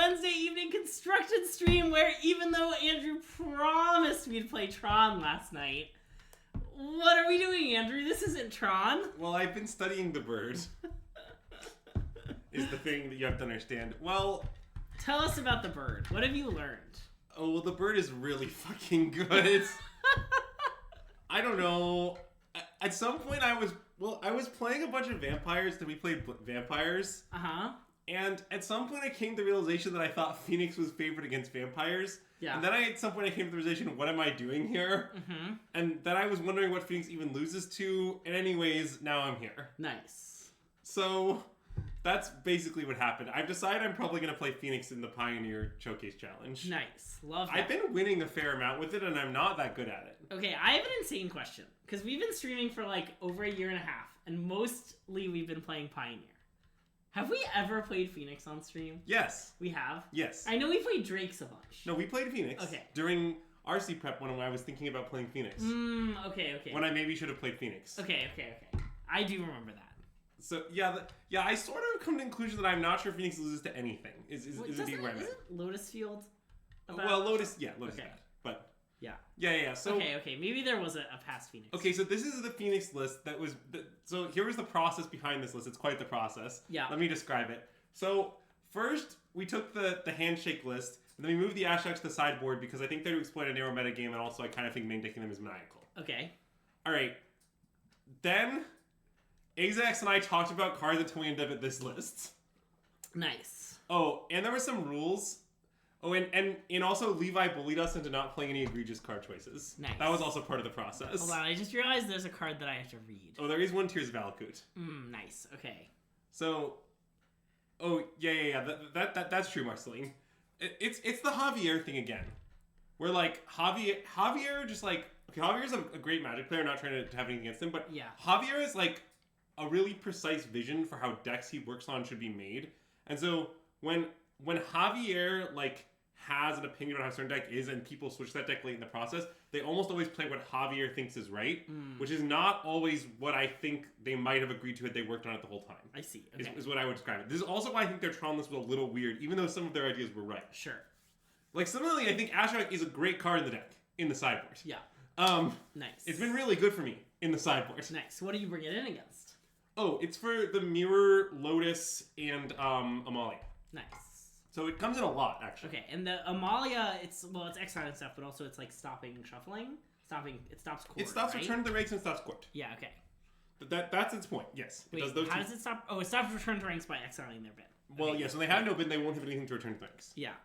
Wednesday evening constructed stream where even though Andrew promised me to play Tron last night, what are we doing, Andrew? This isn't Tron. Well, I've been studying the bird. Is the thing that you have to understand. Well... Tell us about the bird. What have you learned? Oh, well, the bird is really fucking good. I don't know. At some point, I was playing a bunch of vampires, then we played vampires. Uh-huh. And at some point, I came to the realization that I thought Phoenix was favored against vampires. Yeah. And then at some point, I came to the realization, what am I doing here? Mm-hmm. And then I was wondering what Phoenix even loses to. And anyways, now I'm here. Nice. So... That's basically what happened. I've decided I'm probably going to play Phoenix in the Pioneer Showcase Challenge. Nice. Love that. I've been winning a fair amount with it, and I'm not that good at it. Okay, I have an insane question. Because we've been streaming for like over a year and a half, and mostly we've been playing Pioneer. Have we ever played Phoenix on stream? Yes. We have? Yes. I know we played Drake's a bunch. No, we played Phoenix. Okay. During RC prep when I was thinking about playing Phoenix. Okay. When I maybe should have played Phoenix. Okay. I do remember that. So, I sort of come to the conclusion that I'm not sure Phoenix loses to anything. Is a deep right. Isn't Lotus Field about... Well, Lotus okay. Bad. But... Yeah. So... Okay. Maybe there was a past Phoenix. Okay, so this is the Phoenix list that was... So here was the process behind this list. It's quite the process. Yeah. Let me describe it. So, first, we took the handshake list, and then we moved the Ashok to the sideboard because I think they're to exploit a narrow metagame, and also I kind of think main decking them is maniacal. Okay. Alright. Then... Azax and I talked about cards until we ended up at this list. Nice. Oh, and there were some rules. Oh, and also Levi bullied us into not playing any egregious card choices. Nice. That was also part of the process. Hold on, I just realized there's a card that I have to read. Oh, there is one Tears of Valakut. Nice. Okay. So, that's true, Marceline. It's the Javier thing again. Where like Javier just like Javier's a great Magic player, not trying to have anything against him, but yeah. Javier is like a really precise vision for how decks he works on should be made. And so when Javier like has an opinion on how a certain deck is and people switch that deck late in the process, they almost always play what Javier thinks is right, which is not always what I think they might have agreed to had they worked on it the whole time. I see. Okay. Is what I would describe it. This is also why I think their Tron list was a little weird, even though some of their ideas were right. Sure. Like similarly, I think Ashok is a great card in the deck, in the sideboard. Yeah. Nice. It's been really good for me in the sideboard. Nice. What do you bring it in against? Oh, it's for the Mirror, Lotus, and Amalia. Nice. So it comes in a lot, actually. Okay, and the Amalia, it's exile and stuff, but also it's like stopping shuffling. It stops court, It stops right? return to the ranks and stops court. Yeah, okay. But that's its point, yes. Wait, how does it stop? Oh, it stops return to ranks by exiling their bin. Okay. Well, yes, when they have no bin, they won't have anything to return to ranks. Yeah.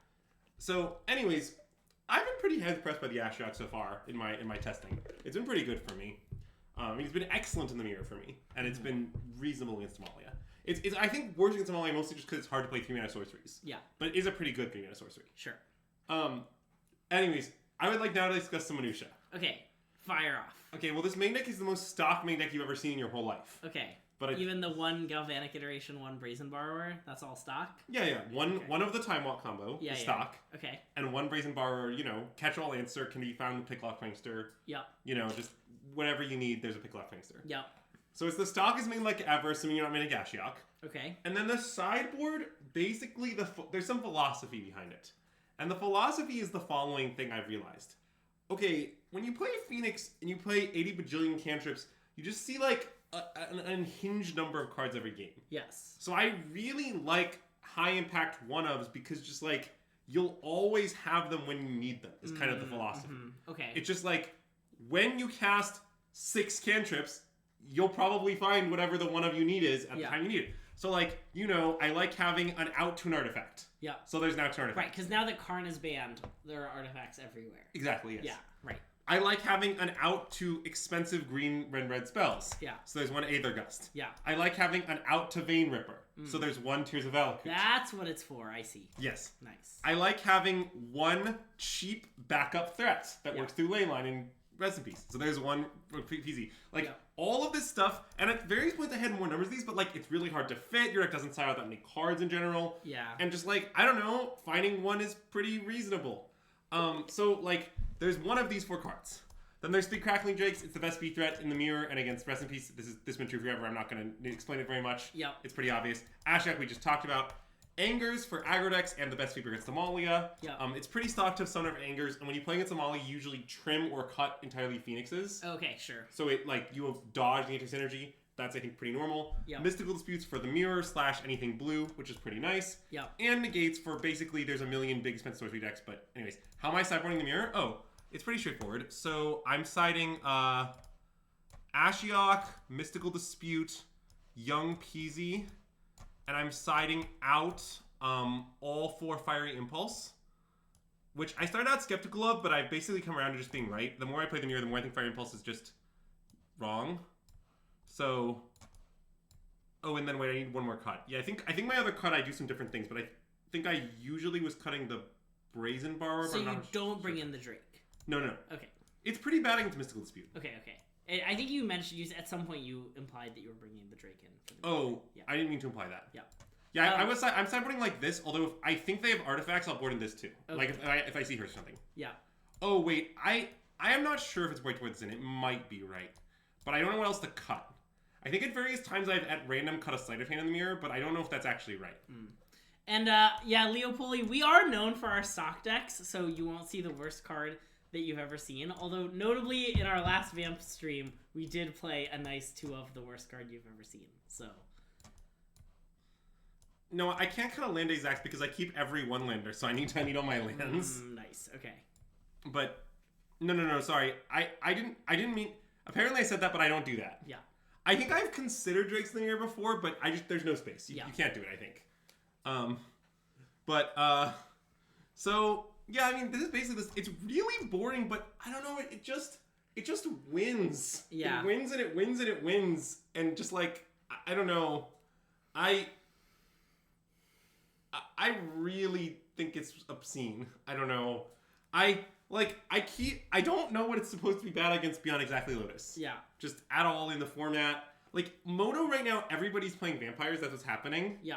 So, anyways, I've been pretty impressed by the Ashok so far in my testing. It's been pretty good for me. It's been excellent in the mirror for me, and it's been reasonable against Amalia. It's I think worse against Amalia mostly just because it's hard to play 3-mana sorceries. Yeah. But it is a pretty good 3-mana sorcery. Sure. Anyways, I would like now to discuss some minutia. Okay, fire off. Okay, well this main deck is the most stock main deck you've ever seen in your whole life. Okay. But even the one Galvanic iteration, one Brazen Borrower, that's all stock? Yeah. One of the Time Walk combo is stock. Okay. And one Brazen Borrower, catch-all answer can be found with Picklock Prankster. Yep. Just whatever you need, there's a Picklock Prankster. Yep. So it's the stock is made like ever, assuming you're not made a Gashiok. Okay. And then the sideboard, basically, there's some philosophy behind it. And the philosophy is the following thing I've realized. Okay, when you play Phoenix and you play 80 bajillion cantrips, you just see like an unhinged number of cards every game. Yes. So I really like high impact one-ofs because just like you'll always have them when you need them is kind of the philosophy. Mm-hmm. Okay. It's just like when you cast 6 cantrips, you'll probably find whatever the one of you need is at the time you need it. So like, I like having an out to an artifact. Yeah. So there's now to an artifact. Right, because now that Karn is banned, there are artifacts everywhere. Exactly, yes. Yeah, right. I like having an out to expensive green red spells. Yeah. So there's one Aether Gust. Yeah. I like having an out to Vein Ripper. So there's one Tears of Valakut. That's what it's for, I see. Yes. Nice. I like having one cheap backup threat that works through Leyline and rest in peace. So there's one PZ. Like all of this stuff, and at various points I had more numbers of these, but like it's really hard to fit. Your deck doesn't side out that many cards in general. Yeah. And just like, I don't know, finding one is pretty reasonable. So like there's one of these 4 cards. Then there's 3 Crackling Drakes. It's the best speed threat in the mirror and against rest in peace. This has been true forever. I'm not going to explain it very much. Yep. It's pretty obvious. Ashok we just talked about. Angers for aggro decks and the best sweeper against Amalia. Yeah. It's pretty stock to have summon of Angers, and when you play against Amalia, you usually trim or cut entirely Phoenixes. Okay, sure. So it you have dodge the anti-synergy. That's, I think, pretty normal. Yep. Mystical Disputes for the mirror / anything blue, which is pretty nice. Yep. And negates for basically there's a million big expensive sorcery decks. But anyways, how am I sideboarding the mirror? Oh, it's pretty straightforward. So I'm siding Ashiok, Mystical Dispute, Young Peasy, and I'm siding out all 4 Fiery Impulse, which I started out skeptical of, but I've basically come around to just being right. The more I play the mirror, the more I think Fiery Impulse is just wrong. So, oh, and then wait, I need one more cut. Yeah, I think my other cut I do some different things, but I think I usually was cutting the Brazen Borrower. So you don't bring in the Drake. No. Okay. It's pretty bad against Mystical Dispute. Okay. I think you mentioned at some point you implied that you were bringing the Drake in. For the yeah. I didn't mean to imply that. Yeah. Yeah, I'm sideboarding like this. Although if I think they have artifacts, I'll board in this too. Okay. Like if I see her or something. Yeah. Oh wait, I am not sure if it's right to put this in. It might be right, but I don't know what else to cut. I think at various times I've at random cut a Sleight of Hand in the mirror, but I don't know if that's actually right. And yeah, Leopoli, we are known for our stock decks, so you won't see the worst card that you've ever seen. Although notably in our last Vamp stream, we did play a nice 2 of the worst card you've ever seen. So. No, I can't cut a land exact because I keep every 1-lander, so I need all my lands. Nice. Okay. But no, sorry. I didn't mean. Apparently I said that, but I don't do that. Yeah. I think I've considered Drake's Linear before, but there's no space. You can't do it, I think. So yeah, I mean, this is basically this. It's really boring, but I don't know. It just wins. Yeah. It wins and it wins and it wins, and just like I don't know, I really think it's obscene. I don't know. I don't know what it's supposed to be bad against beyond Exactly Lotus. Yeah. Just at all in the format. Like, Moto right now, everybody's playing vampires. That's what's happening. Yeah.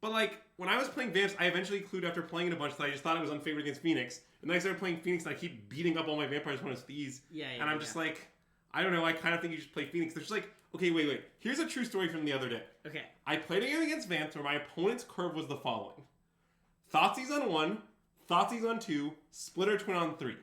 But, like, when I was playing Vamps, I eventually clued after playing it a bunch that I just thought it was unfavored against Phoenix. And then I started playing Phoenix and I keep beating up all my vampires opponents with ease. Yeah. And I'm just like, I don't know, I kind of think you should play Phoenix. There's just like, okay, wait. Here's a true story from the other day. Okay. I played a game against Vamps where my opponent's curve was the following. Thoughtseize on 1, Thoughtseize on 2, Splitter Twin on 3.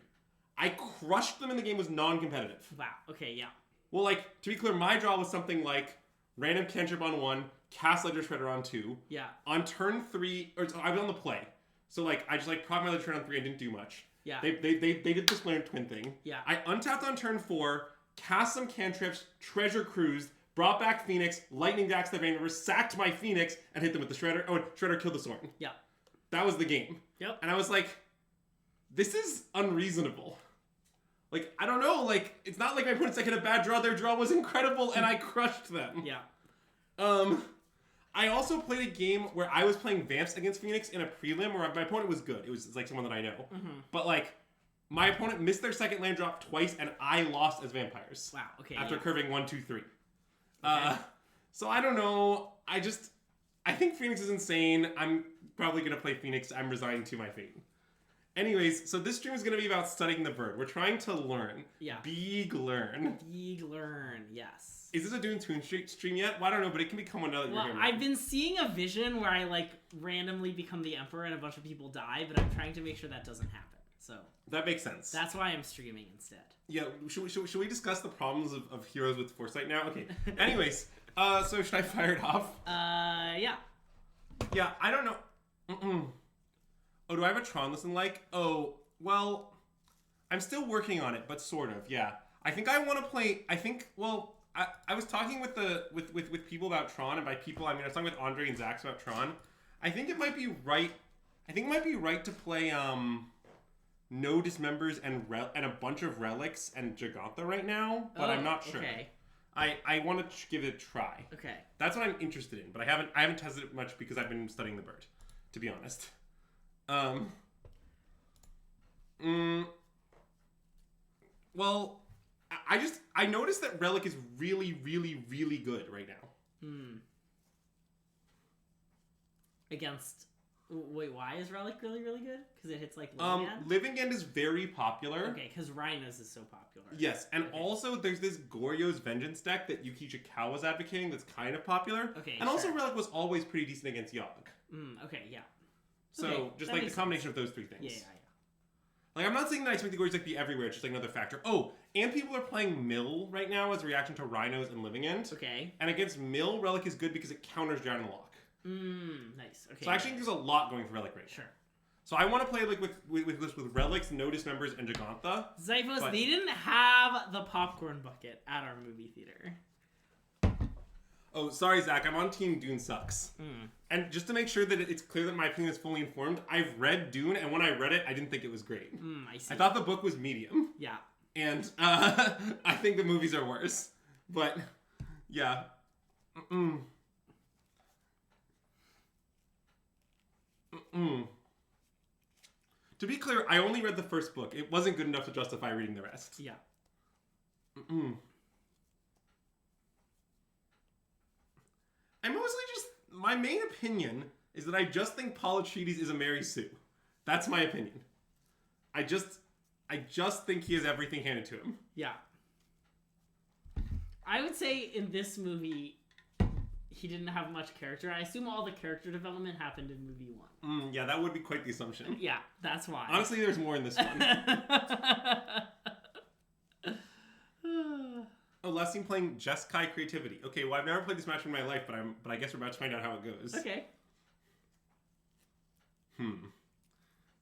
I crushed them and the game was non-competitive. Wow. Okay, yeah. Well, like, to be clear, my draw was something like random cantrip on 1, cast Ledger Shredder on 2. Yeah. On turn 3, I was on the play. So, like, I just, like, propped my Ledger Shredder on 3 and didn't do much. Yeah. They did the Splitter Twin thing. Yeah. I untapped on turn 4, cast some cantrips, treasure cruised, brought back Phoenix, lightning dax the Vein River, sacked my Phoenix, and hit them with the Shredder. Oh, and Shredder killed the Sorin. Yeah. That was the game. Yep. And I was like, this is unreasonable. Like, I don't know, like, it's not like my opponents like had a bad draw. Their draw was incredible, and I crushed them. Yeah. I also played a game where I was playing Vamps against Phoenix in a prelim where my opponent was good. It was like someone that I know. Mm-hmm. But, like, my opponent missed their second land drop twice, and I lost as vampires. Wow, okay. After curving 1, 2, 3. Okay. So I don't know. I think Phoenix is insane. I'm probably going to play Phoenix. I'm resigning to my fate. Anyways, so this stream is going to be about studying the bird. We're trying to learn. Yeah. Big learn. Big learn, yes. Is this a Dune stream yet? Well, I don't know, but it can become one now that you're here. I've been seeing a vision where I, like, randomly become the Emperor and a bunch of people die, but I'm trying to make sure that doesn't happen. So that makes sense. That's why I'm streaming instead. Yeah, should we discuss the problems of heroes with foresight now? Okay. Anyways, so should I fire it off? Yeah. Yeah, I don't know. Oh, do I have a Tron listen like? Oh, well, I'm still working on it, but sort of, yeah. I think I want to play, I was talking with people about Tron, and by people, I mean, I was talking with Andre and Zax about Tron. I think it might be right to play, No Dismembers and a bunch of Relics and Jagantha right now, but I'm not sure. Okay. I want to give it a try. Okay. That's what I'm interested in, but I haven't tested it much because I've been studying the bird, to be honest. Well, I noticed that Relic is really, really, really good right now. Against Wait, why is Relic really, really good? Because it hits like Living End? Living End is very popular. Okay, because Rhinos is so popular. Yes, and Okay. also there's this Goryo's Vengeance deck that Yuki Chikawa was advocating that's kind of popular. Okay, and also sure. Relic was always pretty decent against Yogg. Okay, yeah. So Okay, just that like the makes combination of those three things. Yeah. Like, I'm not saying that I expect the Goryo's deck to be everywhere, it's just like another factor. Oh, and people are playing Mill right now as a reaction to Rhinos and Living End. Okay. And against Mill, Relic is good because it counters Drown and Lock. Nice. Okay. So I actually think there's a lot going for Relic right now. Sure. So I want to play like with Relics, No Dismembers, and Gigantha. Zyphos, but- they didn't have the popcorn bucket at our movie theater. Oh, sorry, Zach. I'm on Team Dune sucks. And just to make sure that it's clear that my opinion is fully informed, I've read Dune, and when I read it, I didn't think it was great. I see. I thought the book was medium. Yeah. And I think the movies are worse. But, yeah. To be clear, I only read the first book. It wasn't good enough to justify reading the rest. Yeah. I mostly just... My main opinion is that I just think Paul Atreides is a Mary Sue. That's my opinion. I just think he has everything handed to him. Yeah. I would say in this movie, he didn't have much character. I assume all the character development happened in movie 1. Yeah, that would be quite the assumption. Yeah, that's why. Honestly, there's more in this one. Oh, last team playing Jeskai Creativity. Okay, well, I've never played this match in my life, but I guess we're about to find out how it goes. Okay.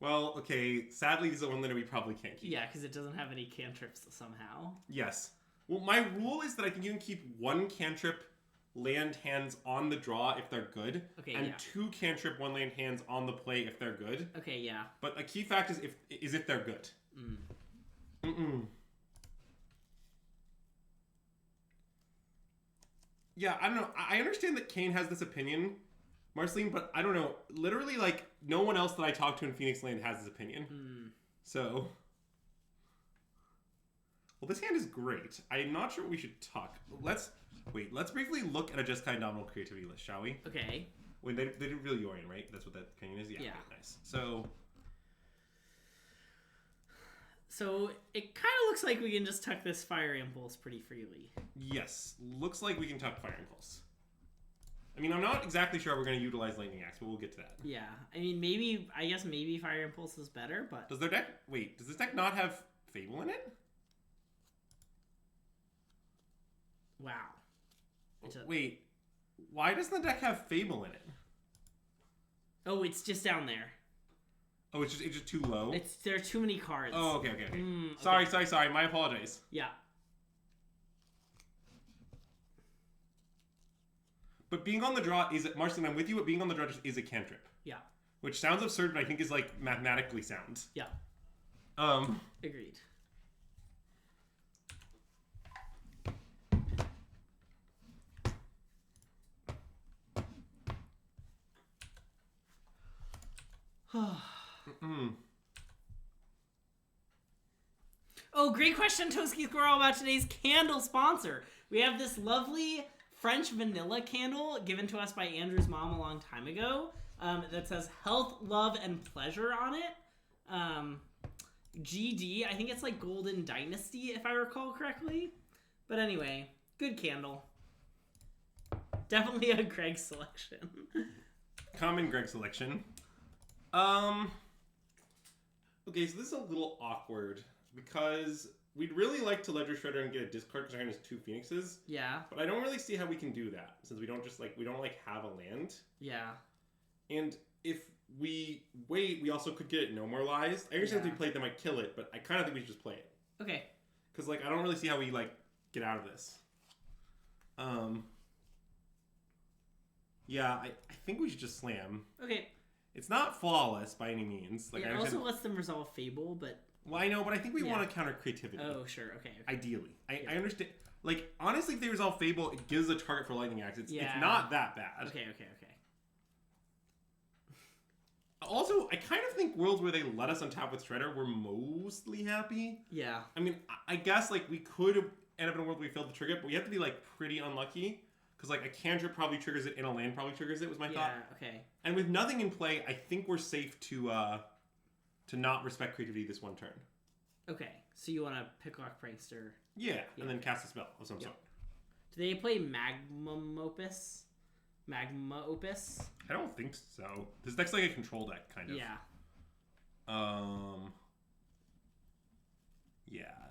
Well, okay, sadly, this is the one that we probably can't keep. Yeah, because it doesn't have any cantrips somehow. Yes. Well, my rule is that I think you can keep one cantrip land hands on the draw if they're good, and 2 cantrip 1 land hands on the play if they're good. Okay, yeah. But a key fact is if they're good. Yeah, I don't know. I understand that Kane has this opinion, Marceline, but I don't know. Literally, like, no one else that I talk to in Phoenix Land has this opinion. So... Well, this hand is great. I'm not sure what we should talk. Let's briefly look at a Just Kind Nominal Creativity list, shall we? Okay. Wait, they didn't reveal Yorion, right? That's what that opinion is? Yeah. Okay, nice. So it kind of looks like we can just tuck this Fire Impulse pretty freely. Yes. Looks like we can tuck Fire Impulse. I mean, I'm not exactly sure how we're going to utilize Lightning Axe, but we'll get to that. Yeah. I mean, I guess maybe Fire Impulse is better, but... Does this deck not have Fable in it? Wow. Wait, why doesn't the deck have Fable in it? Oh, it's just down there. Oh, it's just too low? There are too many cards. Oh, okay. Okay. Sorry. My apologies. Yeah. But being on the draw is... Marceline, I'm with you, but being on the draw just is a cantrip. Yeah. Which sounds absurd, but I think is, like, mathematically sound. Yeah. Agreed. Oh, great question, Toski Squirrel, about today's candle sponsor. We have this lovely French vanilla candle given to us by Andrew's mom a long time ago that says health, love, and pleasure on it. GD, I think it's like Golden Dynasty, if I recall correctly. But anyway, good candle. Definitely a Greg selection. Common Greg selection. Okay, so this is a little awkward because we'd really like to Ledger Shredder and get a discard because our hand has 2 Phoenixes. Yeah. But I don't really see how we can do that since we don't have a land. Yeah. And if we wait, we also could get it no more lies. I understand if we play it, they might kill it, but I kind of think we should just play it. Okay. Because, like, I don't really see how we, like, get out of this. Yeah, I think we should just slam. Okay. It's not flawless by any means. Like, It also lets them resolve Fable, but... Well, I know, but I think we want to counter creativity. Oh, sure. Okay. Ideally. I understand. Like, honestly, if they resolve Fable, it gives a target for Lightning Axe. It's not that bad. Okay. Also, I kind of think worlds where they let us untap with Shredder, we're mostly happy. Yeah. I mean, I guess, like, we could end up in a world where we failed to trigger it, but we have to be, like, pretty unlucky. Because, like, a cantrip probably triggers it, and a land probably triggers it, was my thought. Yeah, okay. And with nothing in play, I think we're safe to not respect creativity this one turn. Okay, so you want to Picklock Prankster. Yeah, and then cast a spell of some sort. Do they play Magma Opus? I don't think so. This deck's like a control deck, kind of. Yeah.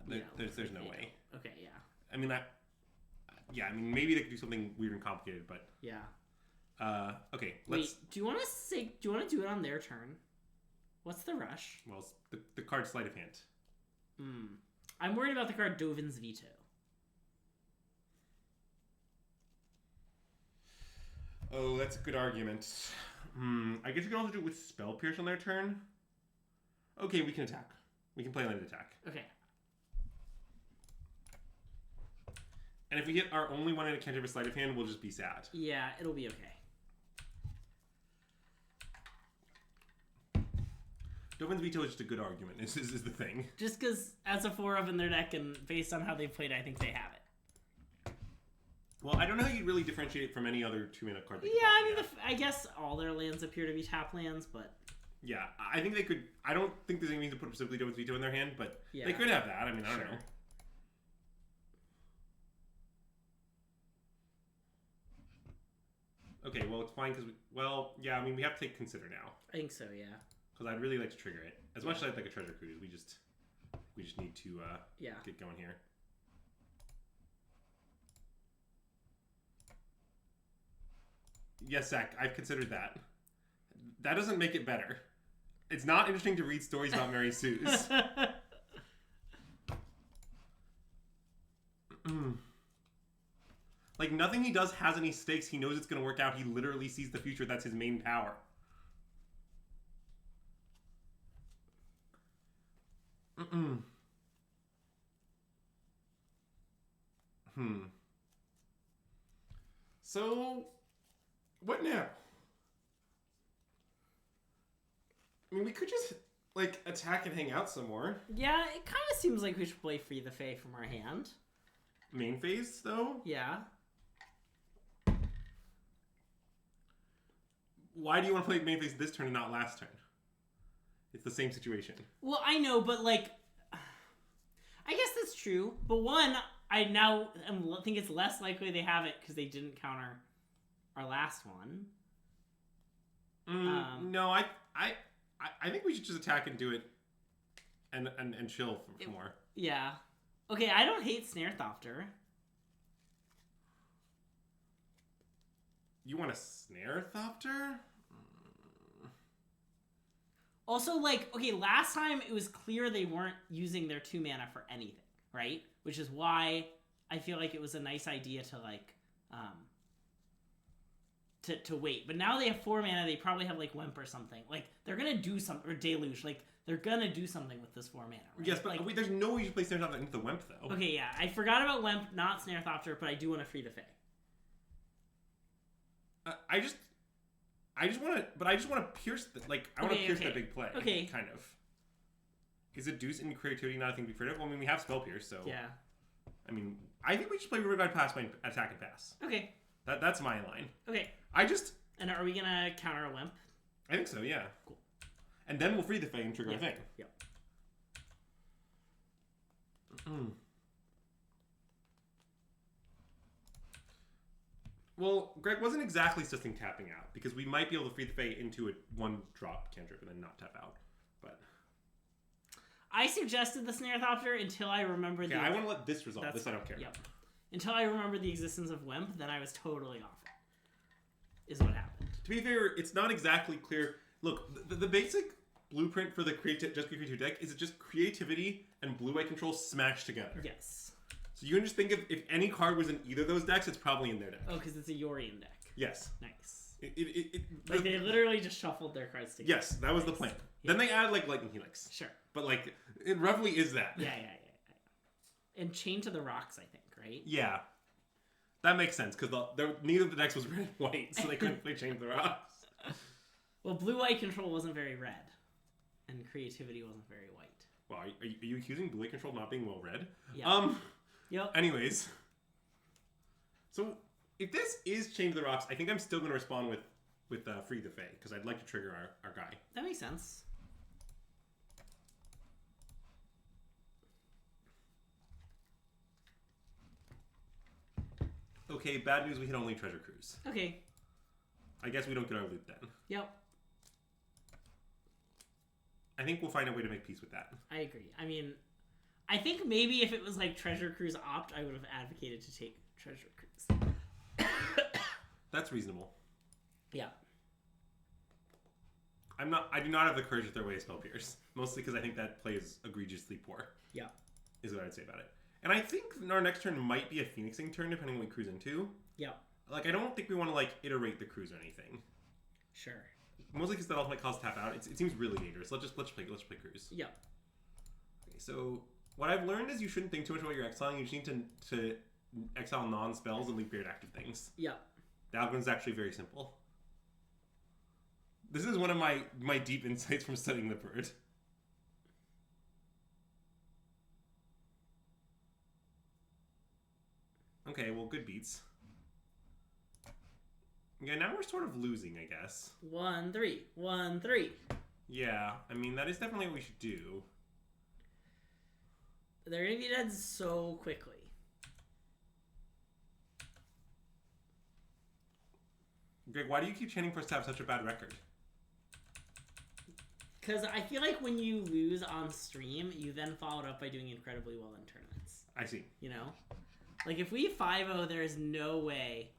There's no way. Okay, yeah. I mean, maybe they could do something weird and complicated, but yeah. Okay. Wait, do you want to do it on their turn? What's the rush? Well, it's the card Sleight of Hand. I'm worried about the card Dovin's Veto. Oh, that's a good argument. I guess you can also do it with Spell Pierce on their turn. Okay, we can attack. We can play landed attack. Okay. And if we get our only one in a cantrip with Sleight of Hand, we'll just be sad. Yeah, it'll be okay. Dovin's Veto is just a good argument, is the thing. Just because as a 4-of in their deck and based on how they played, I think they have it. Well, I don't know how you'd really differentiate it from any other 2-mana card. Yeah, I mean, I guess all their lands appear to be tap lands, but... Yeah, I think they could... I don't think there's any reason to put specifically Dovin's Veto in their hand, but they could have that. I mean, I don't know. Okay, well, it's fine because I mean, we have to take Consider now. I think so, yeah. Because I'd really like to trigger it. As much as I'd like a Treasure Cruise, we just need to get going here. Yes, Zach, I've considered that. That doesn't make it better. It's not interesting to read stories about Mary Sue's. Like, nothing he does has any stakes. He knows it's going to work out. He literally sees the future. That's his main power. So, what now? I mean, we could just, like, attack and hang out some more. Yeah, it kind of seems like we should play Free the Fae from our hand. Main phase, though? Yeah. Why do you want to play main phase this turn and not last turn? It's the same situation. Well, I know, but, like... I guess that's true. But one, I now think it's less likely they have it because they didn't counter our last one. No, I think we should just attack and do it and chill for more. Yeah. Okay, I don't hate Snare Thopter. You want a Snare Thopter? Also, like, okay, last time it was clear they weren't using their 2 mana for anything, right? Which is why I feel like it was a nice idea to, like, to wait. But now they have 4 mana, they probably have, like, Wemp or something. Like, they're gonna do something, or Deluge, like, they're gonna do something with this 4 mana, right? Yes, but like, wait, there's no way you should play Snare Thopter into the Wemp, though. Okay, yeah, I forgot about Wemp, not Snare Thopter, but I do want to Free the Fae. I just want to pierce the, like, I want to pierce that big play. Okay. Kind of. Is a Deuce in creativity not a thing to be afraid of? Well, I mean, we have Spell Pierce, so. Yeah. I mean, I think we should play River Guide Pass by attack and pass. Okay. That's my line. Okay. And are we gonna counter a Wemp? I think so, yeah. Cool. And then we'll Free the Fae and trigger a thing. Yep. Well, Greg wasn't exactly suggesting tapping out, because we might be able to Free the Fae into a 1-drop cantrip and then not tap out. But I suggested the Snare Thopter until I remembered I want to let this resolve. This I don't care. Yep. Until I remembered the existence of Wemp, then I was totally off it. Is what happened. To be fair, it's not exactly clear. Look, the basic blueprint for the Just Creativity deck is just creativity and blue-white control smashed together. Yes. So you can just think of, if any card was in either of those decks, it's probably in their deck. Oh, because it's a Yorian deck. Yes. Nice. They literally just shuffled their cards together. Yes, that was the plan. Yeah. Then they add, like, Lightning Helix. Sure. But, like, it roughly is that. Yeah. And Chain to the Rocks, I think, right? Yeah. That makes sense, because neither of the decks was red and white, so they couldn't play Chain to the Rocks. Well, blue-white control wasn't very red, and creativity wasn't very white. Well, are you accusing blue-white control not being well read? Yeah. Yep. Anyways. So, If this is Chain to the Rocks, I think I'm still going to respond with Free the Fae, because I'd like to trigger our guy. That makes sense. Okay, bad news, we hit only Treasure Cruise. Okay. I guess we don't get our loot then. Yep. I think we'll find a way to make peace with that. I agree. I mean, I think maybe if it was like Treasure Cruise opt, I would have advocated to take Treasure Cruise. That's reasonable. Yeah. I do not have the courage to throw away Spell Pierce. Mostly because I think that play is egregiously poor. Yeah. Is what I'd say about it. And I think our next turn might be a Phoenixing turn, depending on what we cruise into. Yeah. Like, I don't think we want to, like, iterate the cruise or anything. Sure. Mostly because that also might cause tap out. It seems really dangerous. Let's play cruise. Yeah. Okay, so what I've learned is you shouldn't think too much about your exiling. You just need to exile non-spells and leave buried active things. Yeah. The algorithm is actually very simple. This is one of my deep insights from studying the bird. Okay, well, good beats. Yeah, now we're sort of losing, I guess. 1-3. 1-3. Yeah, I mean, that is definitely what we should do. They're gonna be dead so quickly. Greg, why do you keep chanting for us to have such a bad record? Because I feel like when you lose on stream, you then follow it up by doing incredibly well in tournaments. I see. You know? Like, if we 5-0, there is no way.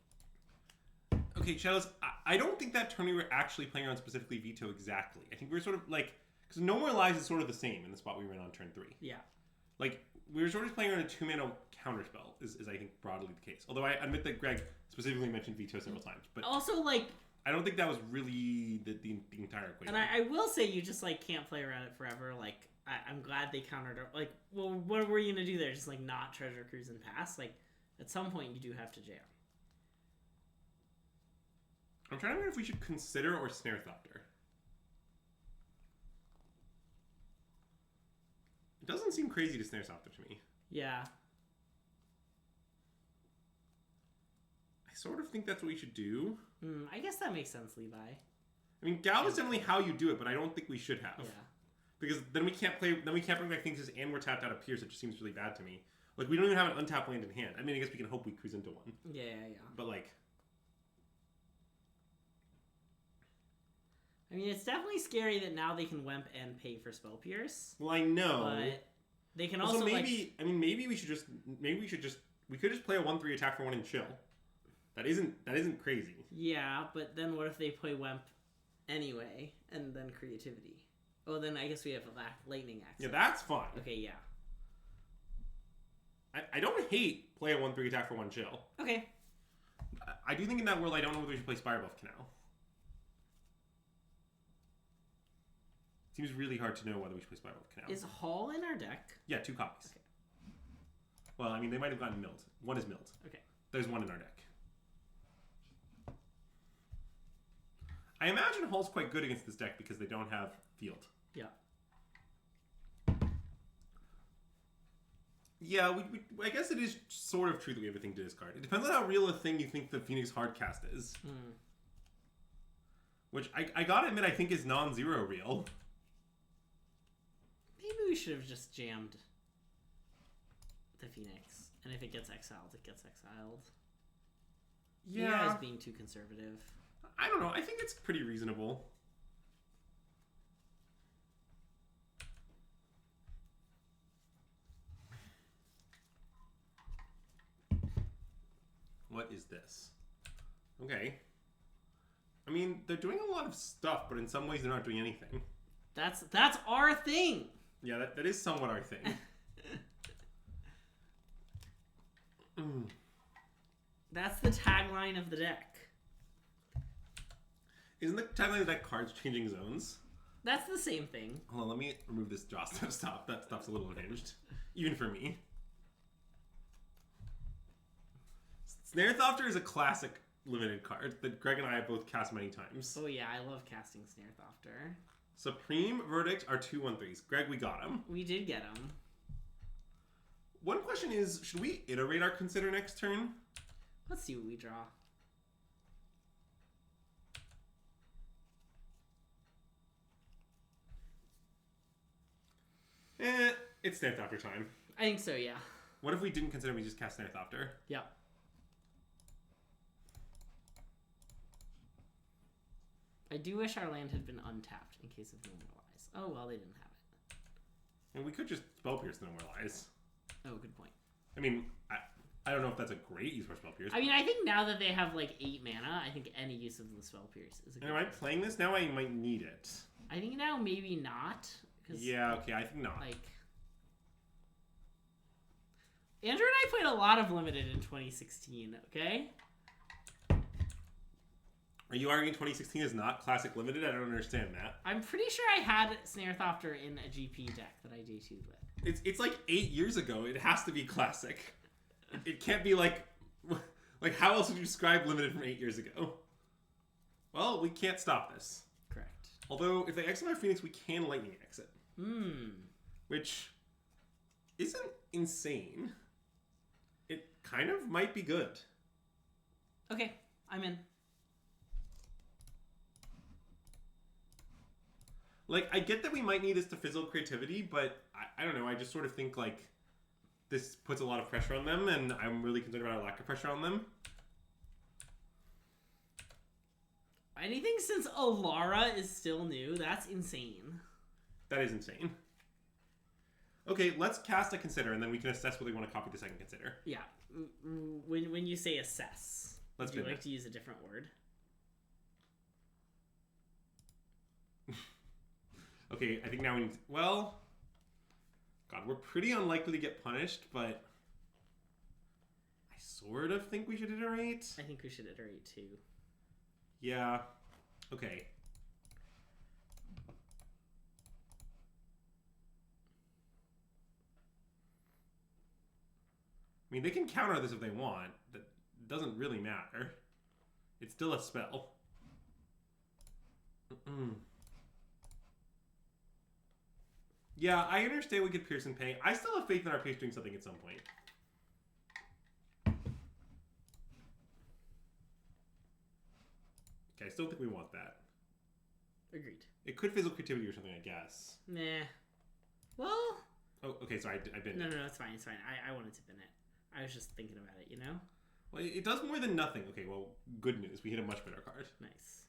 Okay, Shadows, I don't think that turn we were actually playing on specifically Veto exactly. I think we were sort of like... Because No More Lies is sort of the same in the spot we were in on turn 3. Yeah. Like, we were sort of playing on a 2-mana counterspell, is I think broadly the case. Although I admit that Greg specifically mentioned Veto several times. But also, like... I don't think that was really the entire equation. And I will say you just, like, can't play around it forever. Like, I'm glad they countered... Like, well, what were you going to do there? Just, like, not Treasure Cruise and pass? Like, at some point you do have to jam. I'm trying to remember if we should consider or Snare Thopter. It doesn't seem crazy to Snare Thopter to me. Yeah. I sort of think that's what we should do. I guess that makes sense, Levi. I mean, Gal is definitely how you do it, but I don't think we should have. Yeah. Because then we can't play. Then we can't bring back things and we're tapped out of Pierce. It just seems really bad to me. Like, we don't even have an untapped land in hand. I mean, I guess we can hope we cruise into one. Yeah. But like, I mean, it's definitely scary that now they can Wemp and pay for Spell Pierce. well, I know. But they can also maybe. I mean, maybe we should just. We could just play a 1/3 attack for 1 and chill. That isn't crazy. Yeah, but then what if they play Wemp anyway, and then Creativity? Oh, then I guess we have Lightning Axe. Yeah, that's fine. Okay, yeah. I don't hate play a 1/3 attack for 1 chill. Okay. I do think in that world I don't know whether we should play Spirebuff Canal. Seems really hard to know whether we should play Spirebuff Canal. Is Hall in our deck? Yeah, 2 copies. Okay. Well, I mean, they might have gotten milled. 1 is milled. Okay. There's 1 in our deck. I imagine Hall's quite good against this deck because they don't have field. Yeah. Yeah, I guess it is sort of true that we have a thing to discard. It depends on how real a thing you think the Phoenix Hardcast is. Which, I gotta admit, I think is non-zero real. Maybe we should have just jammed the Phoenix. And if it gets exiled, it gets exiled. Yeah. You guys being too conservative. I don't know. I think it's pretty reasonable. What is this? Okay. I mean, they're doing a lot of stuff, but in some ways they're not doing anything. That's our thing! Yeah, that is somewhat our thing. That's the tagline of the deck. Isn't the tagline of that cards changing zones? That's the same thing. Hold on, let me remove this draw stop. That stuff's a little unhinged. Even for me. Snare Thopter is a classic limited card that Greg and I have both cast many times. Oh yeah, I love casting Snare Thopter. Supreme Verdict are 2/1/3s. Greg, we got him. We did get him. One question is, should we iterate our Consider next turn? Let's see what we draw. It's Snarethopter time. I think so, yeah. What if we didn't consider we just cast Snarethopter? Yeah. I do wish our land had been untapped in case of No More Lies. Oh, well, they didn't have it. And we could just Spell Pierce No More Lies. Oh, good point. I mean, I don't know if that's a great use for Spell Pierce. I mean, I think now that they have, like, 8 mana, I think any use of the Spell Pierce is a good and am I playing this? Now I might need it. I think now maybe not. Yeah, okay, I think not. Like, Andrew and I played a lot of Limited in 2016, okay? Are you arguing 2016 is not Classic Limited? I don't understand that. I'm pretty sure I had Snarethopter in a GP deck that I J2'd with. It's like 8 years ago. It has to be Classic. It can't be like how else would you describe Limited from 8 years ago? Well, we can't stop this. Correct. Although, if they exit our Phoenix, we can Lightning exit. Hmm. Which isn't insane. It kind of might be good. Okay, I'm in. Like, I get that we might need this to fizzle creativity, but I don't know. I just sort of think, like, this puts a lot of pressure on them, and I'm really concerned about our lack of pressure on them. Anything since Alara is still new, that's insane. That is insane. Okay, let's cast a Consider, and then we can assess whether we want to copy the second Consider. Yeah. When you say assess, Let's do you bin like it. to use a different word? Okay, I think now we need to, well, God, we're pretty unlikely to get punished, but I sort of think we should iterate. I think we should iterate too. Yeah. Okay. I mean, they can counter this if they want. That doesn't really matter. It's still a spell. Yeah, I understand we could Pierce and Pay. I still have faith in our Pierce doing something at some point. Okay, I still think we want that. Agreed. It could fizzle creativity or something, I guess. Nah. Well... Oh, okay, sorry, I binned No, it. it's fine, it's fine. I wanted to bin it. I was just thinking about it, you know? Well, it does more than nothing. Okay, well, good news. We hit a much better card. Nice.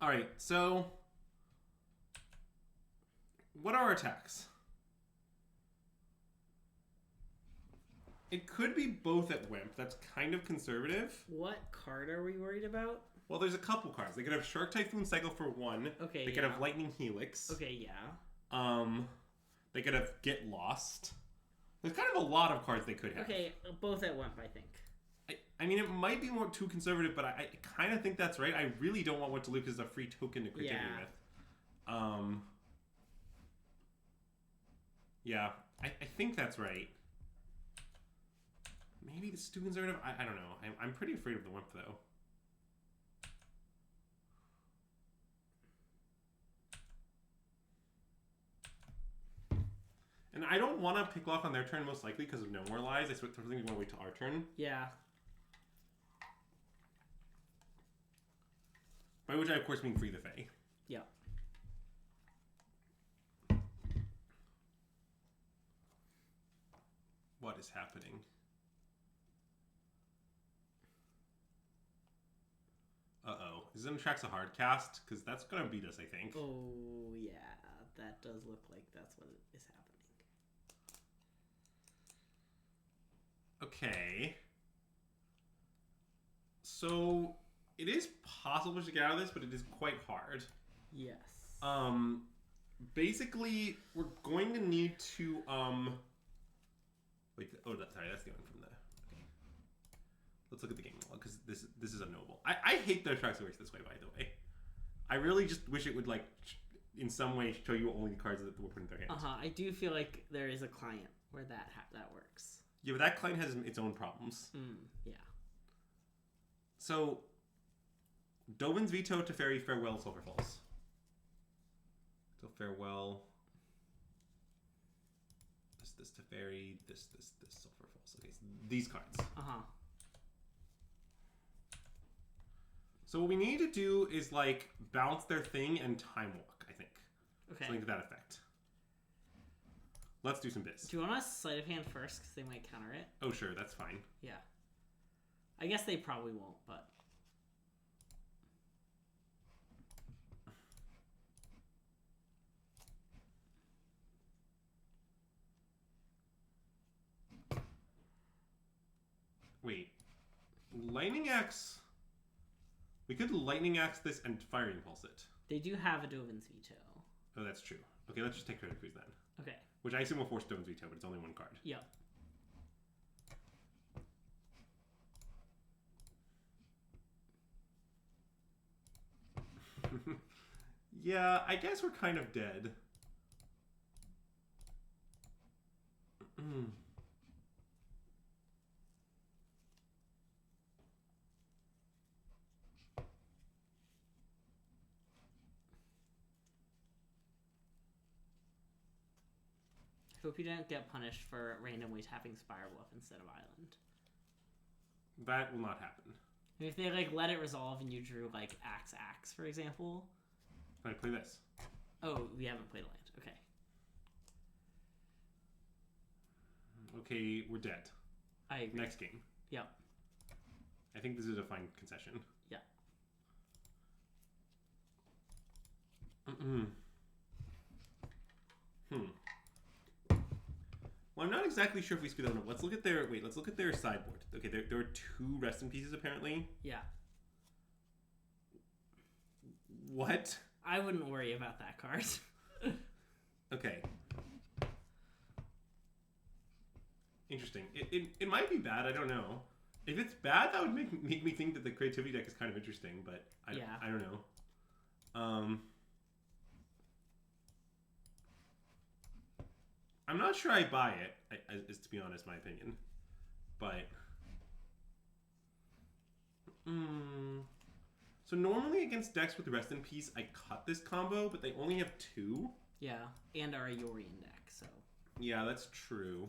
Alright, so... what are our attacks? It could be both at Wimp. That's kind of conservative. What card are we worried about? Well, there's a couple cards. They could have Shark Typhoon Cycle for 1. Okay, They could have Lightning Helix. Okay, yeah. They could have Get Lost. There's kind of a lot of cards they could have. Okay, both at Wimp, I think. I mean, it might be more too conservative, but I kind of think that's right. I really don't want what to lose because it's a free token to creativity with. Yeah, I think that's right. Maybe this is too conservative? I don't know. I'm pretty afraid of the Wimp, though. And I don't want to pick lock on their turn, most likely, because of No More Lies. I think we want to wait till our turn. Yeah. By which I, of course, mean free the Fae. Yeah. What is happening? Uh-oh. Is Zimtrax a hard cast? Because that's going to beat us, I think. Oh, yeah. That does look like that's what is happening. Okay. So, it is possible to get out of this, but it is quite hard. Yes. Basically, we're going to need to, wait, oh, sorry, that's the one from the, okay. Let's look at the game log, because this is unknowable. I hate that Attrax works this way, by the way. I really just wish it would, like, in some way show you only the cards that we're putting in their hands. I do feel like there is a client where that works. Yeah, but that client has its own problems. Yeah. So, Dovin's Veto, Teferi, Farewell, Silver Falls. So, Farewell. this Teferi, this Sulfur Falls. Okay, so these cards. So what we need to do is like bounce their thing and time walk, I think. Okay. Something to that effect. Let's do some biz. Do you want to sleight of hand first because they might counter it? Oh sure, that's fine. Yeah. I guess they probably won't, but. Wait. Lightning Axe. We could Lightning Axe this and Fire Impulse it. They do have a Dovin's Veto. Oh, that's true. Okay, let's just take Credit Cruise then. Okay. Which I assume will force Dovin's Veto, but it's only one card. Yep. Yeah, I guess we're kind of dead. Hope you don't get punished for randomly tapping Spire Bluff instead of Island. That will not happen. And if they like let it resolve and you drew like Axe, for example. Can I play this? Oh, we haven't played land. Okay. Okay, we're dead. I agree. Next game. Yep. I think this is a fine concession. Yeah. Well, I'm not exactly sure if we speed that one up. Let's look at their let's look at their sideboard. Okay, there are 2 Rest in Pieces apparently. Yeah. What? I wouldn't worry about that card. Okay. Interesting. It might be bad. I don't know. If it's bad, that would make me think that the creativity deck is kind of interesting, but I don't know. I'm not sure I buy it, is to be honest, my opinion. But so normally against decks with Rest in Peace, I cut this combo, but they only have 2. Yeah, and our Yorion deck, so. Yeah, that's true.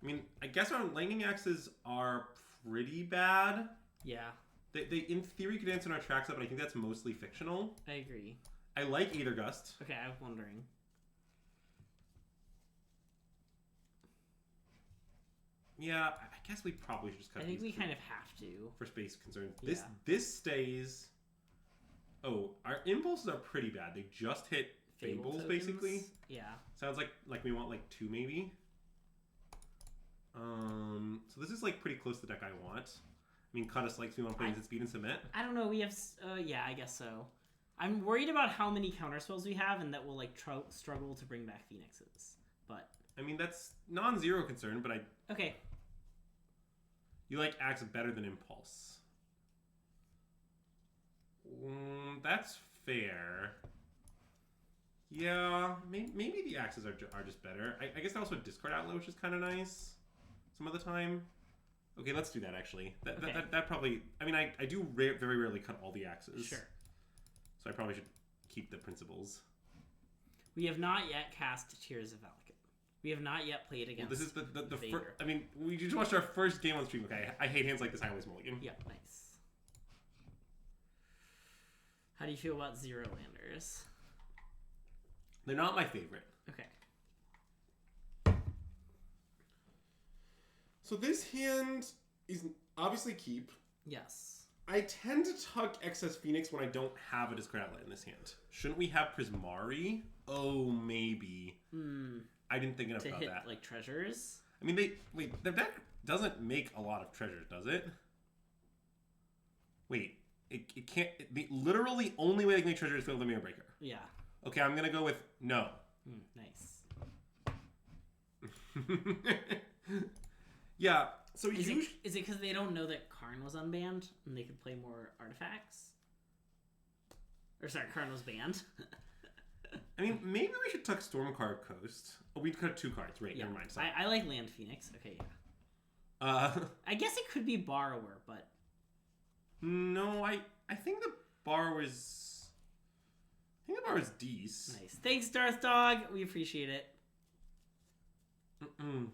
I mean, I guess our Lightning Axes are pretty bad. Yeah. They in theory could answer our tracks up, but I think that's mostly fictional. I agree. I like Aether Gust. Okay, I was wondering. Yeah, I guess we probably should just cut. I think we kind of have to for space concerns. Yeah. This stays. Oh, our impulses are pretty bad. They just hit Fables basically. Yeah. Sounds like we want like 2 maybe. So this is like pretty close to the deck I want. I mean, Cutus likes me on playing Izzet Speed and Submit. I don't know. We have. Yeah, I guess so. I'm worried about how many counterspells we have, and that we'll like struggle to bring back Phoenixes. But I mean, that's non-zero concern. But okay. You like Axe better than Impulse. That's fair. Yeah, maybe the Axes are just better. I guess I also discard Outlet, which is kind of nice some of the time. Okay, let's do that actually. That probably. I mean, I do very rarely cut all the Axes. Sure. So I probably should keep the principles. We have not yet cast Tears of Valakut. We have not yet played against. Well, this is the first. I mean, we just watched our first game on stream. Okay, I hate hands like this. I always mulligan. Yep, nice. How do you feel about 0 landers? They're not my favorite. Okay. So this hand is obviously keep. Yes. I tend to tuck excess Phoenix when I don't have a discard outlet in this hand. Shouldn't we have Prismari? Oh, maybe. I didn't think enough about that. Like treasures? I mean, their deck doesn't make a lot of treasures, does it? Wait, it can't. The literally only way they can make treasures is with the Mirror Breaker. Yeah. Okay, I'm gonna go with no. Nice. Yeah. So is it because they don't know that Karn was unbanned and they could play more artifacts? Or sorry, Karn was banned. I mean, maybe we should tuck Stormcard Coast. Oh, we'd cut 2 cards, right? Yeah. Never mind. Sorry. I like Land Phoenix. Okay, yeah. I guess it could be Borrower, but no, I think the Borrower's. I think the Borrower's Deece. Nice. Thanks, Darth Dog. We appreciate it. Mm-mm.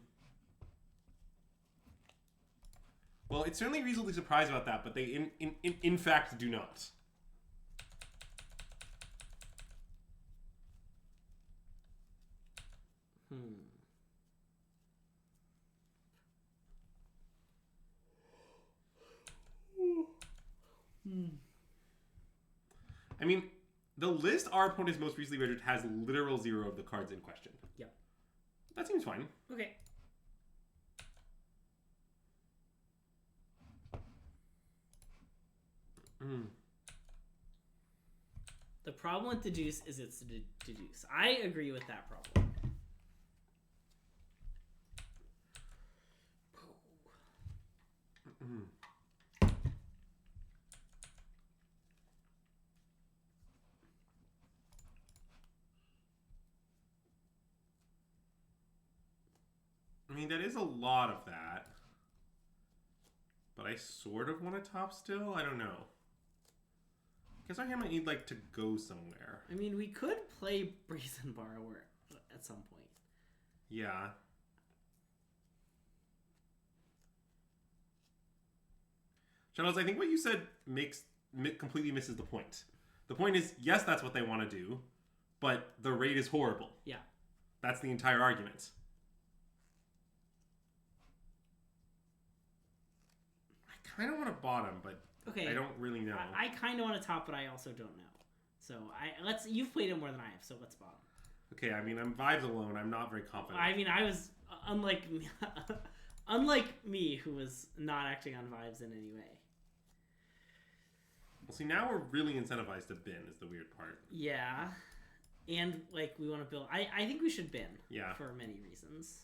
Well, it's certainly reasonably surprised about that, but they in fact do not. I mean, the list our opponent's most recently rendered has literal 0 of the cards in question. Yep. That seems fine. Okay. The problem with deduce is it's deduce. I agree with that problem. I mean, that is a lot of that. But I sort of want to top still. I don't know. I guess our hand might need, like, to go somewhere. I mean, we could play Brazen Borrower at some point. Yeah. Shadows, I think what you said completely misses the point. The point is, yes, that's what they want to do, but the rate is horrible. Yeah. That's the entire argument. I kind of want to bottom, but okay. I don't really know. I kind of want to top, but I also don't know. So you've played it more than I have, so let's bottom. Okay, I mean, I'm vibes alone. I'm not very confident. I mean, I was unlike me, who was not acting on vibes in any way. Well, see, now we're really incentivized to bin is the weird part. Yeah. And, like, we want to build... I think we should bin. Yeah. For many reasons.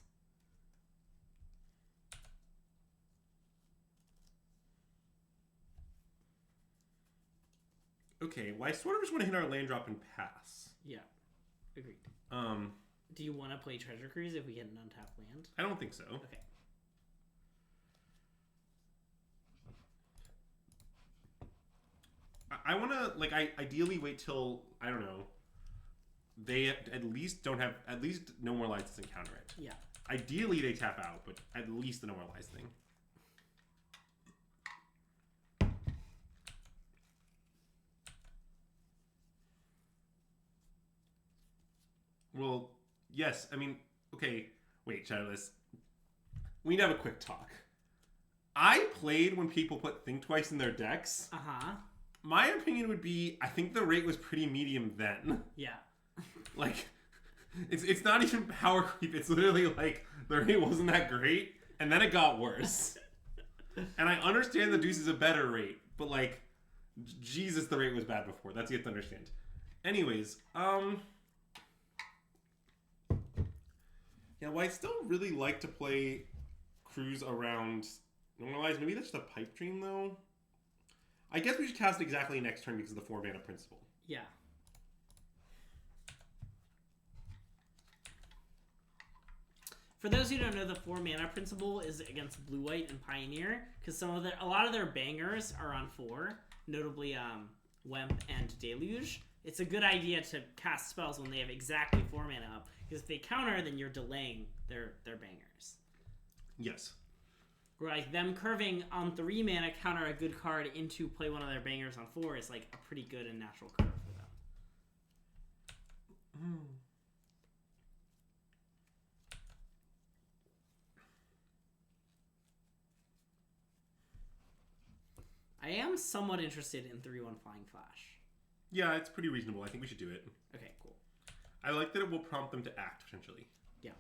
Okay, well, I sort of just want to hit our land drop and pass. Yeah. Agreed. Do you want to play Treasure Cruise if we get an untapped land? I don't think so. Okay. I want to, like, I ideally wait till, I don't know, they at least don't have, at least No More Lies doesn't counter it. Yeah. Ideally they tap out, but at least the No More Lies thing. Well, yes, I mean, okay, wait, Shadowless. We need to have a quick talk. I played when people put Think Twice in their decks. Uh-huh. My opinion would be, I think the rate was pretty medium then. Yeah. Like, it's not even power creep. It's literally like, the rate wasn't that great, and then it got worse. And I understand the deuce is a better rate, but like, Jesus, the rate was bad before. That's yet to understand. Anyways, yeah, well, I still really like to play Cruise around Normalize. Maybe that's just a pipe dream, though. I guess we should cast exactly next turn because of the 4-mana principle. Yeah. For those who don't know, the 4-mana principle is against Blue White and Pioneer because a lot of their bangers are on 4, notably Wemp and Deluge. It's a good idea to cast spells when they have exactly 4 mana up because if they counter, then you're delaying their bangers. Yes. Like them curving on 3 mana counter a good card into play one of their bangers on 4 is like a pretty good and natural curve for them. I am somewhat interested in 3/1 Flying Flash. Yeah, it's pretty reasonable. I think we should do it. Okay, cool. I like that it will prompt them to act, potentially. Yeah.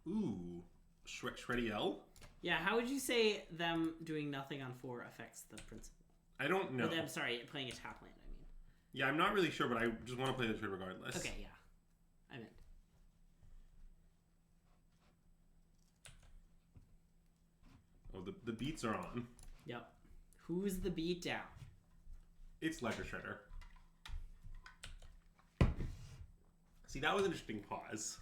Ooh. Shreddy L? Yeah, how would you say them doing nothing on 4 affects the principle? I don't know. Or them, sorry, playing a tap land, I mean. Yeah, I'm not really sure, but I just want to play the trade regardless. Okay, yeah. I'm in. Oh, the beats are on. Yep. Who's the beat down? It's Ledger Shredder. See, that was an interesting pause.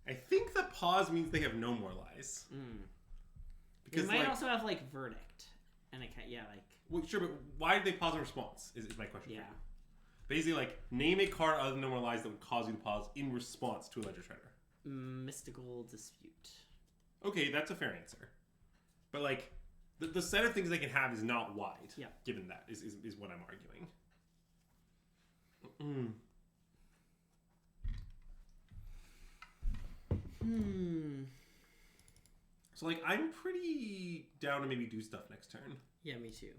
I think the pause means they have No More Lies. Because it might also have like verdict, and it can, like. Well, sure, but why did they pause in response? Is my question. Yeah. For you. Basically, like name a card other than No More Lies that would cause you to pause in response to a Ledger Shredder. Mystical Dispute. Okay, that's a fair answer. But like, the set of things they can have is not wide. Yeah. Given that is what I'm arguing. So like, I'm pretty down to maybe do stuff next turn. Yeah, me too.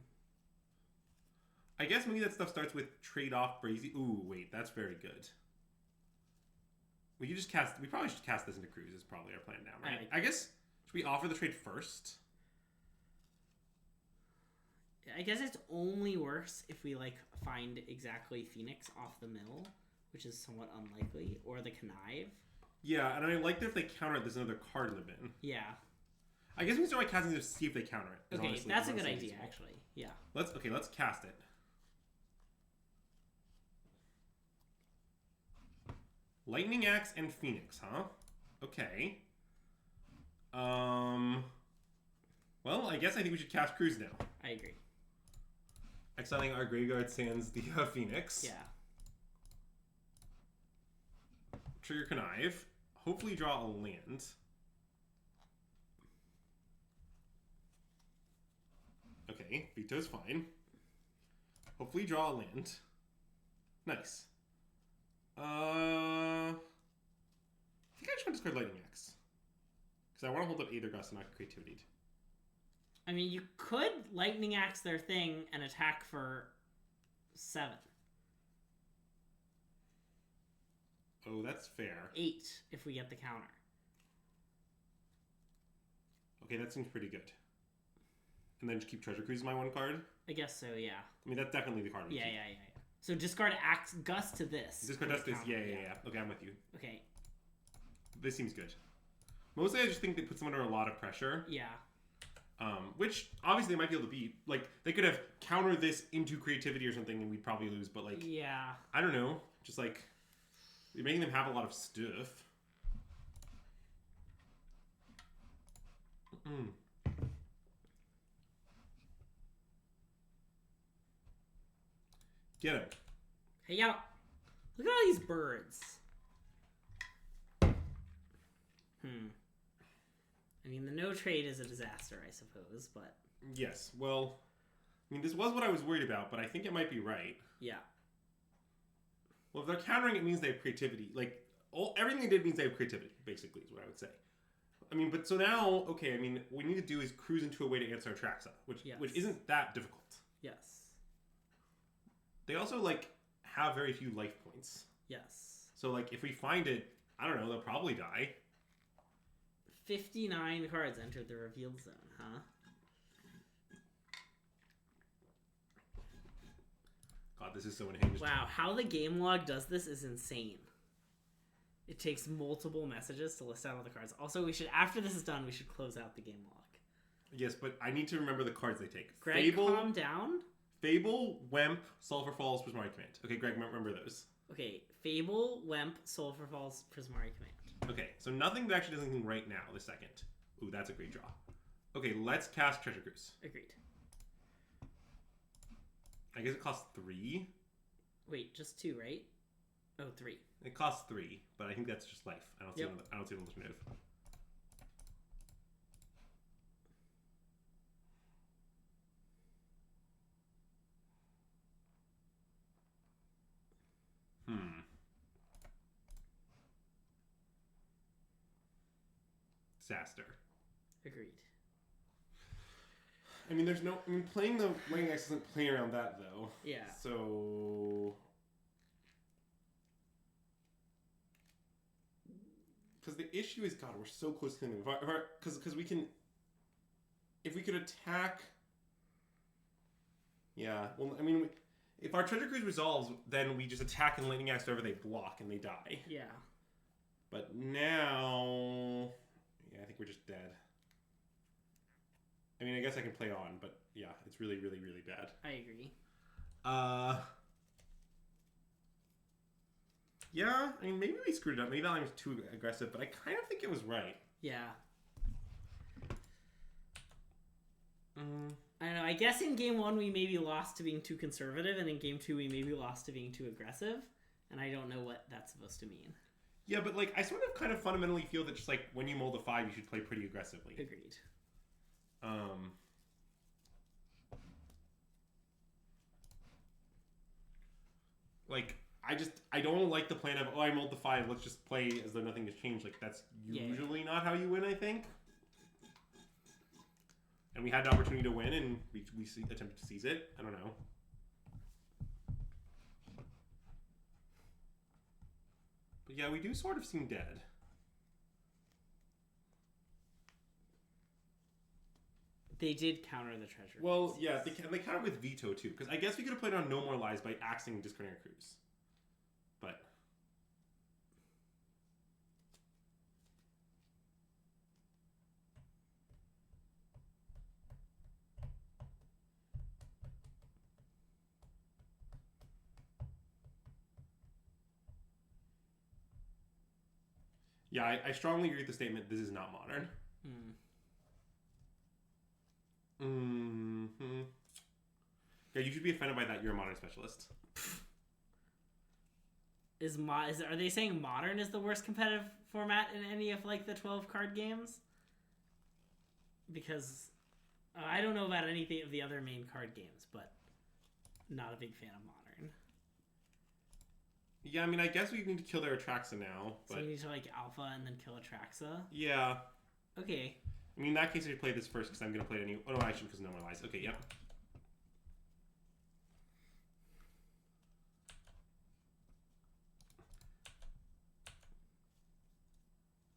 I guess maybe that stuff starts with trade off Brazy. Ooh, wait, that's very good. We probably should cast this into Cruise. Is probably our plan now, right? I guess should we offer the trade first? I guess it's only worse if we like find exactly Phoenix off the mill, which is somewhat unlikely, or the Connive. Yeah, and I like that if they counter it, there's another card in the bin. Yeah. I guess we can start by casting to see if they counter it. Okay, that's a good idea, actually. Yeah. Let's cast it. Lightning Axe and Phoenix, huh? Okay. Well, I guess I think we should cast Cruise now. I agree. Exiling our graveyard sans the Phoenix. Yeah. Trigger Connive. Hopefully draw a land. Okay, veto's fine. Hopefully draw a land. Nice. I think I just want to discard Lightning Axe. Because I want to hold up Aether Gust and not Creativity. I mean, you could Lightning Axe their thing and attack for 7. Oh, that's fair. 8 if we get the counter. Okay, that seems pretty good. And then just keep Treasure Cruise my one card? I guess so, yeah. I mean, that's definitely the card we keep. Yeah. So discard Axe Gust to this. Discard Gust to this, yeah. Okay, I'm with you. Okay. This seems good. Mostly I just think they put them under a lot of pressure. Yeah. Which, obviously, they might be able to beat. Like, they could have countered this into Creativity or something and we'd probably lose, but like... Yeah. I don't know. Just like... You're making them have a lot of stuff. Get him. Hey, yo. Look at all these birds. I mean, the no trade is a disaster, I suppose, but... Yes, well... I mean, this was what I was worried about, but I think it might be right. Yeah. Well, if they're countering, it means they have creativity. Like, everything they did means they have creativity, basically, is what I would say. I mean, but so now, okay, I mean, what we need to do is cruise into a way to answer Atraxa, which isn't that difficult. Yes. They also, like, have very few life points. Yes. So, like, if we find it, I don't know, they'll probably die. 59 cards entered the revealed zone, huh? God, this is so unhinged. Wow, how the game log does this is insane. It takes multiple messages to list out all the cards. Also, after this is done, we should close out the game log. Yes, but I need to remember the cards they take. Greg, Fable, calm down. Fable, Wemp, Sulphur Falls, Prismari Command. Okay, Greg, remember those. Okay, Fable, Wemp, Sulphur Falls, Prismari Command. Okay, so nothing that actually does anything right now, the second. Ooh, that's a great draw. Okay, let's cast Treasure Cruise. Agreed. I guess it costs 3. Wait, just 2, right? Oh, 3. It costs 3, but I think that's just life. I don't see an alternative. Disaster. Agreed. I mean, playing the Lightning Axe isn't playing around that, though. Yeah. So... Because the issue is, God, we're so close to killing them. Because we can... If we could attack... Yeah, well, I mean, if our Treasure Cruise resolves, then we just attack and Lightning Axe wherever they block and they die. Yeah. But now... Yeah, I think we're just dead. I mean, I guess I can play on, but yeah, it's really, really, really bad. I agree. Yeah, I mean, maybe we screwed it up. Maybe that line was too aggressive, but I kind of think it was right. Yeah. I don't know. I guess in game 1 we maybe lost to being too conservative, and in game 2 we maybe lost to being too aggressive, and I don't know what that's supposed to mean. Yeah, but like I sort of kind of fundamentally feel that just like when you mold a 5, you should play pretty aggressively. Agreed. Like I don't like the plan of I mold the 5, let's just play as though nothing has changed. Like that's usually not how you win, I think. And we had the opportunity to win, and we attempted to seize it. I don't know. But yeah, we do sort of seem dead. They did counter the treasure. Well, yeah, they counter with veto too, because I guess we could have played on No More Lies by axing and discarding our crews. But yeah, I strongly agree with the statement. This is not modern. Yeah, you should be offended by that. You're a modern specialist. Are they saying modern is the worst competitive format in any of like the 12 card games? Because I don't know about anything of the other main card games, but not a big fan of modern. Yeah, I mean, I guess we need to kill their Atraxa now. But... So we need to like alpha and then kill Atraxa? Yeah. Okay. I mean, in that case, I should play this first because I'm going to play it anyway. Oh, no, I shouldn't because No More Lies. Okay, yep.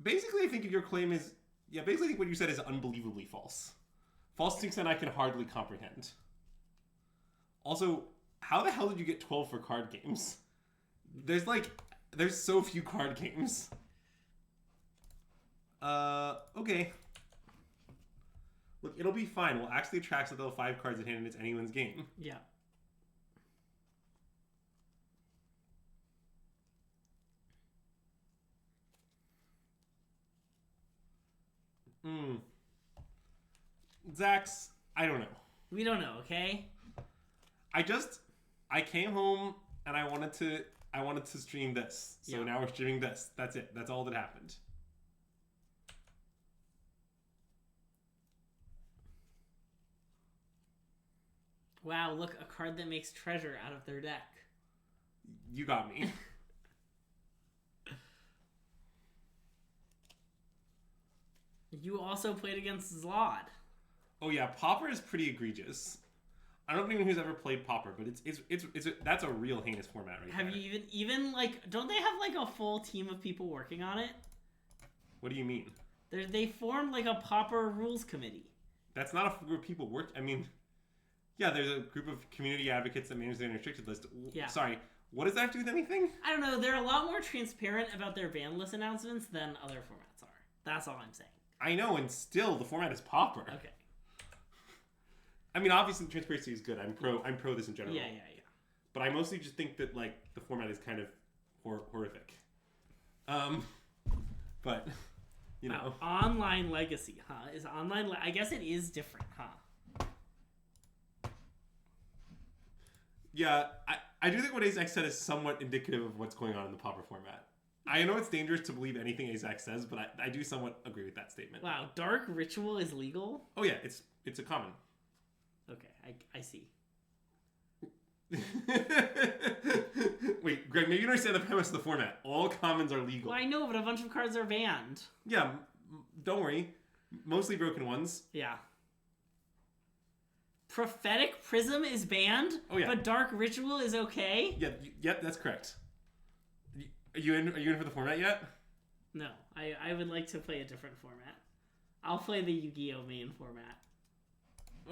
Basically, I think your claim is... Yeah, basically I think what you said is unbelievably false. False to an extent I can hardly comprehend. Also, how the hell did you get 12 for card games? There's so few card games. Okay. Look, it'll be fine. We'll actually attract the 5 cards at hand and it's anyone's game. Yeah. Zax, I don't know. We don't know, okay? I came home and I wanted to stream this. So now we're streaming this. That's it. That's all that happened. Wow, look, a card that makes treasure out of their deck. You got me. You also played against Zlod. Oh yeah, Pauper is pretty egregious. I don't know anyone who's ever played Pauper, but that's a real heinous format right Have there. you even like? Don't they have like a full team of people working on it? What do you mean? They formed like a Pauper rules committee. That's not a group of people work. I mean, yeah, there's a group of community advocates that manage the unrestricted list. Yeah. Sorry, what does that have to do with anything? I don't know. They're a lot more transparent about their ban list announcements than other formats are. That's all I'm saying. I know, and still the format is Pauper. Okay. I mean, obviously transparency is good. I'm pro this in general. Yeah. But I mostly just think that like the format is kind of horrific. But you know, online legacy, huh? Is online? I guess it is different, huh? Yeah, I do think what Azax said is somewhat indicative of what's going on in the Pauper format. I know it's dangerous to believe anything Azax says, but I do somewhat agree with that statement. Wow, Dark Ritual is legal? Oh yeah, it's a common. Okay, I see. Wait, Greg, maybe you don't understand the premise of the format. All commons are legal. Well, I know, but a bunch of cards are banned. Yeah, don't worry. Mostly broken ones. Yeah. Prophetic Prism is banned, but Dark Ritual is okay? Yeah, that's correct. Are you in for the format yet? No, I would like to play a different format. I'll play the Yu-Gi-Oh! Main format.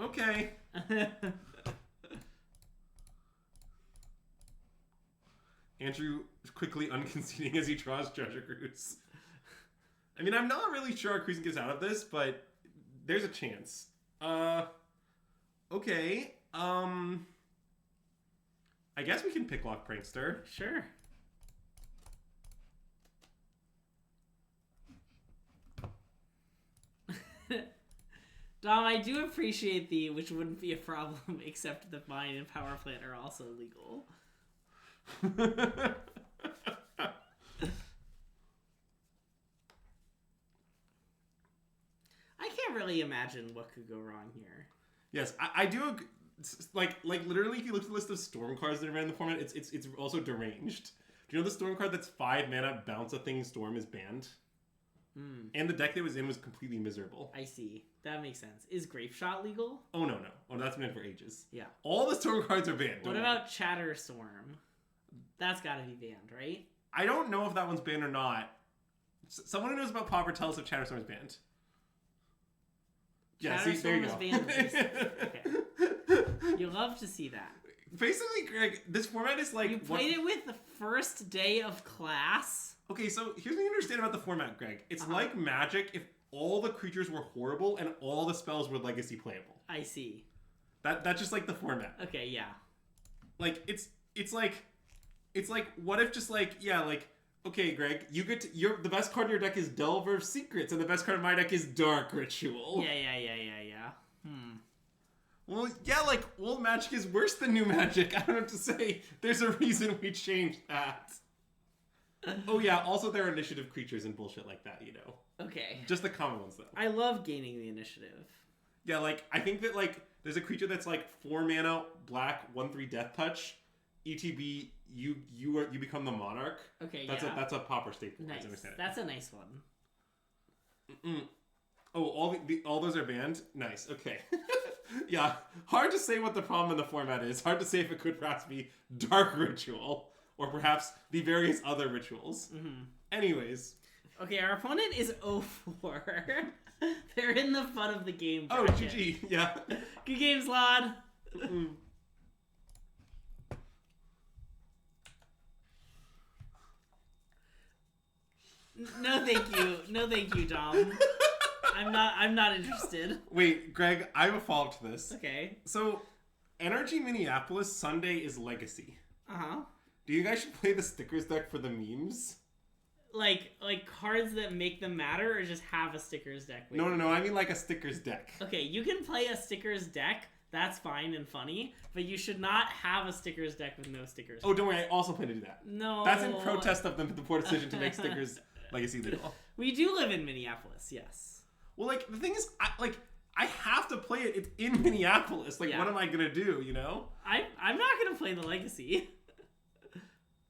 Okay. Andrew quickly unconceding as he draws Treasure Cruise. I mean, I'm not really sure our cruising gets out of this, but there's a chance. Okay. I guess we can picklock Prankster. Sure. Dom, I do appreciate the which wouldn't be a problem except the mine and power plant are also legal. I can't really imagine what could go wrong here. Yes, I do. Like literally, if you look at the list of storm cards that are in the format, it's also deranged. Do you know the storm card that's 5 mana, bounce a thing, storm is banned? And the deck that it was in was completely miserable. I see. That makes sense. Is Grape Shot legal? Oh, no. Oh, that's been for ages. Yeah. All the storm cards are banned. What about Chatterstorm? That's gotta be banned, right? I don't know if that one's banned or not. Someone who knows about Pauper, tell us if Chatterstorm is banned. Yeah, see, there you go. Okay. You love to see that. Basically, Greg, this format is like... You played it with the first day of class? Okay, so here's what you understand about the format, Greg. It's like Magic if all the creatures were horrible and all the spells were legacy playable. I see. That's just like the format. Okay, yeah. Like it's like what if just like okay, Greg, you get to, the best card in your deck is Delver of Secrets and the best card in my deck is Dark Ritual. Yeah. Well, yeah, like old Magic is worse than new Magic. I don't know what to say. There's a reason we changed that. Oh yeah, also there are initiative creatures and bullshit like that, you know. Okay. Just the common ones though. I love gaining the initiative. Yeah, like I think that like there's a creature that's like 4 mana, black, 1/3 death touch. ETB, you become the monarch. Okay, that's a Pauper staple. Nice. Understand it. That's a nice one. Oh, all those are banned? Nice, okay. Yeah, hard to say what the problem in the format is. Hard to say if it could perhaps be Dark Ritual, or perhaps the various other rituals. Anyways. Okay, our opponent is 0-4. They're in the fun of the game bracket. Oh, GG, yeah. Good games, Lod. No, thank you. No, thank you, Dom. I'm not interested. Wait, Greg, I have a follow-up to this. Okay. So, Energy Minneapolis Sunday is Legacy. Uh-huh. Do you guys should play the stickers deck for the memes? Like cards that make them matter, or just have a stickers deck? No, I mean like a stickers deck. Okay, you can play a stickers deck. That's fine and funny, but you should not have a stickers deck with no stickers. Oh, don't worry, I also plan to do that. No. That's in protest of the poor decision to make stickers Legacy legal. We do live in Minneapolis, yes. Well, like, the thing is, I have to play it. It's in Minneapolis. Like, what am I gonna do, you know? I'm not gonna play the Legacy.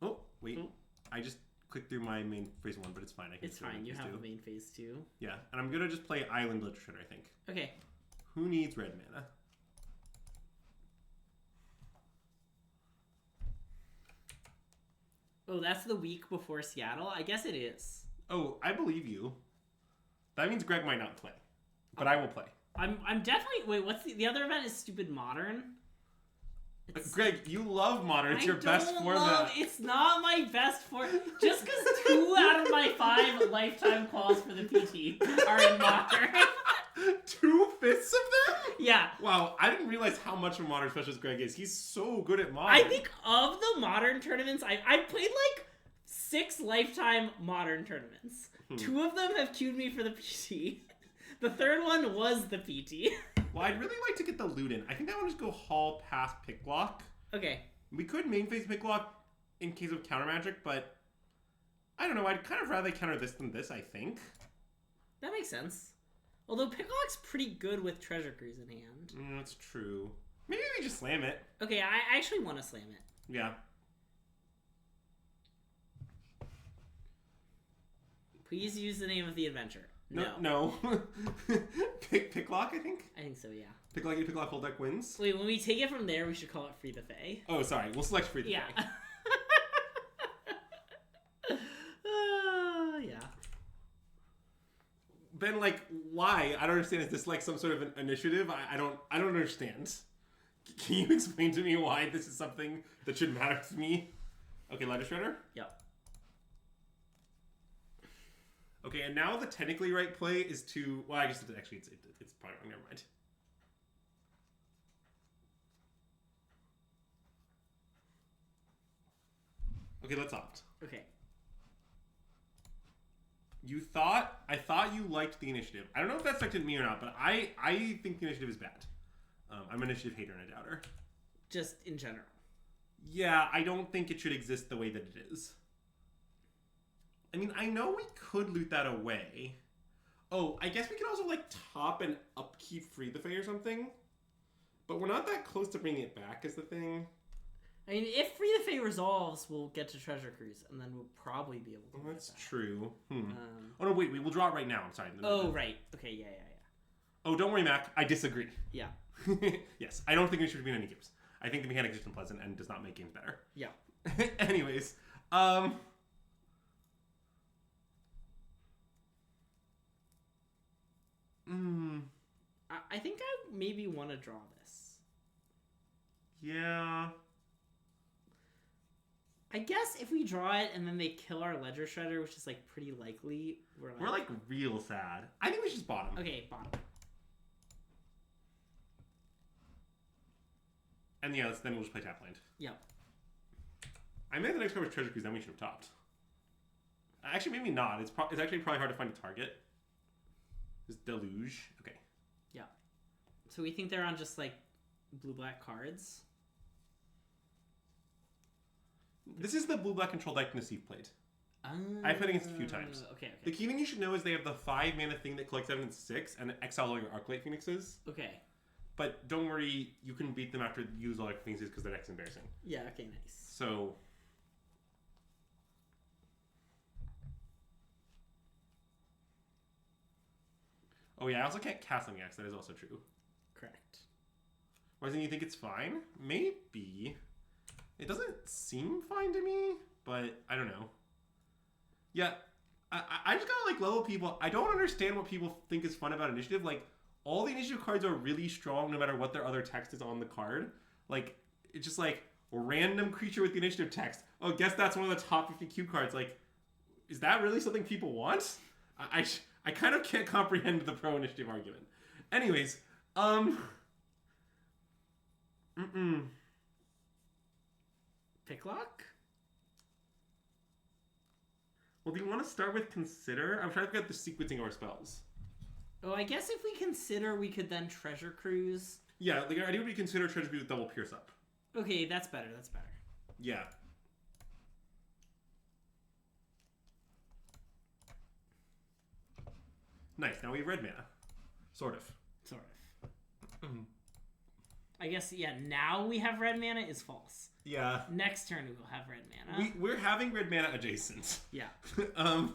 Oh, wait. Oh. I just clicked through my main phase 1, but it's fine. It's fine. You have a main phase 2. Yeah, and I'm gonna just play Island Literature, I think. Okay. Who needs red mana? Oh, that's the week before Seattle? I guess it is. Oh, I believe you. That means Greg might not play, but I will play. I'm definitely... Wait, what's the other event is Stupid Modern? Greg, you love Modern. It's your best format. It's not my best format. Just because 2 out of my 5 lifetime calls for the PT are in Modern. 2/5 of them? Yeah. Wow, I didn't realize how much of a Modern specialist Greg is. He's so good at Modern. I think of the Modern tournaments, I've played like 6 lifetime Modern tournaments. 2 of them have queued me for the PT. The third one was the PT. Well, I'd really like to get the loot in. I think I want to just go haul past Pick Block. Okay. We could main phase Pick Block in case of counter magic, but I don't know. I'd kind of rather counter this than this, I think. That makes sense. Although Pick Block's pretty good with Treasure Cruise in hand. That's true. Maybe we just slam it. Okay, I actually want to slam it. Yeah. Please use the name of the adventure. No. Pick Lock, I think? I think so, yeah. Pick Lock, whole deck wins? Wait, when we take it from there, we should call it Free the Fae. Oh, sorry. We'll select Free the Fae. Yeah. Ben, like, why? I don't understand. Is this like some sort of an initiative? I don't understand. Can you explain to me why this is something that should matter to me? Okay, Letter Shredder? Yep. Okay, and now the technically right play is to... Well, I guess it's probably wrong. Never mind. Okay, let's opt. Okay. I thought you liked the initiative. I don't know if that affected me or not, but I think the initiative is bad. I'm an initiative hater and a doubter. Just in general. Yeah, I don't think it should exist the way that it is. I mean, I know we could loot that away. Oh, I guess we could also, like, top and upkeep Free the Fae or something. But we're not that close to bringing it back is the thing. I mean, if Free the Fae resolves, we'll get to Treasure Cruise, and then we'll probably be able to Well, get that's that. true. Oh, no, wait, we will draw it right now. I'm sorry. Oh, right. Okay, yeah. Oh, don't worry, Mac. I disagree. Yeah. Yes, I don't think we should be in any games. I think the mechanic is just unpleasant and does not make games better. Yeah. Anyways, I think I maybe want to draw this. Yeah. I guess if we draw it and then they kill our Ledger Shredder, which is, like, pretty likely, We're like real sad. I think we should just bottom. Okay, bottom. And yeah, then we'll just play tap land. Yep. I meant the next card was Treasure Cruise, then we should have topped. Actually, maybe not. It's actually probably hard to find a target. This Deluge. Okay. Yeah. So we think they're on just, like, blue-black cards. This is the blue-black control deck Nassif played. I've played against it a few times. Okay. The key thing you should know is they have the 5 mana thing that collects 7 and 6 and exile all your Arclight Phoenixes. Okay. But don't worry, you can beat them after you use all your Phoenixes because their deck's embarrassing. Yeah, okay, nice. So... Oh yeah, I also can't cast on X, that is also true. Correct. Whereas you think it's fine? Maybe. It doesn't seem fine to me, but I don't know. Yeah, I just gotta like level people. I don't understand what people think is fun about initiative. Like, all the initiative cards are really strong no matter what their other text is on the card. Like, it's just like, random creature with the initiative text. Oh, guess that's one of the top 50 cube cards. Like, is that really something people want? I kind of can't comprehend the pro-initiative argument. Anyways, Picklock? Well, do you want to start with Consider? I'm trying to figure out the sequencing of our spells. Oh, I guess if we consider, we could then Treasure Cruise. Yeah, like, I do we consider Treasure Cruise with double Pierce up. Okay, that's better, that's better. Yeah. Nice, now we have red mana. Sort of. Sort of. I guess, yeah, now we have red mana is false. Yeah. Next turn we will have red mana. We're having red mana adjacent. Yeah. Are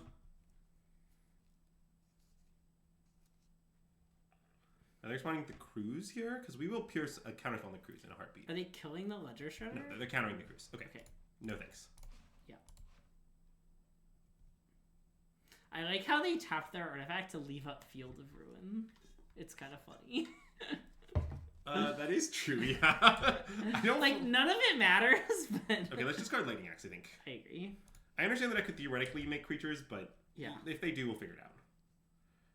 they responding to Cruise here? Because we will pierce a counterspell on the Cruise in a heartbeat. Are they killing the Ledger Shredder? No, they're countering the Cruise. Okay. Okay. No thanks. Yeah. I like how they tap their artifact to leave up Field of Ruin. It's kind of funny. That is true, yeah. I don't like, none of it matters, but... Okay, let's discard Lightning Axe, I think. I agree. I understand that I could theoretically make creatures, but yeah, if they do, we'll figure it out.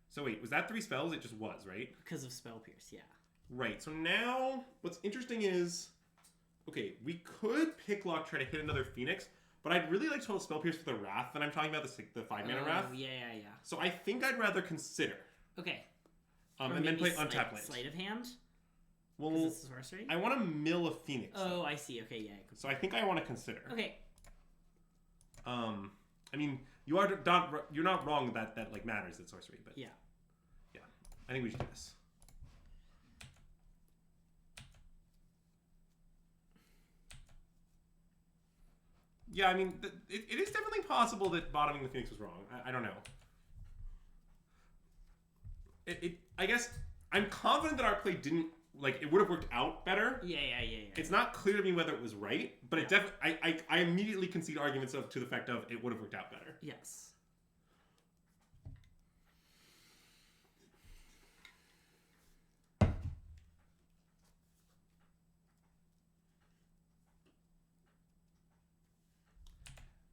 So wait, was that 3 spells? It just was, right? Because of Spell Pierce, yeah. Right, so now what's interesting is... Okay, we could Picklock try to hit another Phoenix, but I'd really like to hold Spell Pierce for the Wrath that I'm talking about, the 5 mana Wrath. Yeah. So I think I'd rather Consider. Okay. And then play Untap Land. Sleight of Hand? Well, this is sorcery? I want to mill a Phoenix. Oh, I see. Okay, yeah. So I think I want to Consider. Okay. I mean, you're not wrong that like matters at sorcery, but yeah, I think we should do this. Yeah, I mean, it is definitely possible that bottoming the Phoenix was wrong. I don't know. I guess I'm confident that our play didn't, like, it would have worked out better. Yeah. It's not clear to me whether it was right, but it definitely, I immediately concede arguments to the effect of it would have worked out better. Yes.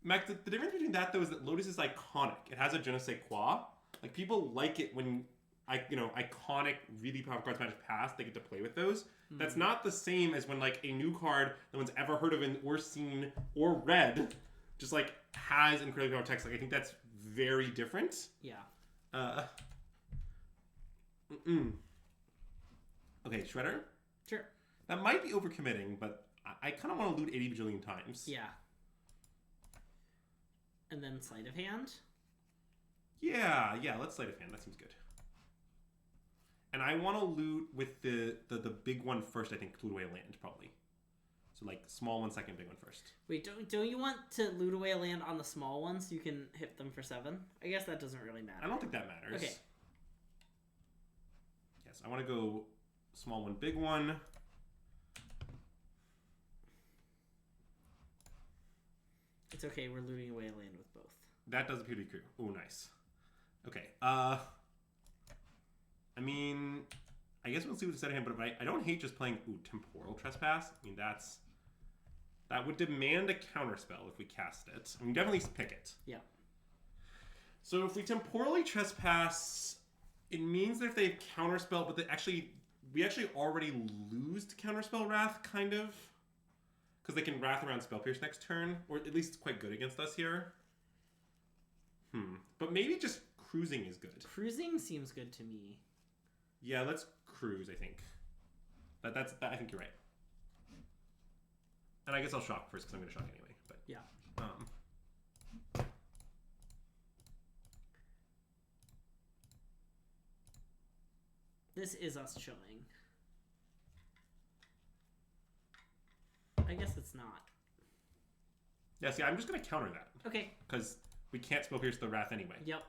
Mac, the difference between that, though, is that Lotus is iconic. It has a je ne sais quoi. Like, people like it when, iconic, really powerful cards Magic Pass, they get to play with those. Mm. That's not the same as when, like, a new card no one's ever heard of or seen or read just like has incredibly powerful text. Like I think that's very different. Yeah. Okay, Shredder. Sure. That might be overcommitting, but I kind of want to loot 80 bajillion times. Yeah. And then sleight of hand. Yeah, let's sleight of hand. That seems good. And I want to loot with the big one first. I think loot away a land probably. So like small one second, big one first. Wait, don't you want to loot away a land on the small one so you can hit them for 7? I guess that doesn't really matter. I don't think that matters. Okay. Yes, I want to go small one, big one. It's okay. We're looting away a land with both. That does appear to be true. Oh, nice. Okay. I mean, I guess we'll see what's set of hand, but I don't hate just playing Temporal Trespass. I mean, that would demand a counterspell if we cast it. I mean, definitely pick it. Yeah. So if we Temporally Trespass, it means that if they counterspell, but we actually already lose to Counterspell Wrath, kind of. Because they can Wrath around Spell Pierce next turn, or at least it's quite good against us here. But maybe just cruising is good. Cruising seems good to me. Yeah, let's cruise, I think. I think you're right. And I guess I'll shock first because I'm going to shock anyway. But yeah. This is us chilling. I guess it's not. Yeah, see, I'm just going to counter that. Okay. Because we can't Spell Pierce the Wrath anyway. Yep.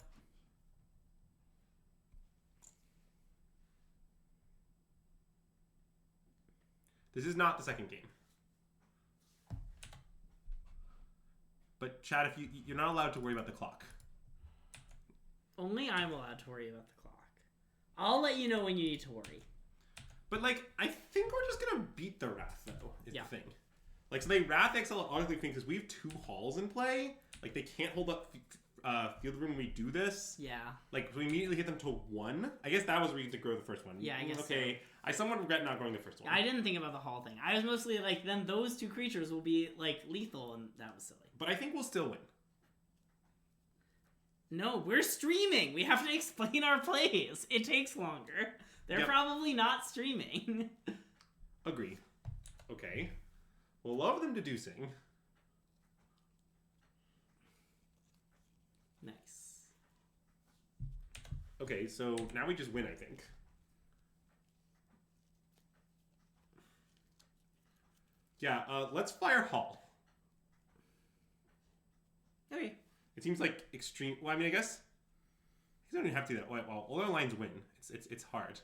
This is not the second game. But Chad, if you're not allowed to worry about the clock. Only I'm allowed to worry about the clock. I'll let you know when you need to worry. But like, I think we're just gonna beat the Wrath though. Is the thing. Like, so they Wrath Exile automatically because we have 2 halls in play. Like, they can't hold up Field Room when we do this. Yeah. Like, we immediately hit them to 1. I guess that was reason to grow the first one. Yeah, I guess okay. So. I somewhat regret not growing the first one. I didn't think about the hall thing. I was mostly like, then those 2 creatures will be like lethal, and that was silly. But I think we'll still win. No, we're streaming. We have to explain our plays. It takes longer. They're probably not streaming. Agree. Okay. We'll love them deducing. Nice. Okay, so now we just win, I think. Yeah, let's fire Hall. Okay. It seems like extreme. Well, I mean, I guess you don't even have to do that. Well, all our lines win. It's hard.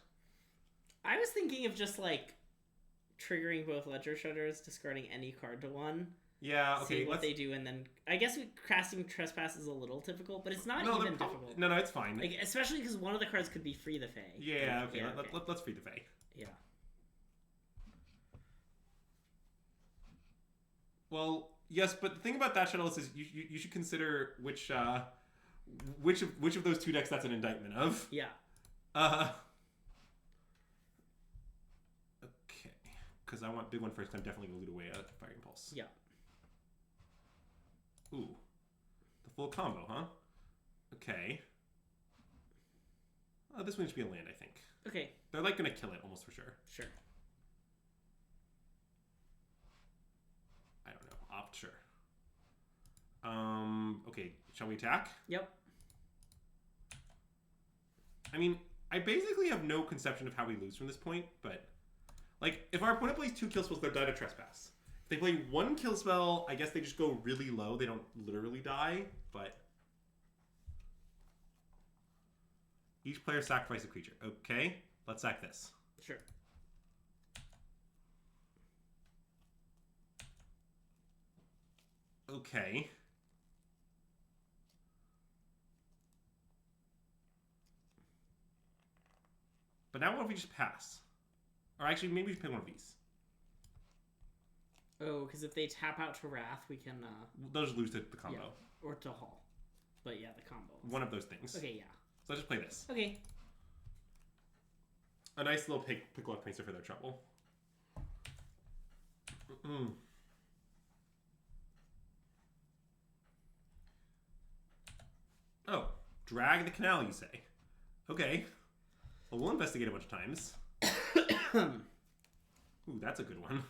I was thinking of just like triggering both Ledger Shudders, discarding any card to 1. Yeah. Okay. See what they do, and then I guess casting Trespass is a little difficult, but it's not even difficult. No, it's fine. Like, especially because one of the cards could be Free the Fae. Yeah. Okay. Let's free the Fae. Yeah. Well, yes, but the thing about that Shuttle is you should consider which of those 2 decks that's an indictment of. Yeah. Okay. Because I want big one first. I'm definitely gonna loot away a Fire Impulse. Yeah. Ooh, the full combo, huh? Okay. This one should be a land, I think. Okay. They're like gonna kill it almost for sure. Sure. I don't know. Opt, sure. Okay, shall we attack? Yep. I mean, I basically have no conception of how we lose from this point, but like, if our opponent plays 2 kill spells, they're die to Trespass. If they play 1 kill spell, I guess they just go really low. They don't literally die, but each player sacrifices a creature. Okay, let's sack this. Sure. Okay. But now what if we just pass? Or actually, maybe we should pick one of these. Oh, because if they tap out to Wrath, we can... They'll just lose to the combo. Yeah, or to Hall. But yeah, the combo. One of those things. Okay, yeah. So let's just play this. Okay. A nice little pickle up pacer for their trouble. Drag the canal, you say? Okay. Well, we'll investigate a bunch of times. Ooh, that's a good one.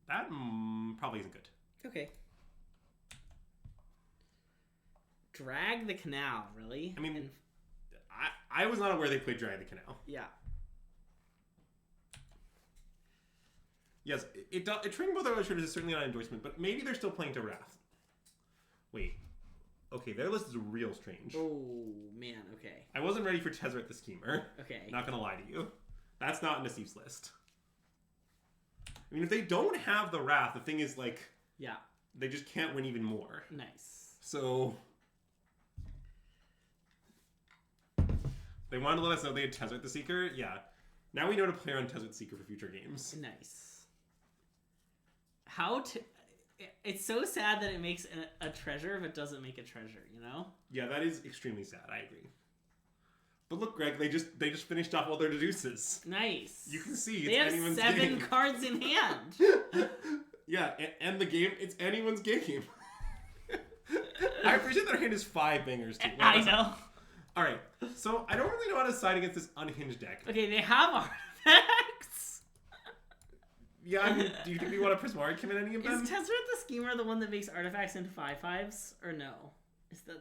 That probably isn't good. Okay. Drag the canal, really? I mean, I was not aware they played Drag the Canal. Yeah. Yes, trading both our shooters is certainly not an endorsement, but maybe they're still playing to Wrath. Wait. Okay, their list is real strange. Oh, man, okay. I wasn't ready for Tezzeret the Schemer. Okay. Not gonna lie to you. That's not in Nassif's list. I mean, if they don't have the Wrath, the thing is, like... Yeah. They just can't win even more. Nice. So... They wanted to let us know they had Tezzeret the Seeker. Yeah. Now we know to play on Tezzeret the Seeker for future games. Nice. It's so sad that it makes a treasure, but doesn't make a treasure, you know? Yeah, that is extremely sad. I agree. But look, Greg, they just finished off all their deduces. Nice. You can see they it's have anyone's 7 game. cards in hand. Yeah, and the game, it's anyone's game. I appreciate that our hand is 5 bangers too. Well, I know. All right, so I don't really know how to side against this unhinged deck. Okay, they have artifacts. Yeah, I mean, do you think we want to Prismari commit any of them? Is Tezzeret the Schemer the one that makes artifacts into 5/5s, or no?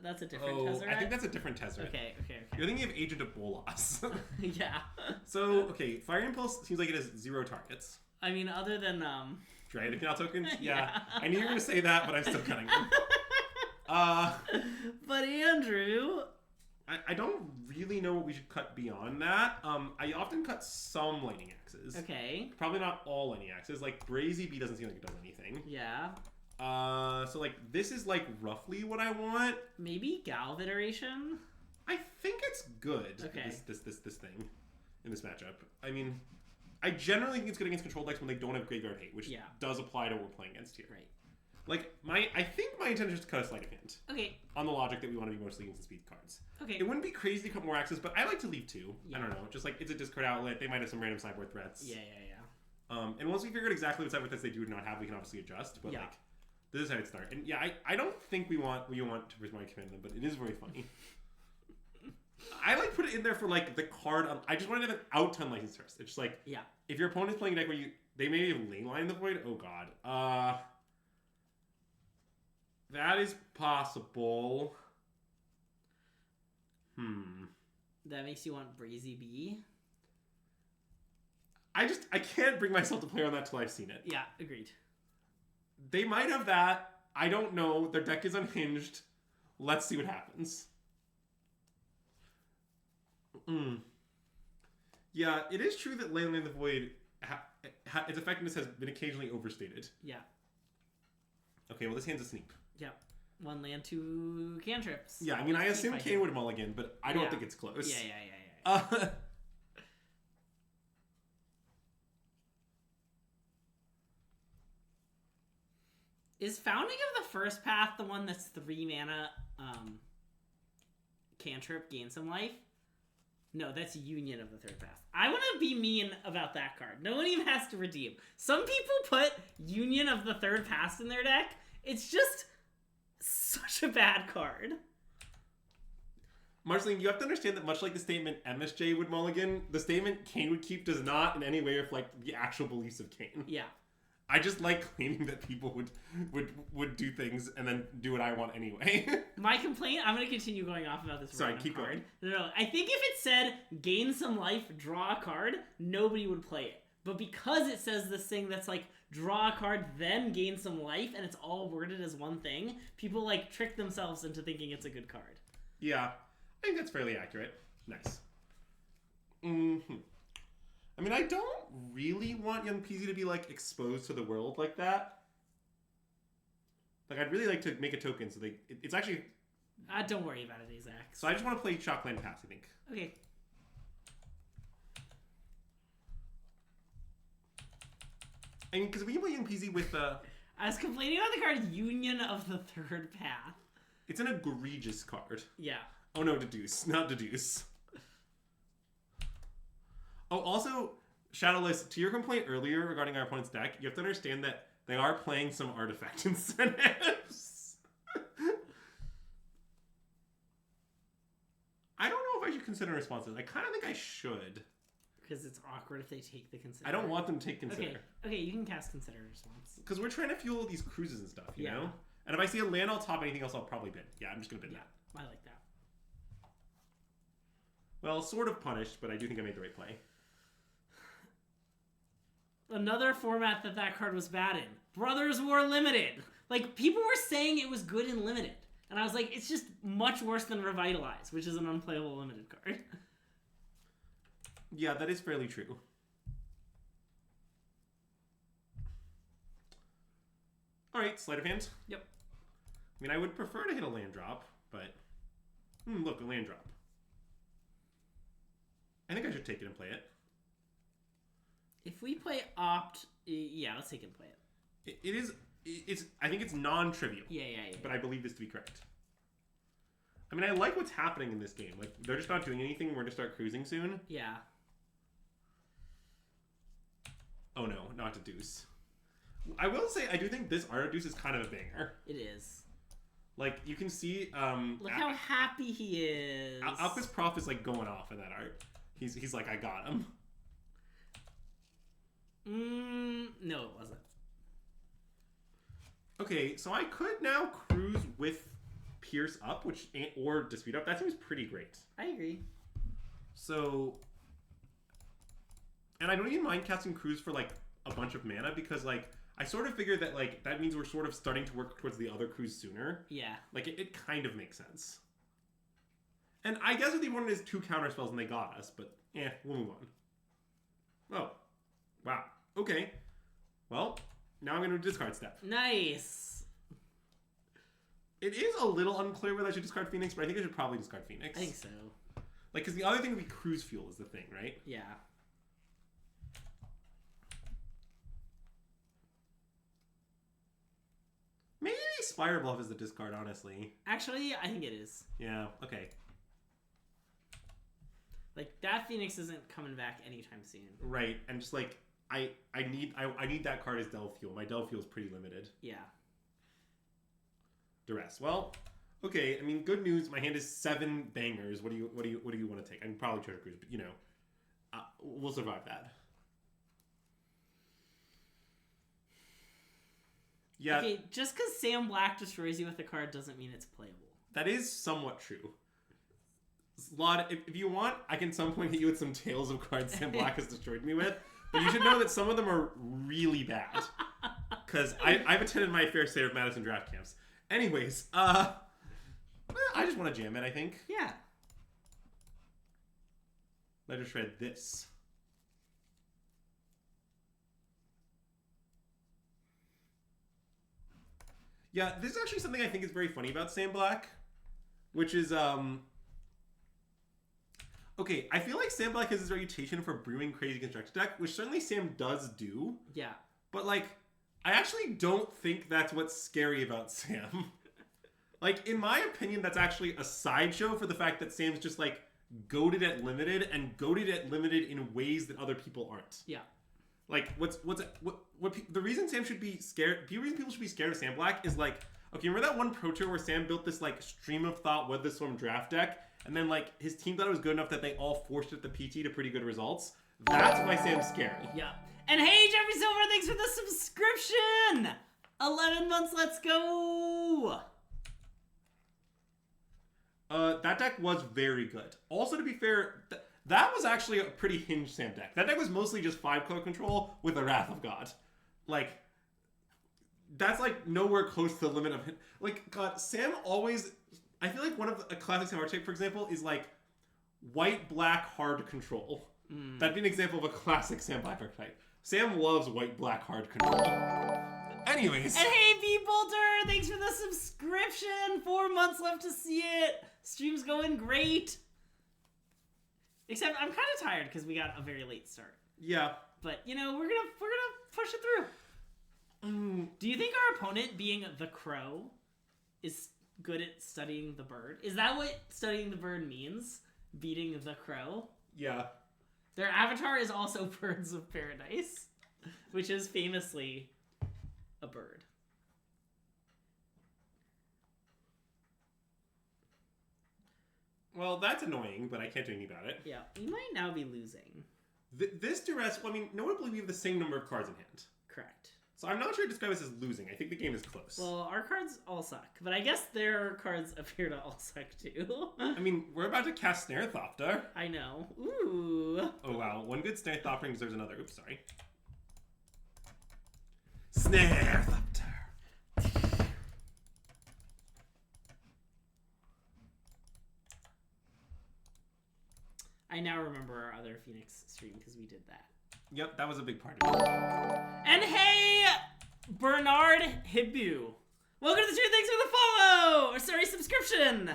That's a different Tezzeret? I think that's a different Tezzeret. Okay. You're thinking of Agent of Bolas. Yeah. So, okay, Fire Impulse seems like it has 0 targets. I mean, other than Dragon of Canal tokens? Yeah. Yeah. I knew you were going to say that, but I'm still cutting them. But Andrew... I don't really know what we should cut beyond that. I often cut some Lightning Axes. Okay. Probably not all Lightning Axes. Like, Brazy B doesn't seem like it does anything. Yeah. So, like, this is, like, roughly what I want. Maybe Galv iteration? I think it's good. Okay. This thing in this matchup. I mean, I generally think it's good against control decks when they don't have Graveyard Hate, which does apply to what we're playing against here. Right. Like, I think my intention is to cut a Sleight of Hand. Okay. On the logic that we want to be mostly against the speed cards. Okay. It wouldn't be crazy to cut more axes, but I like to leave 2. Yeah. I don't know. Just like, it's a discard outlet. They might have some random sideboard threats. Yeah. And once we figure out exactly what sideboard threats they do or not have, we can obviously adjust. But like, this is how it starts. And yeah, I don't think we want to Prismari command them, but it is very funny. I like put it in there for like the card. I just wanted to have an out-ton license first. It's just like, if your opponent's playing a deck where they may have lane line the void. Oh god. That is possible. That makes you want Brazy B? I can't bring myself to play on that till I've seen it. Yeah, agreed. They might have that. I don't know. Their deck is unhinged. Let's see what happens. Yeah, it is true that Lane in the Void, its effectiveness has been occasionally overstated. Yeah. Okay, well this hand's a sneak. Yeah. 1 land, 2 cantrips. Yeah, I mean, I assume Kane would mulligan, but I don't think it's close. Yeah. Is Founding of the First Path the one that's 3 mana cantrip, gain some life? No, that's Union of the Third Path. I want to be mean about that card. No one even has to redeem. Some people put Union of the Third Path in their deck. It's just such a bad card. Marceline, you have to understand that much like the statement MSJ would mulligan, the statement Kane would keep does not in any way reflect the actual beliefs of Kane. Yeah. I just like claiming that people would do things and then do what I want anyway. My complaint, I'm going to continue going off about this. Sorry, keep going. No, I think if it said gain some life, draw a card, nobody would play it. But because it says this thing that's like draw a card, then gain some life, and it's all worded as one thing, people like trick themselves into thinking it's a good card. Yeah, I think that's fairly accurate. Nice. I mean, I don't really want young PZ to be, like, exposed to the world like that. Like, I'd really like to make a token so it's actually... don't worry about it, Isaac. So I just want to play Shockland Pass, I think. Okay. I mean, because we can play young PZ with... I was complaining about the card Union of the Third Path. It's an egregious card. Yeah. Oh no, Deduce. Not Deduce. Oh, also, Shadowless, to your complaint earlier regarding our opponent's deck, you have to understand that They are playing some artifact incentives. I don't know if I should consider responses. I kind of think I should. Because it's awkward if they take the consider. I don't want them to take consider. Okay, you can cast consider response. Because we're trying to fuel these cruises and stuff, you know? And if I see a land I'll top anything else, I'll probably bid. Yeah, I'm just going to bid that. I like that. Well, sort of punished, but I do think I made the right play. Another format that card was bad in. Brothers War Limited. Like, people were saying it was good in Limited. And I was like, it's just much worse than Revitalize, which is an unplayable Limited card. Yeah, that is fairly true. Alright, sleight of hand. Yep. I mean, I would prefer to hit a land drop, but... look, a land drop. I think I should take it and play it. If we play Opt... Yeah, let's take it and play it. I think it's non-trivial. Yeah. But I believe this to be correct. I mean, I like what's happening in this game. Like, they're just not doing anything. We're going to start cruising soon. Yeah. Oh no, not to deuce. I will say, I do think this art of deuce is kind of a banger. It is. Like, you can see... Look how happy he is. Alchemist Prof is, like, going off in that art. He's like, I got him. No, it wasn't. Okay, so I could now cruise with Pierce up, or Dispute up. That seems pretty great. I agree. So... And I don't even mind casting Cruise for, like, a bunch of mana, because, like, I sort of figure that, like, that means we're sort of starting to work towards the other Cruise sooner. Yeah. Like, it kind of makes sense. And I guess what they wanted is 2 counter spells, and they got us, but, we'll move on. Oh. Wow. Okay. Well, now I'm going to discard step. Nice. It is a little unclear whether I should discard Phoenix, but I think I should probably discard Phoenix. I think so. Like, because the other thing would be Cruise Fuel is the thing, right? Yeah. Maybe Spire Bluff is the discard, honestly. Actually, I think it is. Yeah, okay. Like, that Phoenix isn't coming back anytime soon. Right, and just like, I need that card as Delve Fuel. My Delve Fuel is pretty limited. Yeah. Duress. Well, okay, I mean, good news, my hand is 7 bangers. What do you want to take? I can probably Treasure Cruise, but, you know, we'll survive that. Yeah. Okay, just because Sam Black destroys you with a card doesn't mean it's playable. That is somewhat true. If you want, I can some point hit you with some Tales of cards Sam Black has destroyed me with. But you should know that some of them are really bad. Because I've attended my fair share of Madison draft camps. Anyways, I just want to jam it, I think. Yeah. Let her shred this. Yeah, this is actually something I think is very funny about Sam Black. Which is, okay, I feel like Sam Black has this reputation for brewing crazy constructed deck, which certainly Sam does do. Yeah. But, like, I actually don't think that's what's scary about Sam. Like, in my opinion, that's actually a sideshow for the fact that Sam's just, like, goated at limited, and goated at limited in ways that other people aren't. Yeah. Like, the reason Sam should be scared, the reason people should be scared of Sam Black is, like, okay, remember that one Pro Tour where Sam built this, like, Stream of Thought Weather Storm draft deck, and then, like, his team thought it was good enough that they all forced it at the PT to pretty good results? That's why Sam's scary. Yeah. And hey, Jeffrey Silver, thanks for the subscription! 11 months, let's go! That deck was very good. Also, to be fair, that was actually a pretty hinged Sam deck. That deck was mostly just 5-color control with a Wrath of God. Like, that's, like, nowhere close to the limit of... Like, God, Sam always... I feel like one of a classic Sam archetype, for example, is, like, white-black hard control. That'd be an example of a classic Sam Black archetype. Sam loves white-black hard control. Anyways. And hey, B Bolter, thanks for the subscription. 4 months left to see it. Stream's going great. Except I'm kind of tired because we got a very late start. Yeah. But you know, we're gonna push it through. Do you think our opponent, being the crow, is good at studying the bird? Is that what studying the bird means? Beating the crow? Yeah. Their avatar is also Birds of Paradise, which is famously a bird. Well, that's annoying, but I can't do anything about it. Yeah, we might now be losing. This duress, well, I mean, notably we have the same number of cards in hand. Correct. So I'm not sure to describe this as losing. I think the game is close. Well, our cards all suck, but I guess their cards appear to all suck too. I mean, we're about to cast Snare Thopter. I know. Ooh. Oh wow, one good Snare Thopter deserves another. Oops, sorry. Snare Thopter. I now remember our other Phoenix stream because we did that. Yep, that was a big part of it. And hey, Bernard Hibu. Welcome to the stream. Thanks for the follow! Or sorry, subscription!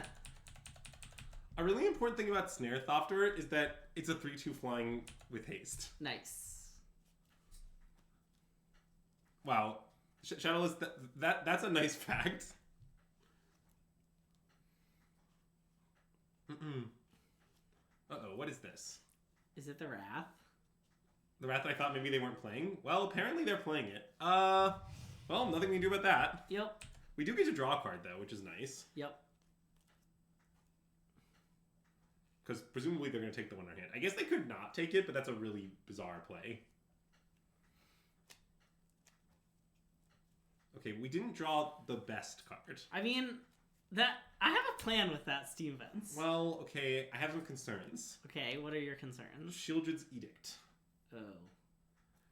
A really important thing about Snare Thopter is that it's a 3/2 flying with haste. Nice. Wow. Shadowless, that's a nice fact. Uh-oh, what is this? Is it the Wrath? The Wrath that I thought maybe they weren't playing? Well, apparently they're playing it. Well, nothing we can do about that. Yep. We do get to draw a card, though, which is nice. Yep. Because presumably they're going to take the one in our hand. I guess they could not take it, but that's a really bizarre play. Okay, we didn't draw the best card. I mean, I have a plan with that Steam Vents. Well, okay, I have some concerns. Okay, what are your concerns? Shieldred's Edict. Oh.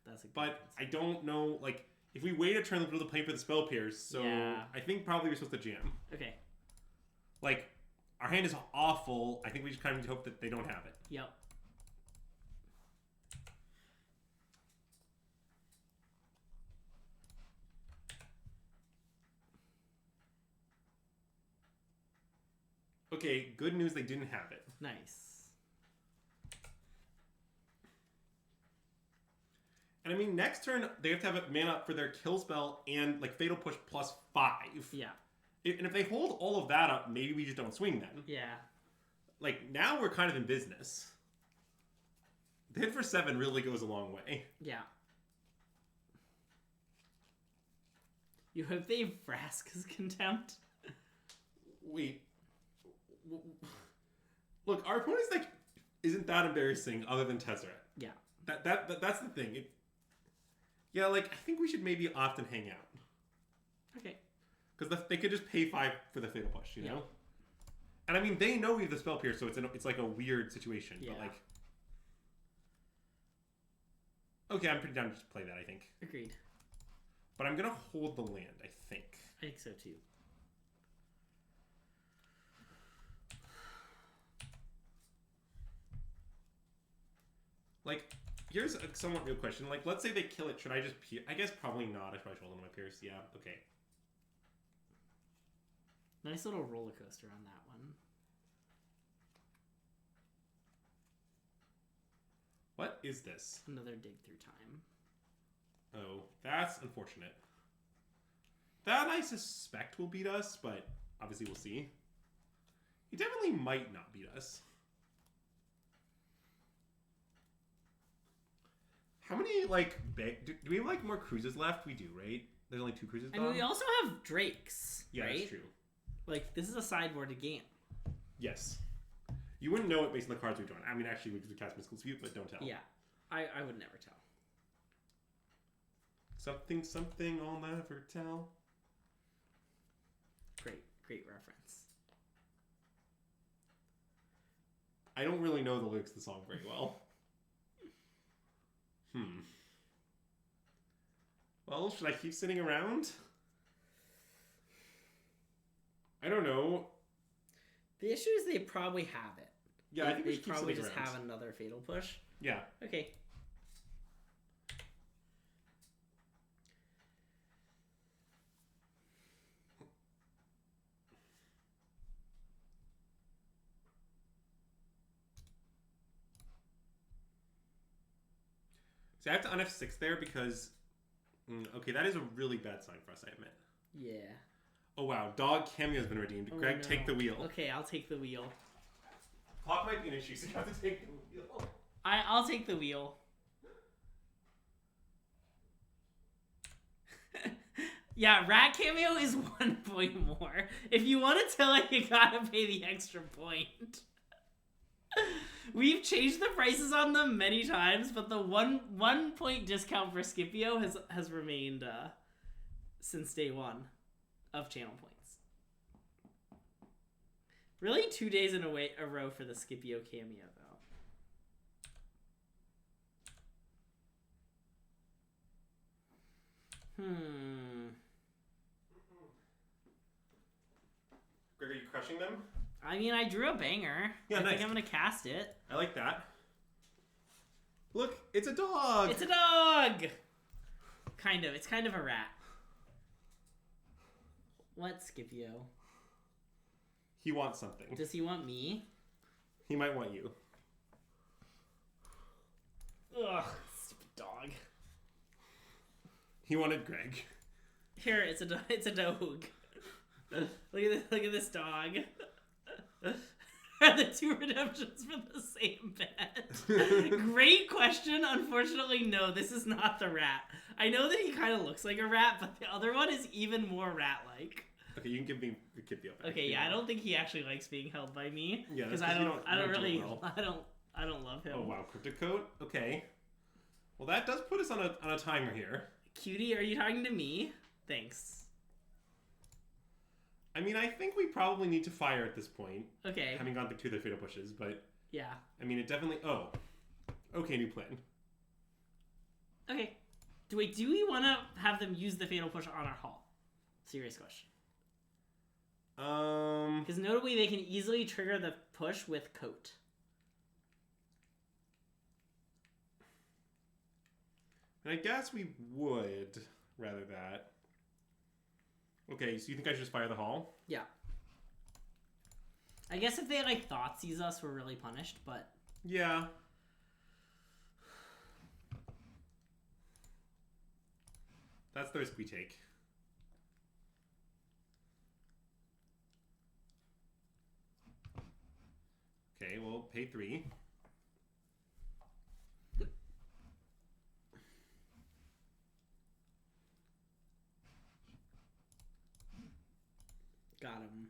That's a good But concern. I don't know, like, if we wait a turn, we'll play for the Spell Pierce, so Yeah. I think probably we're supposed to jam. Okay. Like, our hand is awful. I think we just kind of hope that they don't have it. Yep. Okay, good news, they didn't have it. Nice. And I mean, next turn, they have to have a mana for their kill spell and, like, Fatal Push +5. Yeah. And if they hold all of that up, maybe we just don't swing then. Yeah. Like, now we're kind of in business. The hit for 7 really goes a long way. Yeah. You hope they have Vraska's Contempt? Wait. Look, our opponent's, like, isn't that embarrassing other than Tezzeret. Yeah. That's the thing. Yeah, like, I think we should maybe opt and hang out. Okay. Because they could just pay 5 for the Fatal Push, you Yeah. know? And I mean, they know we have the Spell Pierce, so it's like a weird situation. Yeah. But, like... Okay, I'm pretty down to just play that, I think. Agreed. But I'm gonna hold the land, I think. I think so too. Like, here's a somewhat real question. Like, let's say they kill it. Should I just pierce? I guess probably not. I should probably hold on to my pierce. Yeah, okay. Nice little roller coaster on that one. What is this? Another dig through time. Oh, that's unfortunate. That I suspect will beat us, but obviously we'll see. He definitely might not beat us. How many, like, do we have, like, more cruises left? We do, right? There's only 2 cruises I mean, gone? we also have Drakes, Yeah, right? that's true. Like, this is a sideboarded game. Yes. You wouldn't know it based on the cards we've drawn. I mean, actually, we could cast Mystical Dispute, but don't tell. Yeah. I would never tell. Something I'll never tell. Great reference. I don't really know the lyrics of the song very well. Well, should I keep sitting around? I don't know. The issue is they probably have it. Yeah, I think we should keep probably sitting just around. have another Fatal Push. Yeah. Okay. See, I have to on F6 there because... okay, that is a really bad sign for us, I admit. Yeah. Oh, wow. Dog cameo has been redeemed. Oh, Greg, no. take the wheel. Okay, I'll take the wheel. Clock might be an issue, so you have to take the wheel. I'll take the wheel. Yeah, rat cameo is 1 point more. If you want to tell it, you gotta pay the extra point. We've changed the prices on them many times, but the one point discount for Scipio has remained since day one of channel points. Really, 2 days in a row for the Scipio cameo, though. Greg, are you crushing them? I mean, I drew a banger. Yeah, I nice. think I'm gonna cast it. I like that. Look, it's a dog! It's a dog! Kind of. It's kind of a rat. What, Scipio? He wants something. Does he want me? He might want you. Ugh, stupid dog. He wanted Greg. Here, it's a dog. Look at this dog. Are the 2 redemptions for the same bet? Great question. Unfortunately, no, this is not the rat. I know that he kind of looks like a rat, but the other one is even more rat-like. Okay, you can give me the Scipio back. Okay, yeah, I don't think he actually likes being held by me. Yeah, because I don't love him. Oh wow, Cryptic Coat. Okay. Well, that does put us on a timer here. Cutie, are you talking to me? Thanks. I mean, I think we probably need to fire at this point. Okay. Having gone through 2 of the fatal pushes, but Yeah. I mean, it definitely. Oh. Okay, new plan. Okay. Do we want to have them use the fatal push on our hall? Serious question. Because notably, they can easily trigger the push with Coat. And I guess we would rather that. Okay, so you think I should just fire the hall? Yeah. I guess if they like Thoughtseize us, we're really punished, but Yeah. That's the risk we take. Okay, well, pay 3. got him.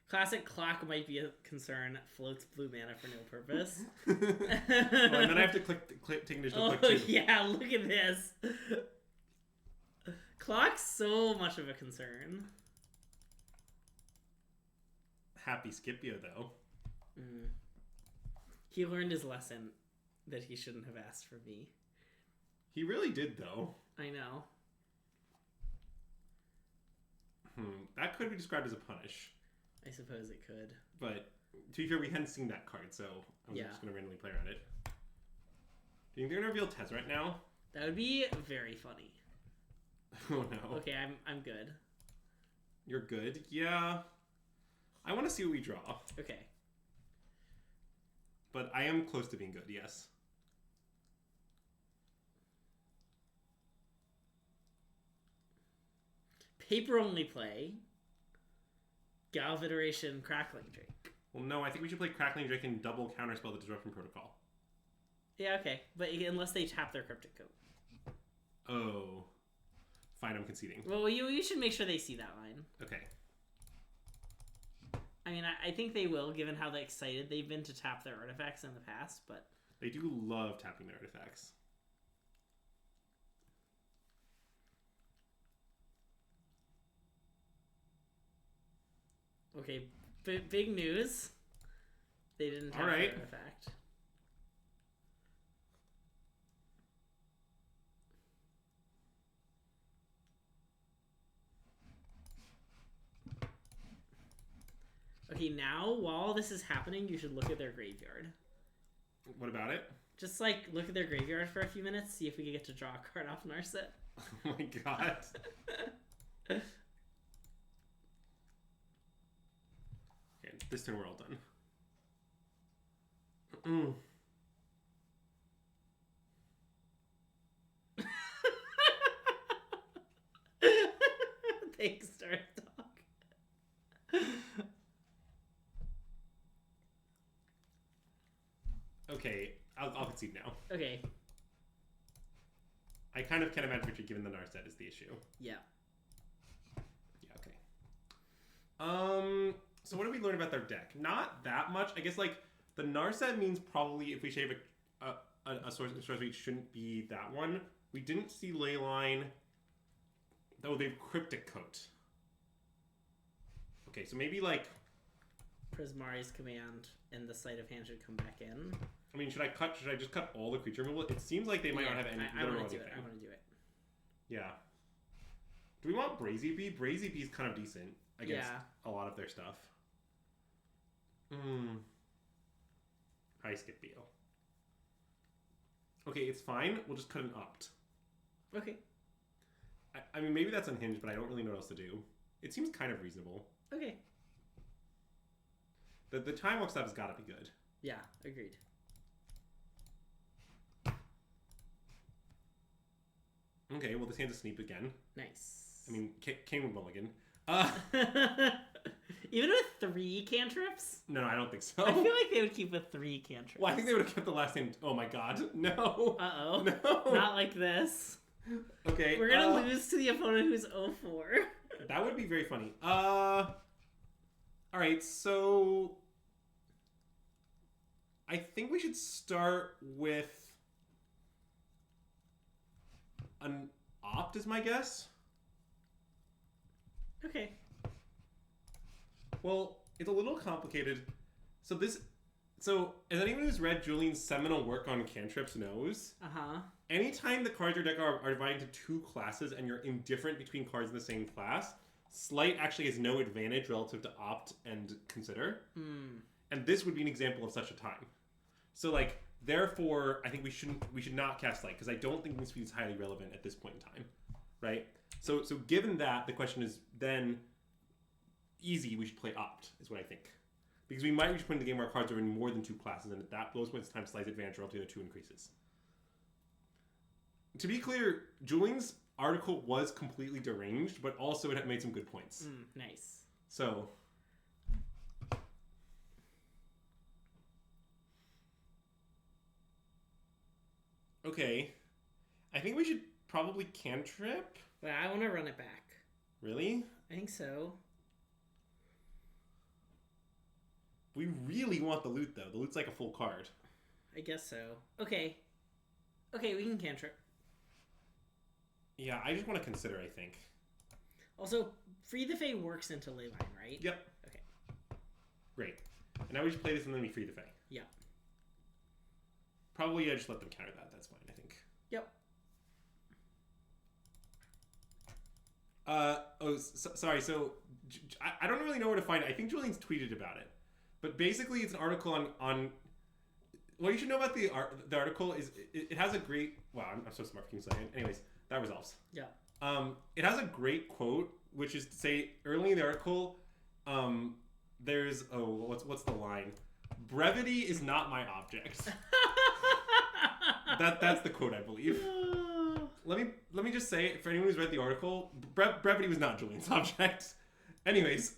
Classic clock might be a concern. Floats blue mana for no purpose. Oh, and then I have to take additional click 2. Yeah, look at this. Clock's so much of a concern. Happy Scipio, though. He learned his lesson that he shouldn't have asked for me. He really did, though. I know. That could be described as a punish. I suppose it could. But to be fair, we hadn't seen that card, so I'm just going to randomly play around it. Do you think they're going to reveal Tezzeret now? That would be very funny. Oh no. Okay, I'm good. You're good? Yeah. I want to see what we draw. Okay. But I am close to being good, yes. Paper only play. Galv Iteration Crackling Drake. Well, no, I think we should play Crackling Drake and double counterspell the Disruption Protocol. Yeah, okay. But unless they tap their Cryptic Coat. Oh. Fine, I'm conceding. Well, you should make sure they see that line. Okay. I mean, I think they will, given how excited they've been to tap their artifacts in the past, but... They do love tapping their artifacts. Okay, big news. They didn't tap their artifact. Okay, now, while this is happening, you should look at their graveyard. What about it? Just, look at their graveyard for a few minutes, see if we can get to draw a card off Narset. Oh my god. Okay, this turn we're all done. Thanks, Dark Dog. Okay, I'll concede now. Okay. I kind of can't imagine Richard given the Narset is the issue. Yeah. So what did we learn about their deck? Not that much. I guess like the Narset means probably if we shave a sorcery, it shouldn't be that one. We didn't see Leyline. Oh, they've Cryptic Coat. Okay, so maybe like Prismari's Command and the Sleight of Hand should come back in. I mean, should I just cut all the creature removal? It seems like they might not have any. I want to do it. I want to do it. Yeah. Do we want Brazy Bee? Brazy Bee is kind of decent against a lot of their stuff. High skip Beal. Okay, it's fine. We'll just cut an opt. Okay. I mean, maybe that's unhinged, but I don't really know what else to do. It seems kind of reasonable. Okay. The time walk stuff has got to be good. Yeah, agreed. Okay, well, this hand's a sneak again. Nice. I mean, King with Mulligan. Even with 3 cantrips? No, I don't think so. I feel like they would keep with 3 cantrips. Well, I think they would have kept the last hand. Oh my god. No. Uh-oh. No. Not like this. Okay. We're gonna lose to the opponent who's 0-4. That would be very funny. Alright, so I think we should start with an opt is my guess. Okay. Well, it's a little complicated. So as anyone who's read Julian's seminal work on cantrips knows, anytime the cards in your deck are divided into 2 classes and you're indifferent between cards in the same class, Slight actually has no advantage relative to opt and consider. And this would be an example of such a time. So like, therefore, I think we should not cast Slight because I don't think Wingspeed is highly relevant at this point in time, right? So given that, the question is then easy. We should play opt is what I think, because we might reach a point in the game where our cards are in more than 2 classes, and at those points in time, Slight's advantage relative to the 2 increases. To be clear, Julian's article was completely deranged, but also it had made some good points. Nice. So. Okay. I think we should probably cantrip. But I want to run it back. Really? I think so. We really want the loot, though. The loot's like a full card. I guess so. Okay. Okay, we can cantrip. Yeah, I just want to consider, I think. Also, Free the Fae works into Leyline, right? Yep. Okay. Great. And now we just play this and then we Free the Fae. Yeah. Probably I just let them counter that. That's fine, I think. Yep. Sorry. So, I don't really know where to find it. I think Julian's tweeted about it. But basically, it's an article on what you should know about the article is it has a great... Wow, I'm so smart for saying it. Anyways, that resolves. Yeah. It has a great quote, which is to say, early in the article, there's... Oh, what's the line? Brevity is not my object. That's the quote, I believe. Let me just say, for anyone who's read the article, brevity was not Julian's object. Anyways,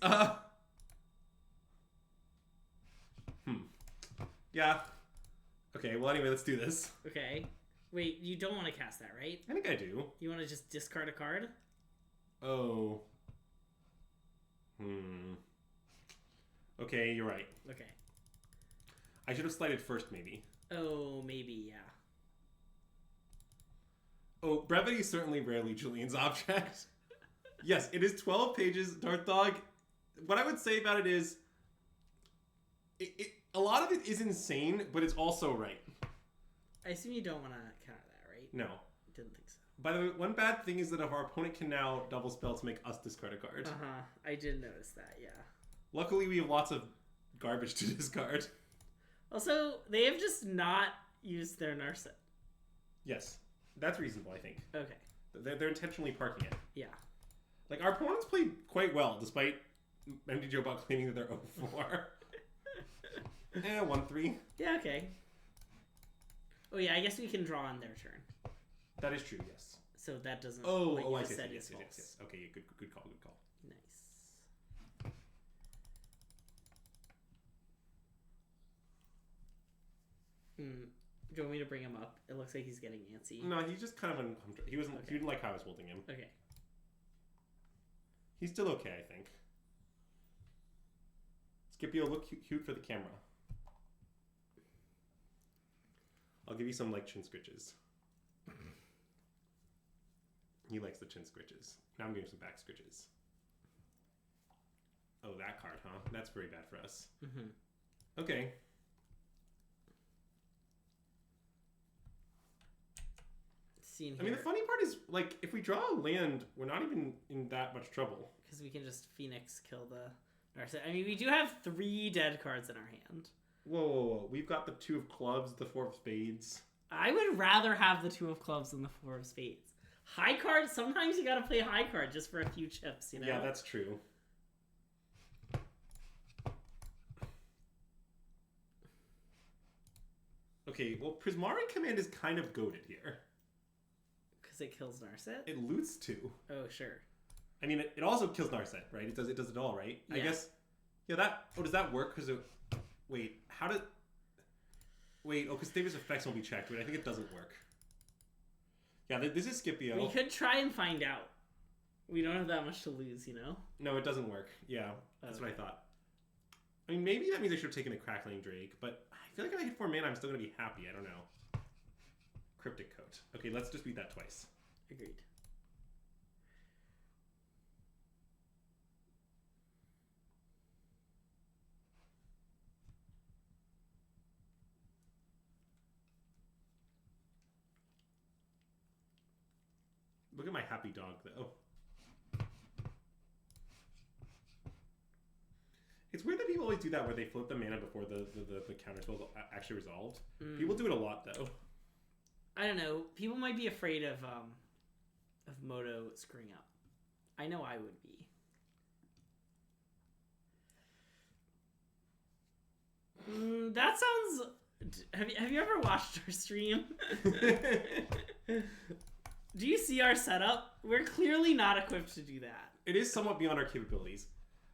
Yeah. Okay, well anyway, let's do this. Okay. Wait, you don't want to cast that, right? I think I do. You want to just discard a card? Oh. Okay, you're right. Okay. I should have slighted first, maybe. Oh, maybe, yeah. Oh, brevity is certainly rarely Julian's object. Yes, it is 12 pages. Darth Dog, what I would say about it is, a lot of it is insane, but it's also right. I assume you don't want to counter that, right? No. Didn't think so. By the way, one bad thing is that our opponent can now double spell to make us discard a card. I did notice that, yeah. Luckily, we have lots of garbage to discard. Also, they have just not used their Narset. Yes. That's reasonable, I think. Okay. They're intentionally parking it. Yeah. Like, our opponents played quite well, despite MD Joe Buck claiming that they're 0-4. 1-3. Yeah, okay. Oh, yeah, I guess we can draw on their turn. That is true, yes. So that doesn't... I see. Yes. Okay, yeah, good call. Nice. Do you want me to bring him up? It looks like he's getting antsy. No, he's just kind of uncomfortable. He didn't like how I was holding him. Okay. He's still okay, I think. Scipio, look cute for the camera. I'll give you some like chin scritches. He likes the chin scritches. Now I'm giving some back scritches. Oh, that card, huh? That's very bad for us. Mm-hmm. Okay. I mean, the funny part is, like, if we draw a land, we're not even in that much trouble. Because we can just Phoenix kill the Narset. I mean, we do have 3 dead cards in our hand. Whoa. We've got the 2 of clubs, the 4 of spades. I would rather have the 2 of clubs than the 4 of spades. High card, sometimes you gotta play high card just for a few chips, you know? Yeah, that's true. Okay, well, Prismari Command is kind of goated here. Because it kills Narset? It loots 2. Oh, sure. I mean, it also kills Narset, right? It does it all, right? Yeah. I guess. Yeah, that. Oh, does that work? Because wait, how did? Wait, because David's effects won't be checked. Wait, I think it doesn't work. Yeah, this is Scipio. We could try and find out. We don't have that much to lose, you know? No, it doesn't work. Yeah, that's what I thought. I mean, maybe that means I should have taken a Crackling Drake, but I feel like if I hit 4 mana, I'm still going to be happy. I don't know. Cryptic Coat. Okay, let's just beat that twice. Agreed. Look at my happy dog, though. It's weird that people always do that where they flip the mana before the counter spell is actually resolved. People do it a lot, though. I don't know. People might be afraid of Moto screwing up. I know I would be. That sounds... Have you ever watched our stream? Do you see our setup? We're clearly not equipped to do that. It is somewhat beyond our capabilities.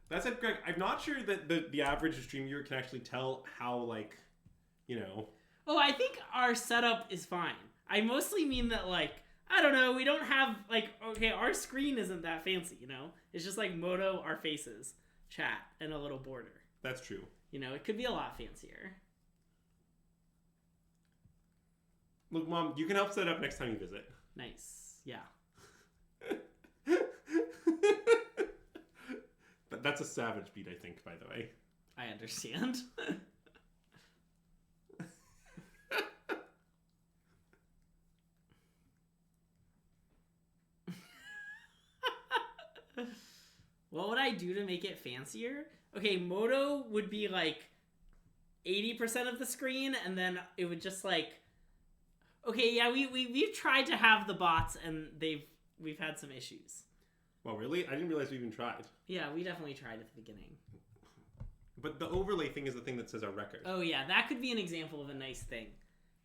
That said, Greg, I'm not sure that the average stream viewer can actually tell how, like, you know... Oh, I think our setup is fine. I mostly mean that, like, I don't know, we don't have, like, okay, our screen isn't that fancy, you know? It's just, like, Moto, our faces, chat, and a little border. That's true. You know, it could be a lot fancier. Look, Mom, you can help set up next time you visit. Nice. Yeah. That's a savage beat, I think, by the way. I understand. What would I do to make it fancier? Okay, Moto would be like 80% of the screen, and then it would just like... Okay, yeah, we've tried to have the bots, and we've had some issues. Well, really? I didn't realize we even tried. Yeah, we definitely tried at the beginning. But the overlay thing is the thing that says our record. Oh yeah, that could be an example of a nice thing.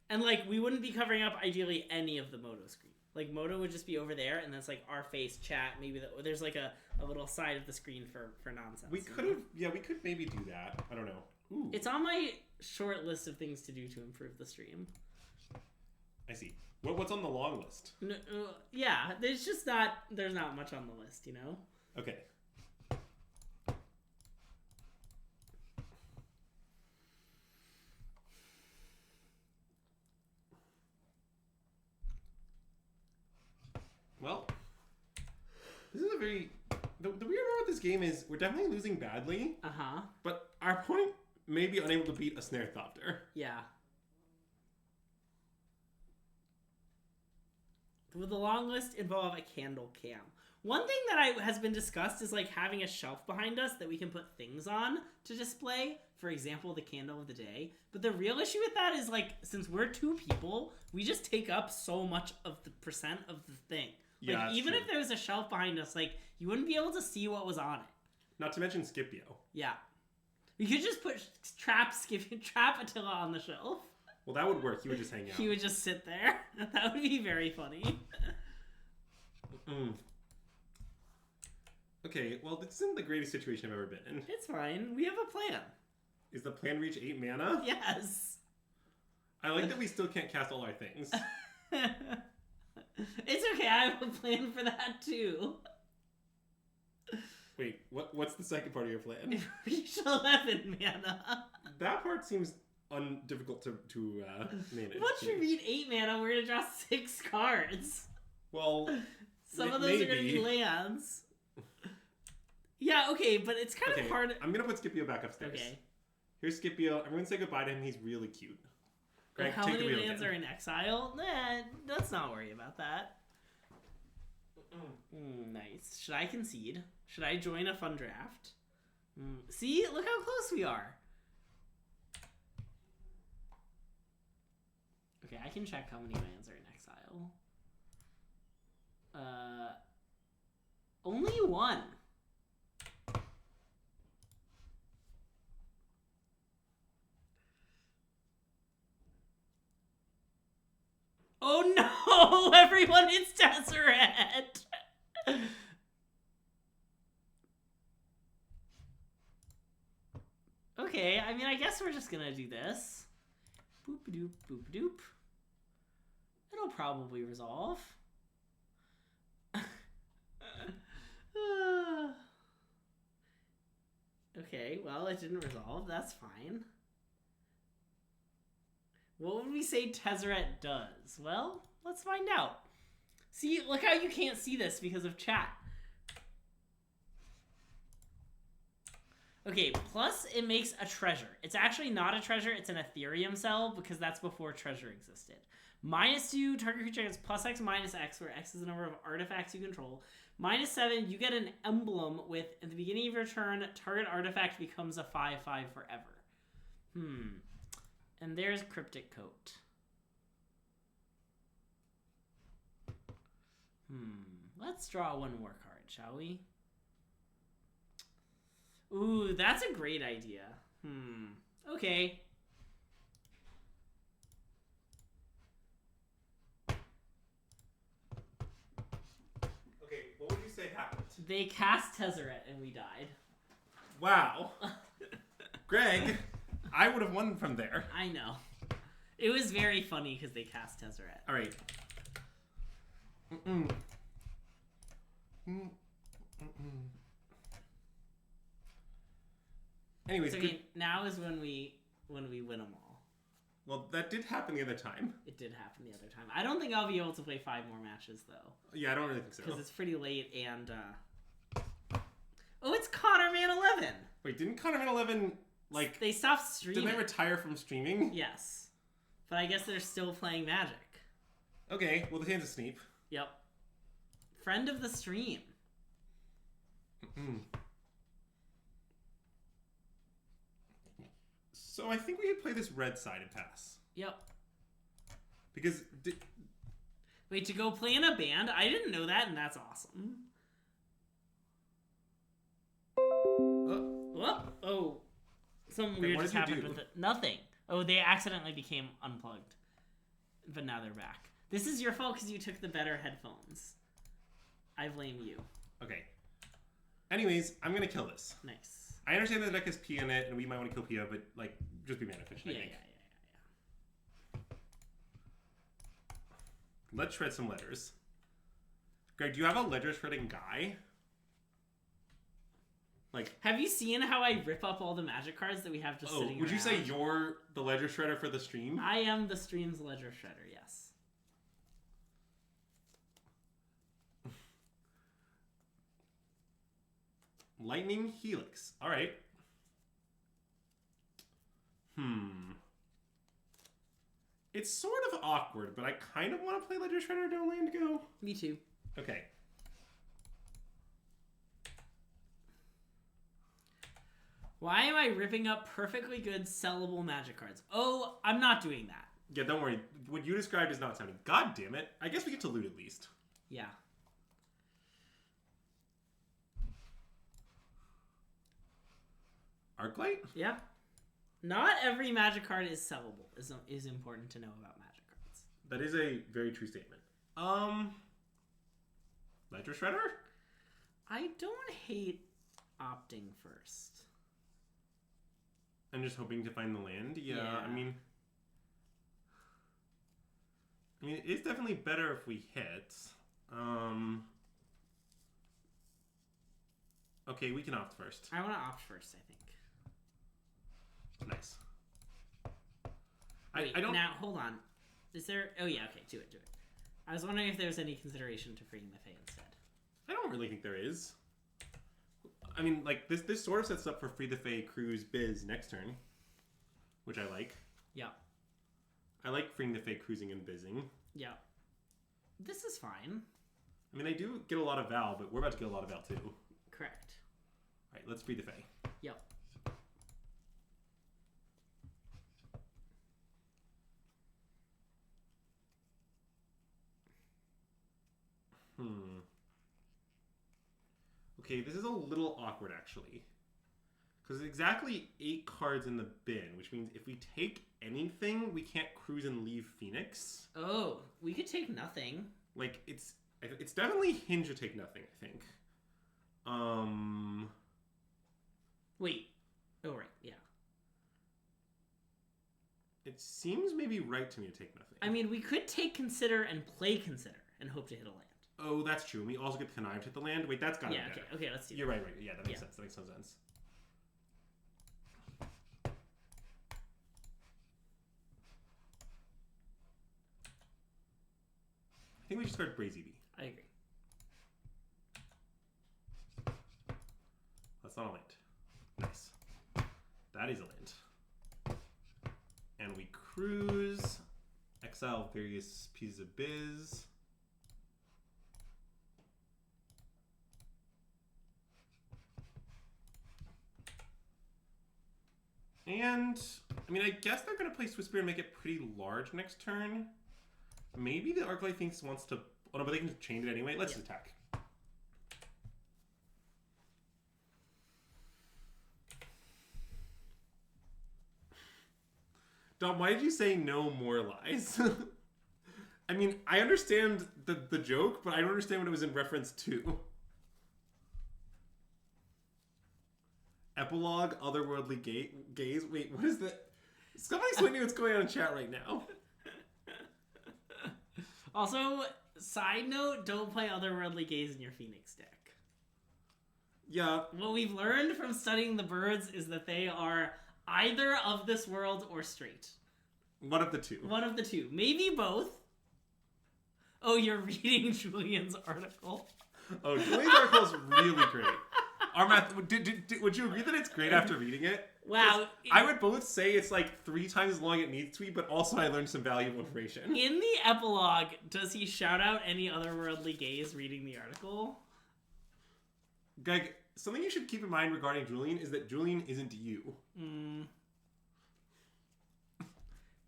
And like, we wouldn't be covering up, ideally, any of the Moto screen. Like, Moto would just be over there, and that's like our face, chat, maybe there's like a little side of the screen for nonsense. We could have, yeah, we could maybe do that. I don't know. Ooh. It's on my short list of things to do to improve the stream. I see. What's on the long list? No, yeah, there's not much on the list, you know? Okay. Well, this is a very... The weird part with this game is we're definitely losing badly. Uh-huh. But our opponent may be unable to beat a Snare Thopter. Yeah. Would the long list involve a candle cam? One thing that has been discussed is like having a shelf behind us that we can put things on to display. For example, the candle of the day. But the real issue with that is like, since we're 2 people, we just take up so much of the percent of the thing. Like, Yeah, even true. if there was a shelf behind us, like, you wouldn't be able to see what was on it. Not to mention Scipio. Yeah. We could just put Trap Attila on the shelf. Well, that would work. He would just hang out. He would just sit there. That would be very funny. Okay, well, this isn't the greatest situation I've ever been in. It's fine. We have a plan. Is the plan reach 8 mana? Yes. I like that we still can't cast all our things. It's okay. I have a plan for that too. Wait, what's the second part of your plan? Reach 11 mana. That part seems difficult to manage. Once you read 8 mana, we're gonna draw 6 cards. Well, some of those are gonna be lands. Yeah, okay, but it's kind of hard. I'm gonna put Scipio back upstairs. Okay. Here's Scipio. Everyone say goodbye to him. He's really cute. Greg, how many lands are in exile? Nah, let's not worry about that. Nice. Should I concede? Should I join a fun draft? See? Look how close we are. Okay, I can check how many lands are in exile. Only 1. Oh no! Everyone hits Tezzeret! Okay, I mean, I guess we're just gonna do this. Boop-a-doop, boop-a-doop. It'll probably resolve. Okay, well, it didn't resolve. That's fine. What would we say Tezzeret does? Well, let's find out. See, look how you can't see this because of chat. Okay, plus it makes a treasure. It's actually not a treasure, it's an Ethereum cell because that's before treasure existed. -2, target creature gets +X -X, where X is the number of artifacts you control. -7, you get an emblem with, at the beginning of your turn, target artifact becomes a 5/5 forever. And there's Cryptic Coat. Let's draw one more card, shall we? Ooh, that's a great idea. Okay. Okay, what would you say happened? They cast Tezzeret and we died. Wow. Greg, I would have won from there. I know. It was very funny because they cast Tezzeret. All right. Anyways, so, okay, now is when we win them all. Well, that did happen the other time. It did happen the other time. I don't think I'll be able to play 5 more matches though. Yeah, I don't really think so. Because it's pretty late and. Oh, it's Connor Man 11. Wait, didn't Connor Man 11 like they stopped streaming? Did they retire from streaming? Yes, but I guess they're still playing Magic. Okay, well the hand's a Sneep. Yep. Friend of the stream. So I think we could play this red side and pass. Yep. Because wait, to go play in a band? I didn't know that, and that's awesome. Oh. Something weird just happened with it. Nothing. Oh, they accidentally became unplugged. But now they're back. This is your fault because you took the better headphones. I blame you. Okay. Anyways, I'm going to kill this. Nice. I understand that the deck has Pia in it, and we might want to kill Pia, but, like, just be mana efficient, I think. Yeah. Let's shred some letters. Greg, do you have a ledger shredding guy? Like, have you seen how I rip up all the Magic cards that we have just sitting around? Would you say you're the ledger shredder for the stream? I am the stream's ledger shredder, yes. Lightning Helix. All right. It's sort of awkward, but I kind of want to play Ledger Shredder Don't Land Go. Me too. Okay. Why am I ripping up perfectly good sellable Magic cards? Oh, I'm not doing that. Yeah, don't worry. What you described is not sounding. God damn it. I guess we get to loot at least. Yeah. Arclight? Yeah. Not every Magic card is sellable. Is important to know about Magic cards. That is a very true statement. Ledger Shredder? I don't hate opting first. I'm just hoping to find the land. Yeah. I mean, it's definitely better if we hit. Okay, we can opt first. I want to opt first, I think. Nice. Wait, I don't... Now, hold on. Is there... Oh, yeah, okay, do it. I was wondering if there was any consideration to freeing the Fae instead. I don't really think there is. I mean, like, this sort of sets up for Free the Fae, Cruise, Biz next turn. Which I like. Yeah. I like freeing the Fae, cruising, and bizzing. Yeah. This is fine. I mean, I do get a lot of Val, but we're about to get a lot of Val, too. Correct. Alright, let's free the Fae. Yep. Okay, this is a little awkward, actually. Because there's exactly 8 cards in the bin, which means if we take anything, we can't cruise and leave Phoenix. Oh, we could take nothing. Like, it's definitely Hinge to take nothing, I think. Wait. Oh, right, yeah. It seems maybe right to me to take nothing. I mean, we could take Consider and play Consider and hope to hit a land. Oh, that's true. We also get Connive to hit the land. Wait, that's gotta be better. Okay, let's do that. You're right. Yeah, that makes sense. That makes some sense. I think we should start Brazy Bee. I agree. That's not a land. Nice. That is a land. And we cruise. Exile various pieces of biz. And, I mean, I guess they're going to play Swiss Beer and make it pretty large next turn. Maybe the Arclight thinks wants to... Oh, no, but they can change it anyway. Let's just attack. Dom, why did you say no more lies? I mean, I understand the joke, but I don't understand what it was in reference to. Epilogue, otherworldly gaze. Wait, what is that? Somebody explain to me what's going on in chat right now. Also, side note, don't play Otherworldly Gaze in your Phoenix deck. Yeah. What we've learned from studying the birds is that they are either of this world or straight. One of the two. One of the two. Maybe both. Oh, you're reading Julian's article. Oh, Julian's article is really great. Armath, would you agree that it's great after reading it? Wow. I would both say it's like 3 times as long as it needs to be, but also I learned some valuable information. In the epilogue, does he shout out any otherworldly gaze reading the article? Greg, something you should keep in mind regarding Julian is that Julian isn't you.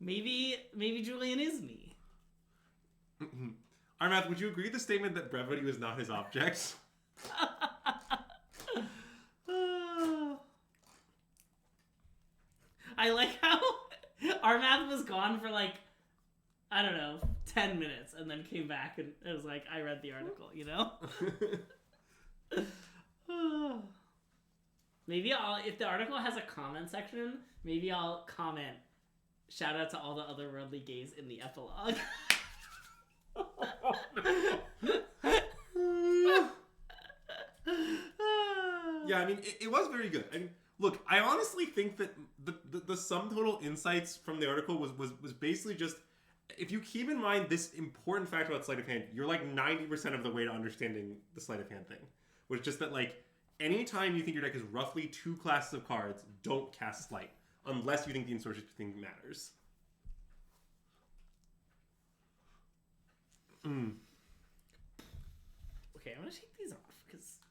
Maybe Julian is me. Armath, would you agree with the statement that brevity was not his object? I like how Armath was gone for like, I don't know, 10 minutes and then came back and it was like, I read the article, you know? Maybe if the article has a comment section, maybe I'll comment, shout out to all the otherworldly gays in the epilogue. Yeah, I mean, it was very good. I mean, look, I honestly think that the sum total insights from the article was basically just, if you keep in mind this important fact about sleight of hand, you're like 90% of the way to understanding the sleight of hand thing. Which is just that, like, anytime you think your deck is roughly 2 classes of cards, don't cast sleight. Unless you think the insurgency thing matters. Okay, I'm gonna take these off, because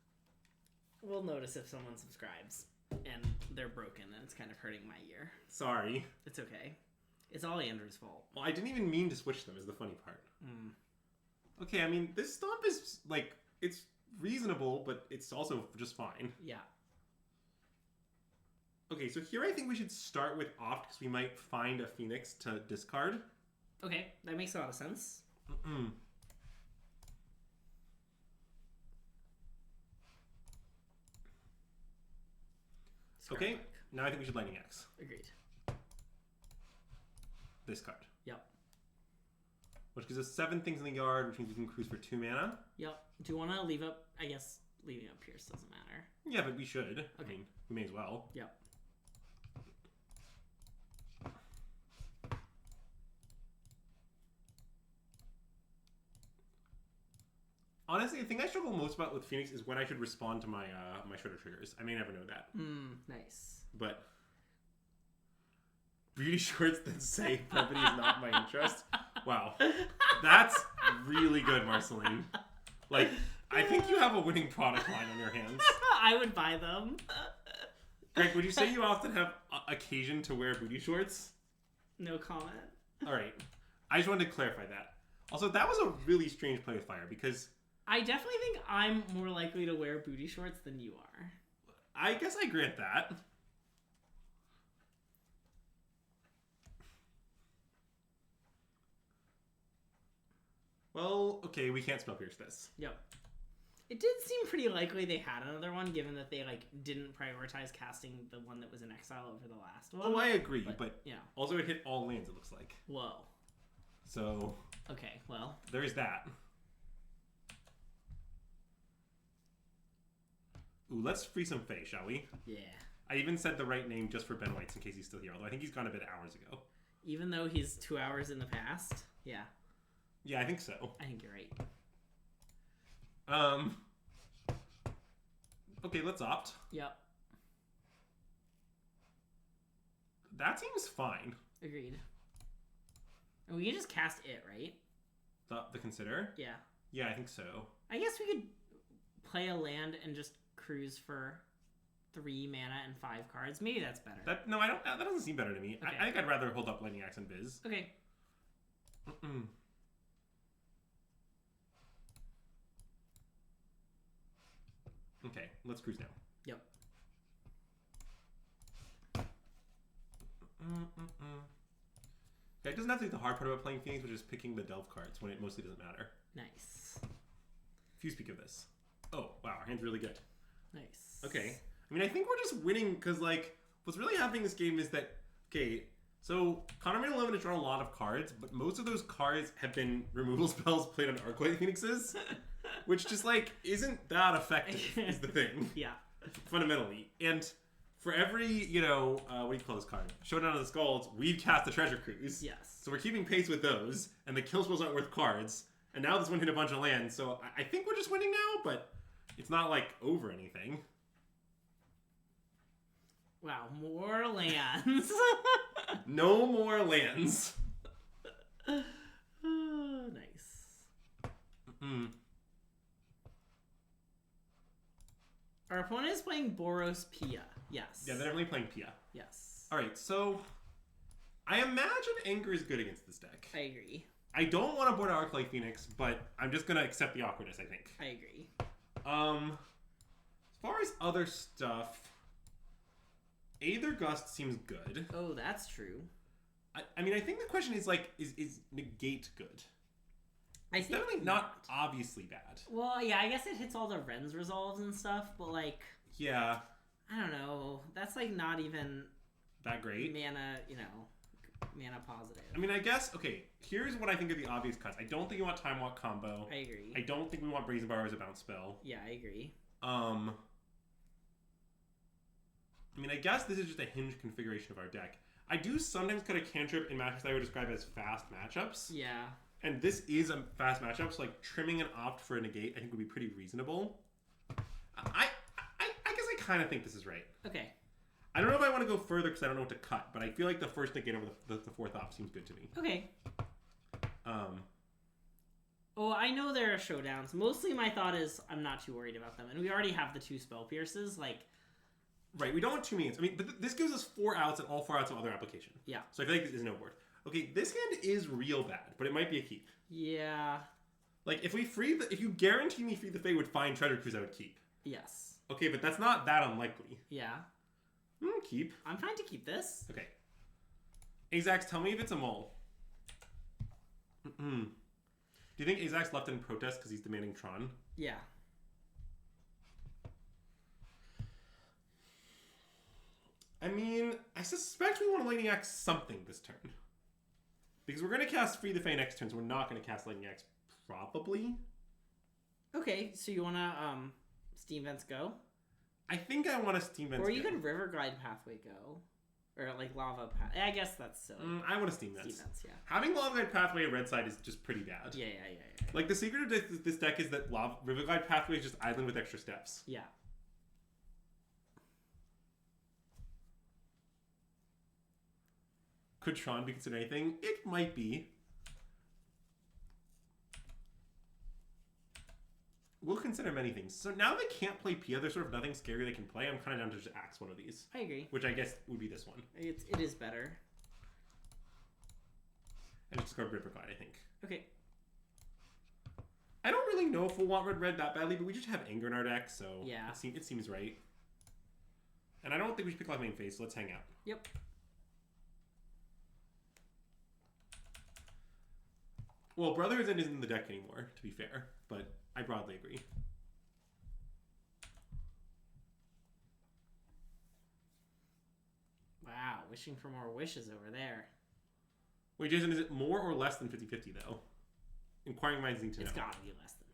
we'll notice if someone subscribes and they're broken and it's kind of hurting my ear. Sorry. It's okay. It's all Andrew's fault. Well, I didn't even mean to switch them, is the funny part. Okay, I mean, this stomp is, like, it's reasonable, but it's also just fine. Yeah. Okay, so here I think we should start with opt, because we might find a Phoenix to discard. Okay, that makes a lot of sense. Okay, now I think we should Lightning Axe. Agreed. This card. Yep. Which gives us 7 things in the yard, which means we can cruise for 2 mana. Yep. Do you want to leave up, I guess, leaving up Pierce doesn't matter. Yeah, but we should. Okay. I mean, we may as well. Yep. Honestly, the thing I struggle most about with Phoenix is when I should respond to my my shredder triggers. I may never know that. Nice. But beauty shorts that say brevity is not my interest. Wow. That's really good, Marceline. Like, I think you have a winning product line on your hands. I would buy them. Greg, would you say you often have occasion to wear booty shorts? No comment. All right. I just wanted to clarify that. Also, that was a really strange play with fire because I definitely think I'm more likely to wear booty shorts than you are. I guess I grant that. Well, okay, we can't spell pierce this. Yep. It did seem pretty likely they had another one, given that they like didn't prioritize casting the one that was in exile over the last one. Oh, I agree, but yeah. Also it hit all lands, it looks like. Whoa. So okay, well, there is that. Ooh, let's free some Fae, shall we? Yeah. I even said the right name just for Ben Whites in case he's still here, although I think he's gone a bit hours ago. Even though he's 2 hours in the past? Yeah. Yeah, I think so. I think you're right. Okay, let's opt. Yep. That seems fine. Agreed. And we can just cast it, right? The consider? Yeah. Yeah, I think so. I guess we could play a land and just cruise for 3 mana and 5 cards. Maybe that's better. That doesn't seem better to me. Okay. I think I'd rather hold up Lightning Axe and Viz. Okay. Okay, let's cruise now. Yep. It doesn't have to be the hard part about playing Phoenix, which is picking the Delve cards when it mostly doesn't matter. Nice. If you speak of this. Oh, wow, our hand's really good. Nice. Okay. I mean, I think we're just winning because, like, what's really happening in this game is that, okay, so Connor made 11 to draw a lot of cards, but most of those cards have been removal spells played on Arclight Phoenixes, which just, like, isn't that effective, is the thing. Yeah. Fundamentally. And for every, you know, what do you call this card? Showdown of the Skulls, we've cast the Treasure Cruise. Yes. So we're keeping pace with those, and the kill spells aren't worth cards, and now this one hit a bunch of lands, so I think we're just winning now, but it's not, like, over anything. Wow, more lands. No more lands. Nice. Our opponent is playing Boros Pia. Yes. Yeah, they're definitely playing Pia. Yes. Alright, so I imagine Anger is good against this deck. I agree. I don't want to board Arclight Phoenix, but I'm just going to accept the awkwardness, I think. I agree. As far as other stuff, Aether Gust seems good. Oh, that's true. I mean, I think the question is, like, is Negate good? I It's think definitely not obviously bad. Well, yeah, I guess it hits all the Ren's resolves and stuff, but, like, Yeah. I don't know. That's, like, not even That great? mana, you know, mana positive. I mean, I guess, okay, here's what I think are the obvious cuts. I don't think you want Time Walk combo. I agree. I don't think we want Brazen Bar as a bounce spell. Yeah, I agree. I mean, I guess this is just a hinge configuration of our deck. I do sometimes cut a cantrip in matchups I would describe as fast matchups. Yeah. And this is a fast matchup, so like trimming an opt for a negate I think would be pretty reasonable. I guess I kind of think this is right. Okay. I don't know if I want to go further because I don't know what to cut, but I feel like the first negate over the fourth opt seems good to me. Okay. Well, I know there are showdowns. Mostly my thought is I'm not too worried about them. And we already have the 2 spell pierces. Like, right, we don't want 2 minions. I mean, but this gives us 4 outs and all 4 outs of other application. yeah. So I feel like this is no board. Okay, this hand is real bad, but it might be a keep. Yeah. Like, if you guarantee me Free the Fae would find Treasure Cruise, I would keep. Yes. Okay, but that's not that unlikely. Yeah. Keep. I'm fine to keep this. Okay. Azax, tell me if it's a mole. Do you think Azax left in protest because he's demanding Tron? Yeah. I mean, I suspect we want to Lightning Axe something this turn. Because we're going to cast Free the Fae next turn, so we're not going to cast Lightning Axe probably. Okay, so you want to Steam Vents go. I think I want a Steam Vents Or you go. could River Glide Pathway go. Or like Lava Path. I guess that's silly. I want a Steam Vents. Steam Vents, yeah. Having Lava Glide Pathway at red side is just pretty bad. Yeah. Like, the secret of this deck is that River Glide Pathway is just island with extra steps. Yeah. Could Tron be considered anything? It might be. We'll consider many things. So now they can't play Pia. There's sort of nothing scary they can play. I'm kind of down to just axe one of these. I agree. Which I guess would be this one. It is better. And just discard River Glide, I think. Okay. I don't really know if we'll want red that badly, but we just have anger in our deck, so yeah, it seems right. And I don't think we should pick live main phase, so let's hang out. Yep. Well, Brother isn't in the deck anymore, to be fair, but I broadly agree. Wow, wishing for more wishes over there. Wait, Jason, is it more or less than 50-50, though? Inquiring minds need to know. It's gotta be less than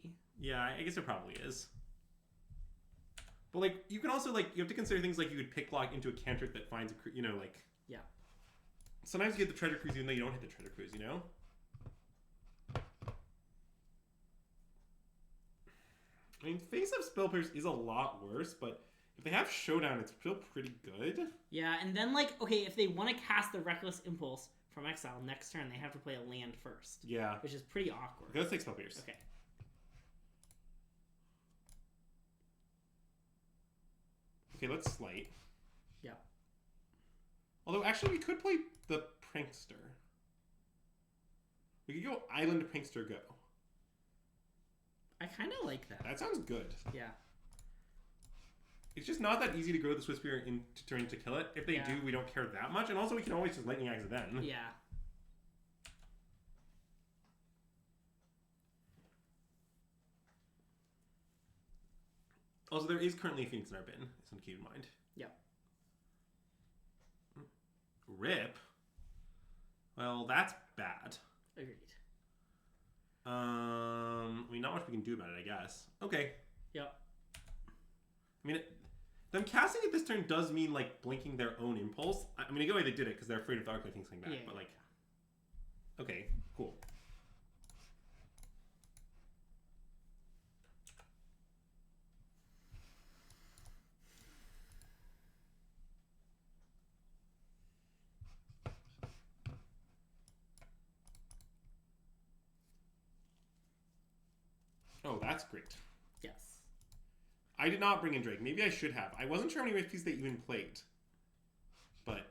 50-50. Yeah, I guess it probably is. But, like, you can also, like, you have to consider things like you could pick lock into a cantrip that finds a, you know, like... Yeah. Sometimes you get the Treasure Cruise even though you don't hit the Treasure Cruise, you know? I mean, face-up spell pierce is a lot worse, but if they have Showdown, it's still pretty good. Yeah, and then, like, okay, if they want to cast the Reckless Impulse from exile next turn, they have to play a land first. Yeah. Which is pretty awkward. Okay, let's take spell pierce. Okay. Okay, let's slight. Yeah. Although, actually, we could play the Prankster. We could go Island Prankster go. I kind of like that. That sounds good. Yeah. It's just not that easy to grow the Swift Spear into turn to kill it. If they do, we don't care that much. And also, we can always just Lightning Axe it then. Yeah. Also, there is currently a Phoenix in our bin. Something to keep in mind. Yep. Rip? Well, that's bad. Agreed. I mean, not much we can do about it, I guess. Okay. Yep. I mean, them casting it this turn does mean, like, blinking their own impulse. I mean, I get why they did it, because they're afraid of the Arclight things coming back, but, like... Okay, cool. Oh, that's great. Yes. I did not bring in Drake. Maybe I should have. I wasn't sure how many recipes they even played. But...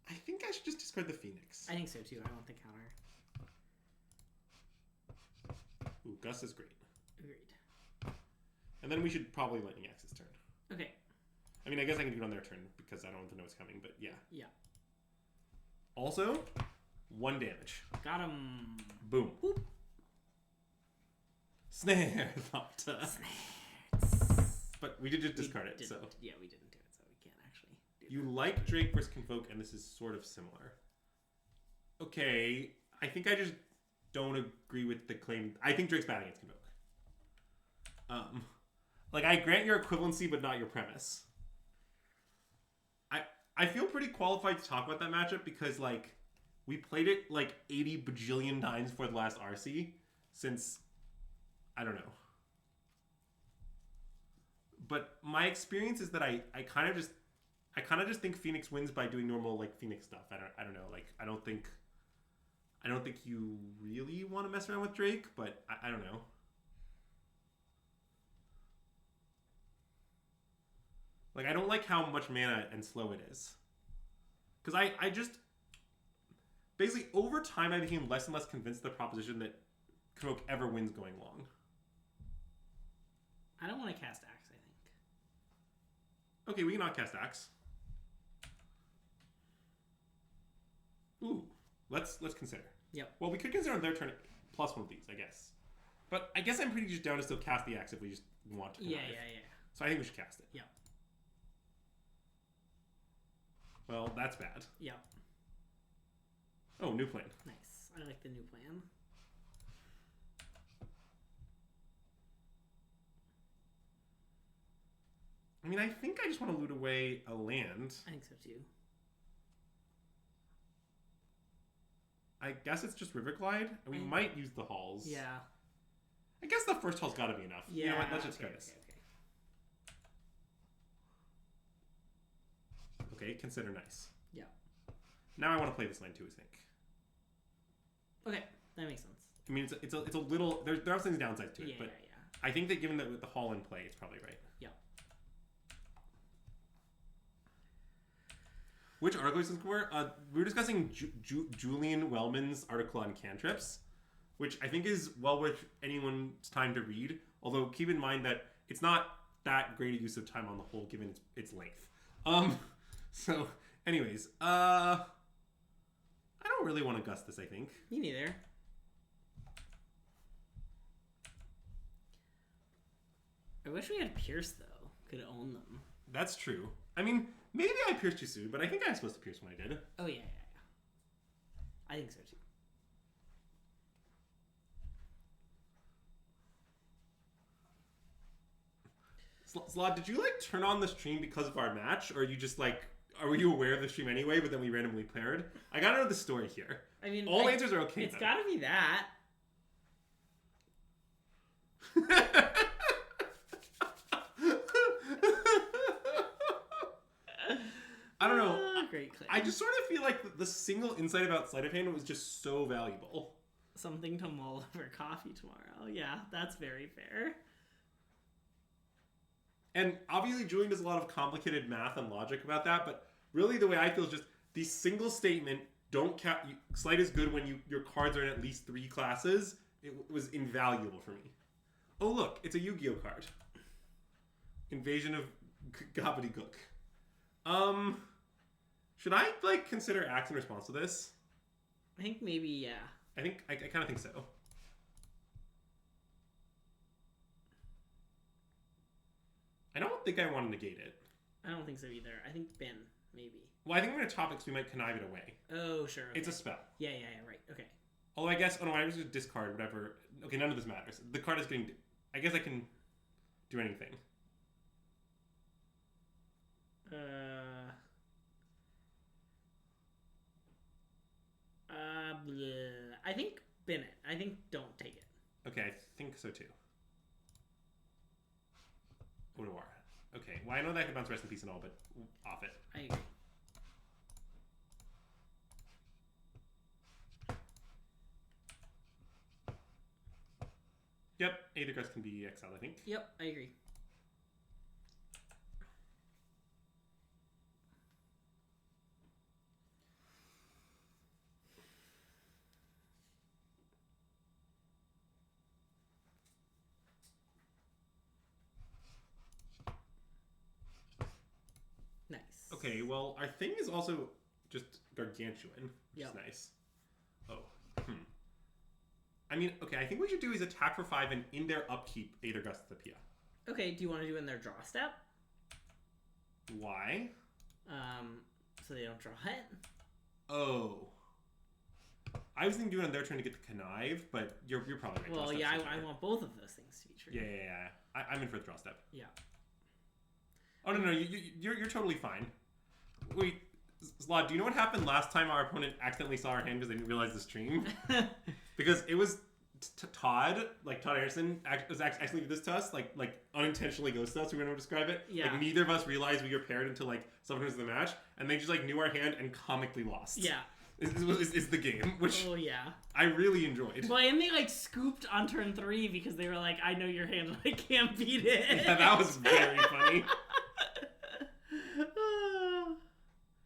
I think I should just discard the Phoenix. I think so too. I want the counter. Ooh, Gus is great. Agreed. And then we should probably Lightning Axe this turn. Okay. I mean, I guess I can do it on their turn because I don't want to know what's coming, but yeah. Yeah. Also, 1 damage. Got him. Boom. Boop. Snare Thopter. Snare. But we did just discard it, so. Yeah, we didn't do it, so we can't actually do You like Drake versus Convoke, and this is sort of similar. Okay, I think I just don't agree with the claim. I think Drake's bad against Convoke. Like, I grant your equivalency, but not your premise. I feel pretty qualified to talk about that matchup because, like, we played it, like, 80 bajillion times for the last RC since, I don't know. But my experience is that I kind of just think Phoenix wins by doing normal, like, Phoenix stuff. I don't know. Like, I don't think you really want to mess around with Drake, but I don't know. Like, I don't like how much mana and slow it is. Because I just... Basically, over time, I became less and less convinced of the proposition that Convoke ever wins going long. I don't want to cast Axe, I think. Okay, we can not cast Axe. Ooh, let's consider. Yep. Well, we could consider on their turn plus one of these, I guess. But I guess I'm pretty just down to still cast the Axe if we just want to. Yeah. So I think we should cast it. Yeah. Well, that's bad. Yep. Oh, new plan. Nice. I like the new plan. I mean, I think I just want to loot away a land. I think so too. I guess it's just Riverglide, and we might use the halls. Yeah. I guess the first hall's got to be enough. Yeah. You know what? Let's just try this. Okay, consider nice. Yeah. Now I want to play this land too, I think. Okay, that makes sense. I mean, it's a little... There are things downsides to it, Yeah, but yeah. I think that given that with the hall in play, it's probably right. Yeah. Which article is this for? We were discussing Julian Wellman's article on cantrips, which I think is well worth anyone's time to read. Although keep in mind that it's not that great a use of time on the whole, given its length. So, anyways, I don't really want to gust this, I think. Me neither. I wish we had Pierce, though. Could own them. That's true. I mean, maybe I pierced too soon, but I think I was supposed to pierce when I did. Oh, yeah. I think so, too. Slot, did you, like, turn on the stream because of our match? Or are you just, like... Were you aware of the stream anyway, but then we randomly paired? I gotta know the story here. I mean... All answers are okay, It's gotta be that. I don't know. Great claim. I just sort of feel like the single insight about sleight of hand was just so valuable. Something to mull over coffee tomorrow. Yeah, that's very fair. And obviously Julian does a lot of complicated math and logic about that, but really the way I feel is just the single statement, don't count, sleight is good when your cards are in at least 3 classes, it was invaluable for me. Oh look, it's a Yu-Gi-Oh card. Invasion of Gobbledygook. Should I, like, consider acts in response to this? I think maybe, yeah. I kind of think so. I don't think I want to negate it. I don't think so either. I think Ben, maybe. Well, I think we're going to topics we might connive it away. Oh, sure. Okay. It's a spell. Yeah, right. Okay. Although I guess, oh no, I was just discard whatever. Okay, none of this matters. The card is getting, I guess I can do anything. Bleh. I think bin it. I think don't take it. Okay, I think so too. Odoar. Okay, well I know that I could bounce rest in peace and all, but off it. I agree. Yep, Aether Crest can be exiled, I think. Yep, I agree. Nice. Okay, well, our thing is also just gargantuan, which is nice. Oh. I mean, okay, I think what we should do is attack for 5 and in their upkeep, Aether Gust the Pia. Okay, do you want to do in their draw step? Why? So they don't draw it? Oh. I was thinking doing it on their turn to get the connive, but you're probably right. Well, yeah, I want both of those things to be true. Yeah. I'm in for the draw step. Yeah. Oh, no, you're totally fine. Wait, Slot, do you know what happened last time our opponent accidentally saw our hand because they didn't realize the stream? Because it was Todd Anderson was actually did this to us, like unintentionally goes to us. We don't know how to describe it. Yeah. Like neither of us realized we were paired until like someone was in the match, and they just like knew our hand and comically lost. Yeah. Is the game, which I really enjoyed. Well, and they like scooped on turn 3 because they were like, I know your hand, I can't beat it. Yeah, that was very funny.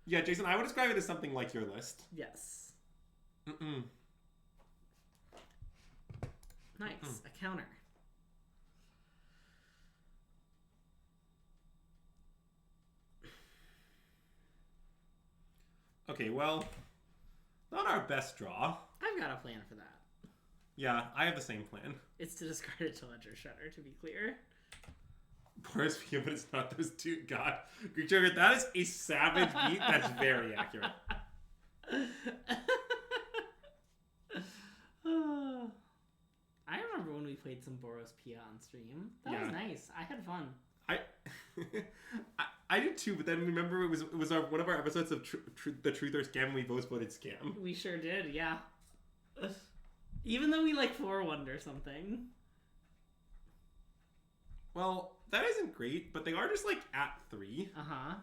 Yeah, Jason, I would describe it as something like your list. Yes. Mm-mm. Nice. A counter. Okay, well, not our best draw. I've got a plan for that. Yeah, I have the same plan. It's to discard it to Ledger Shredder, to be clear. Boris Pia, but it's not those two. God. Greek Joker, that is a savage beat. That's very accurate. I remember when we played some Boros Pia on stream. That was nice. I had fun. I did too, but then remember it was one of our episodes of the Truth or Scam, and we both voted Scam. We sure did, yeah. Even though we like 4-1 or something. Well, that isn't great, but they are just like at 3. Uh-huh.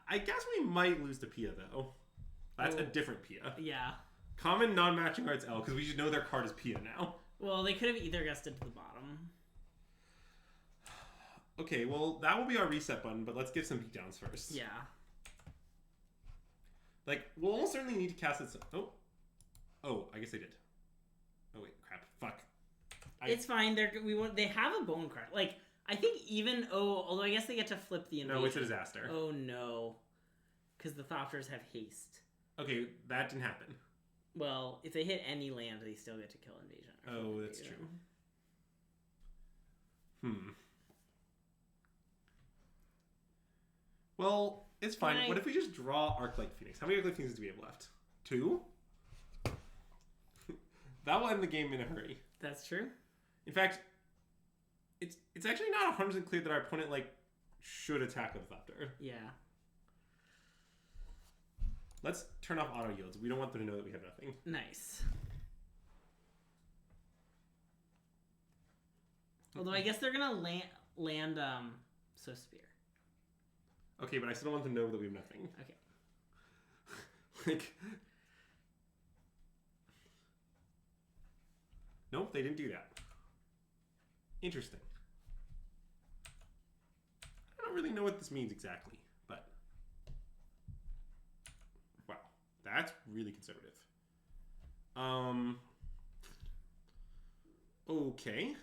I guess we might lose to Pia though. That's a different Pia. Yeah. Common non-matching arts L, because we just know their card is Pia now. Well, they could have either guessed it to the bottom. Okay, well, that will be our reset button, but let's give some beatdowns first. Yeah. Like, we'll almost certainly need to cast it. Oh, I guess they did. Oh wait, crap, fuck. It's fine. They have a bone card. Like, I think even although I guess they get to flip the invasion. No, it's a disaster. Oh no, because the Thopters have haste. Okay, that didn't happen. Well, if they hit any land, they still get to kill invasion. Oh, that's true. Well, it's fine. What if we just draw Arclight Phoenix? How many Arclight Phoenixes do we have left? 2? That will end the game in a hurry. That's true. In fact, it's actually not 100% clear that our opponent should attack with Thopter. Yeah. Let's turn off auto yields. We don't want them to know that we have nothing. Nice. Although I guess they're gonna land so spear. Okay, but I still don't want them to know that we have nothing. Okay. Nope, they didn't do that. Interesting. I don't really know what this means exactly, but wow, that's really conservative. Okay.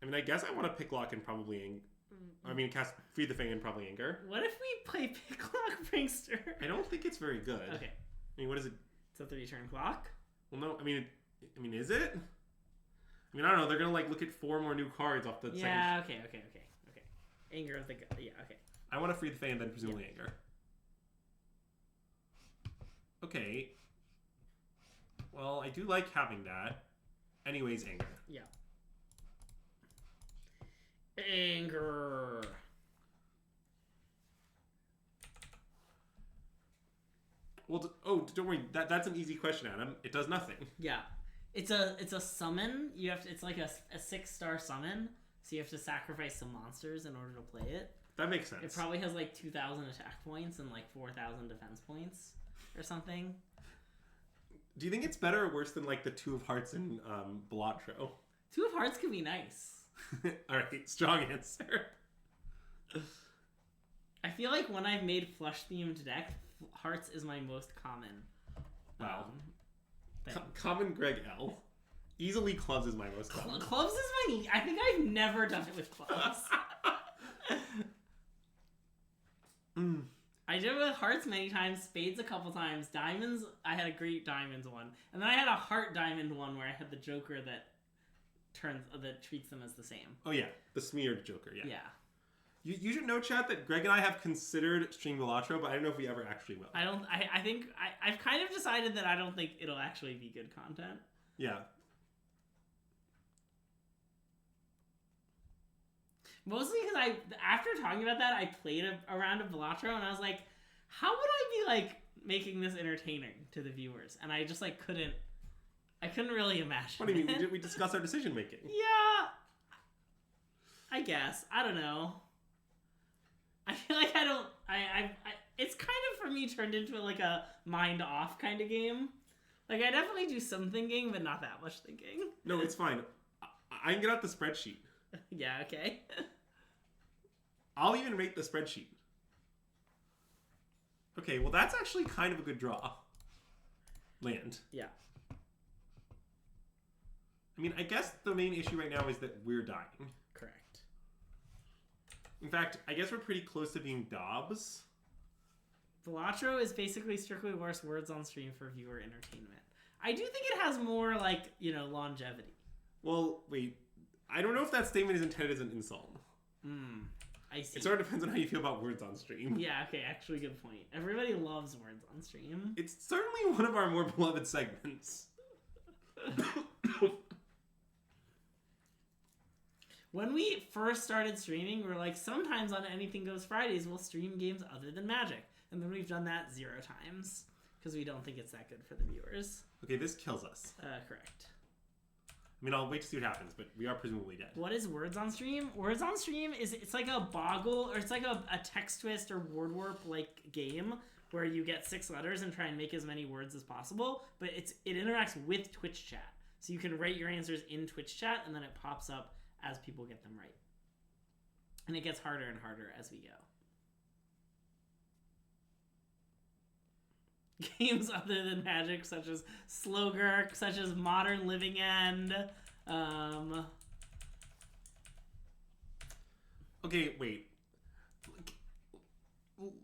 I mean, I guess I want to pick lock and probably cast Feed the Fang and probably Anger. What if we play Picklock Prankster? I don't think it's very good. Okay. I mean, what is it? It's a 3-turn clock? Well, no. I mean, is it? I mean, I don't know. They're gonna look at 4 more new cards off the second. Yeah. Okay. Anger of the yeah. Okay. I want to Free the Fang and then presumably Anger. Okay. Well, I do like having that. Anyways, Anger. Yeah. Anger. Well, don't worry. That's an easy question, Adam. It does nothing. Yeah, it's a summon. You have to. It's like a 6-star summon. So you have to sacrifice some monsters in order to play it. That makes sense. It probably has 2,000 attack points and 4,000 defense points or something. Do you think it's better or worse than the 2 of Hearts and Balatro? 2 of Hearts could be nice. All right, strong answer. I feel like when I've made flush themed deck, Hearts is my most common. Wow. Common Greg L. Easily Clubs is my most common. Clubs is my... I think I've never done it with Clubs. I did it with Hearts many times, Spades a couple times, Diamonds, I had a great Diamonds one. And then I had a Heart Diamond one where I had the Joker that treats them as the same. Oh yeah, the smeared Joker, yeah. Yeah. You should know, chat, that Greg and I have considered streaming Balatro, but I don't know if we ever actually will. I think I've kind of decided that I don't think it'll actually be good content. Yeah. Mostly because after talking about that, I played a round of Balatro, and I was like, how would I be making this entertaining to the viewers? And I just couldn't really imagine. What do you mean? We discuss our decision making. Yeah. I guess. I don't know. I feel like I don't. It's kind of for me turned into a mind off kind of game. I definitely do some thinking, but not that much thinking. No, it's fine. I can get out the spreadsheet. Yeah. Okay. I'll even rate the spreadsheet. Okay, well that's actually kind of a good draw. Land. Yeah. I mean, I guess the main issue right now is that we're dying. Correct. In fact, I guess we're pretty close to being Dobbs. Balatro is basically strictly worse words on stream for viewer entertainment. I do think it has more longevity. Well, wait. I don't know if that statement is intended as an insult. I see. It sort of depends on how you feel about words on stream. Yeah, okay, actually good point. Everybody loves words on stream. It's certainly one of our more beloved segments. When we first started streaming, we were like, sometimes on Anything Goes Fridays, we'll stream games other than Magic. And then we've done that 0 times. Because we don't think it's that good for the viewers. Okay, this kills us. Correct. I mean, I'll wait to see what happens, but we are presumably dead. What is Words on Stream? Words on Stream it's like a boggle, or it's like a text twist or word warp like game where you get 6 letters and try and make as many words as possible, but it interacts with Twitch chat. So you can write your answers in Twitch chat and then it pops up as people get them right. And it gets harder and harder as we go. Games other than Magic, such as Slogurk, such as Modern Living End. Okay, wait.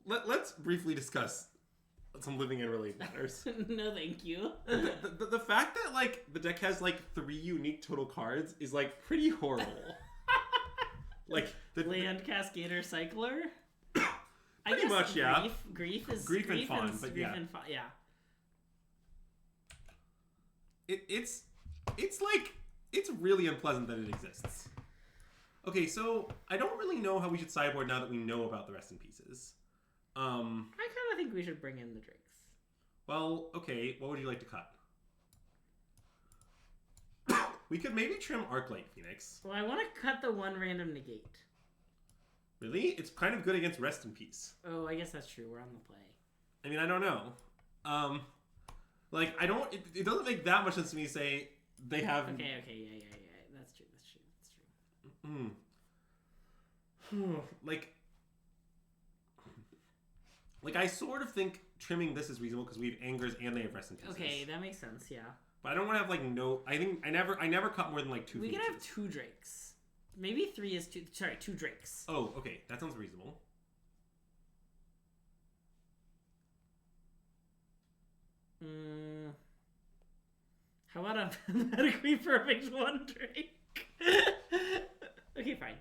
Let's briefly discuss some Living End related matters. No, thank you. The fact that like the deck has like 3 unique total cards is like pretty horrible. Like the Land Cascader Cycler. Pretty much, yeah. Grief and Fawn, but yeah. Yeah. It's like it's really unpleasant that it exists. Okay, so I don't really know how we should sideboard now that we know about the rest in pieces. I kind of think we should bring in the drinks. Well, okay. What would you like to cut? We could maybe trim Arclight Phoenix. Well, I want to cut the 1 random negate. Really? It's kind of good against Rest in Peace. Oh, I guess that's true. We're on the play. I mean, I don't know. Like, I don't... It doesn't make that much sense to me to say they have... Okay, yeah. That's true. Like, I sort of think trimming this is reasonable because we have Angers and they have Rest in Pieces. Okay, that makes sense, yeah. But I don't want to have, like, no... I think I never cut more than, like, 2 We Phoenixes. can have 2 Drakes. Maybe 3 is 2... Sorry, 2 Drakes. Oh, okay. That sounds reasonable. How about a medically perfect 1 Drake? Okay, fine.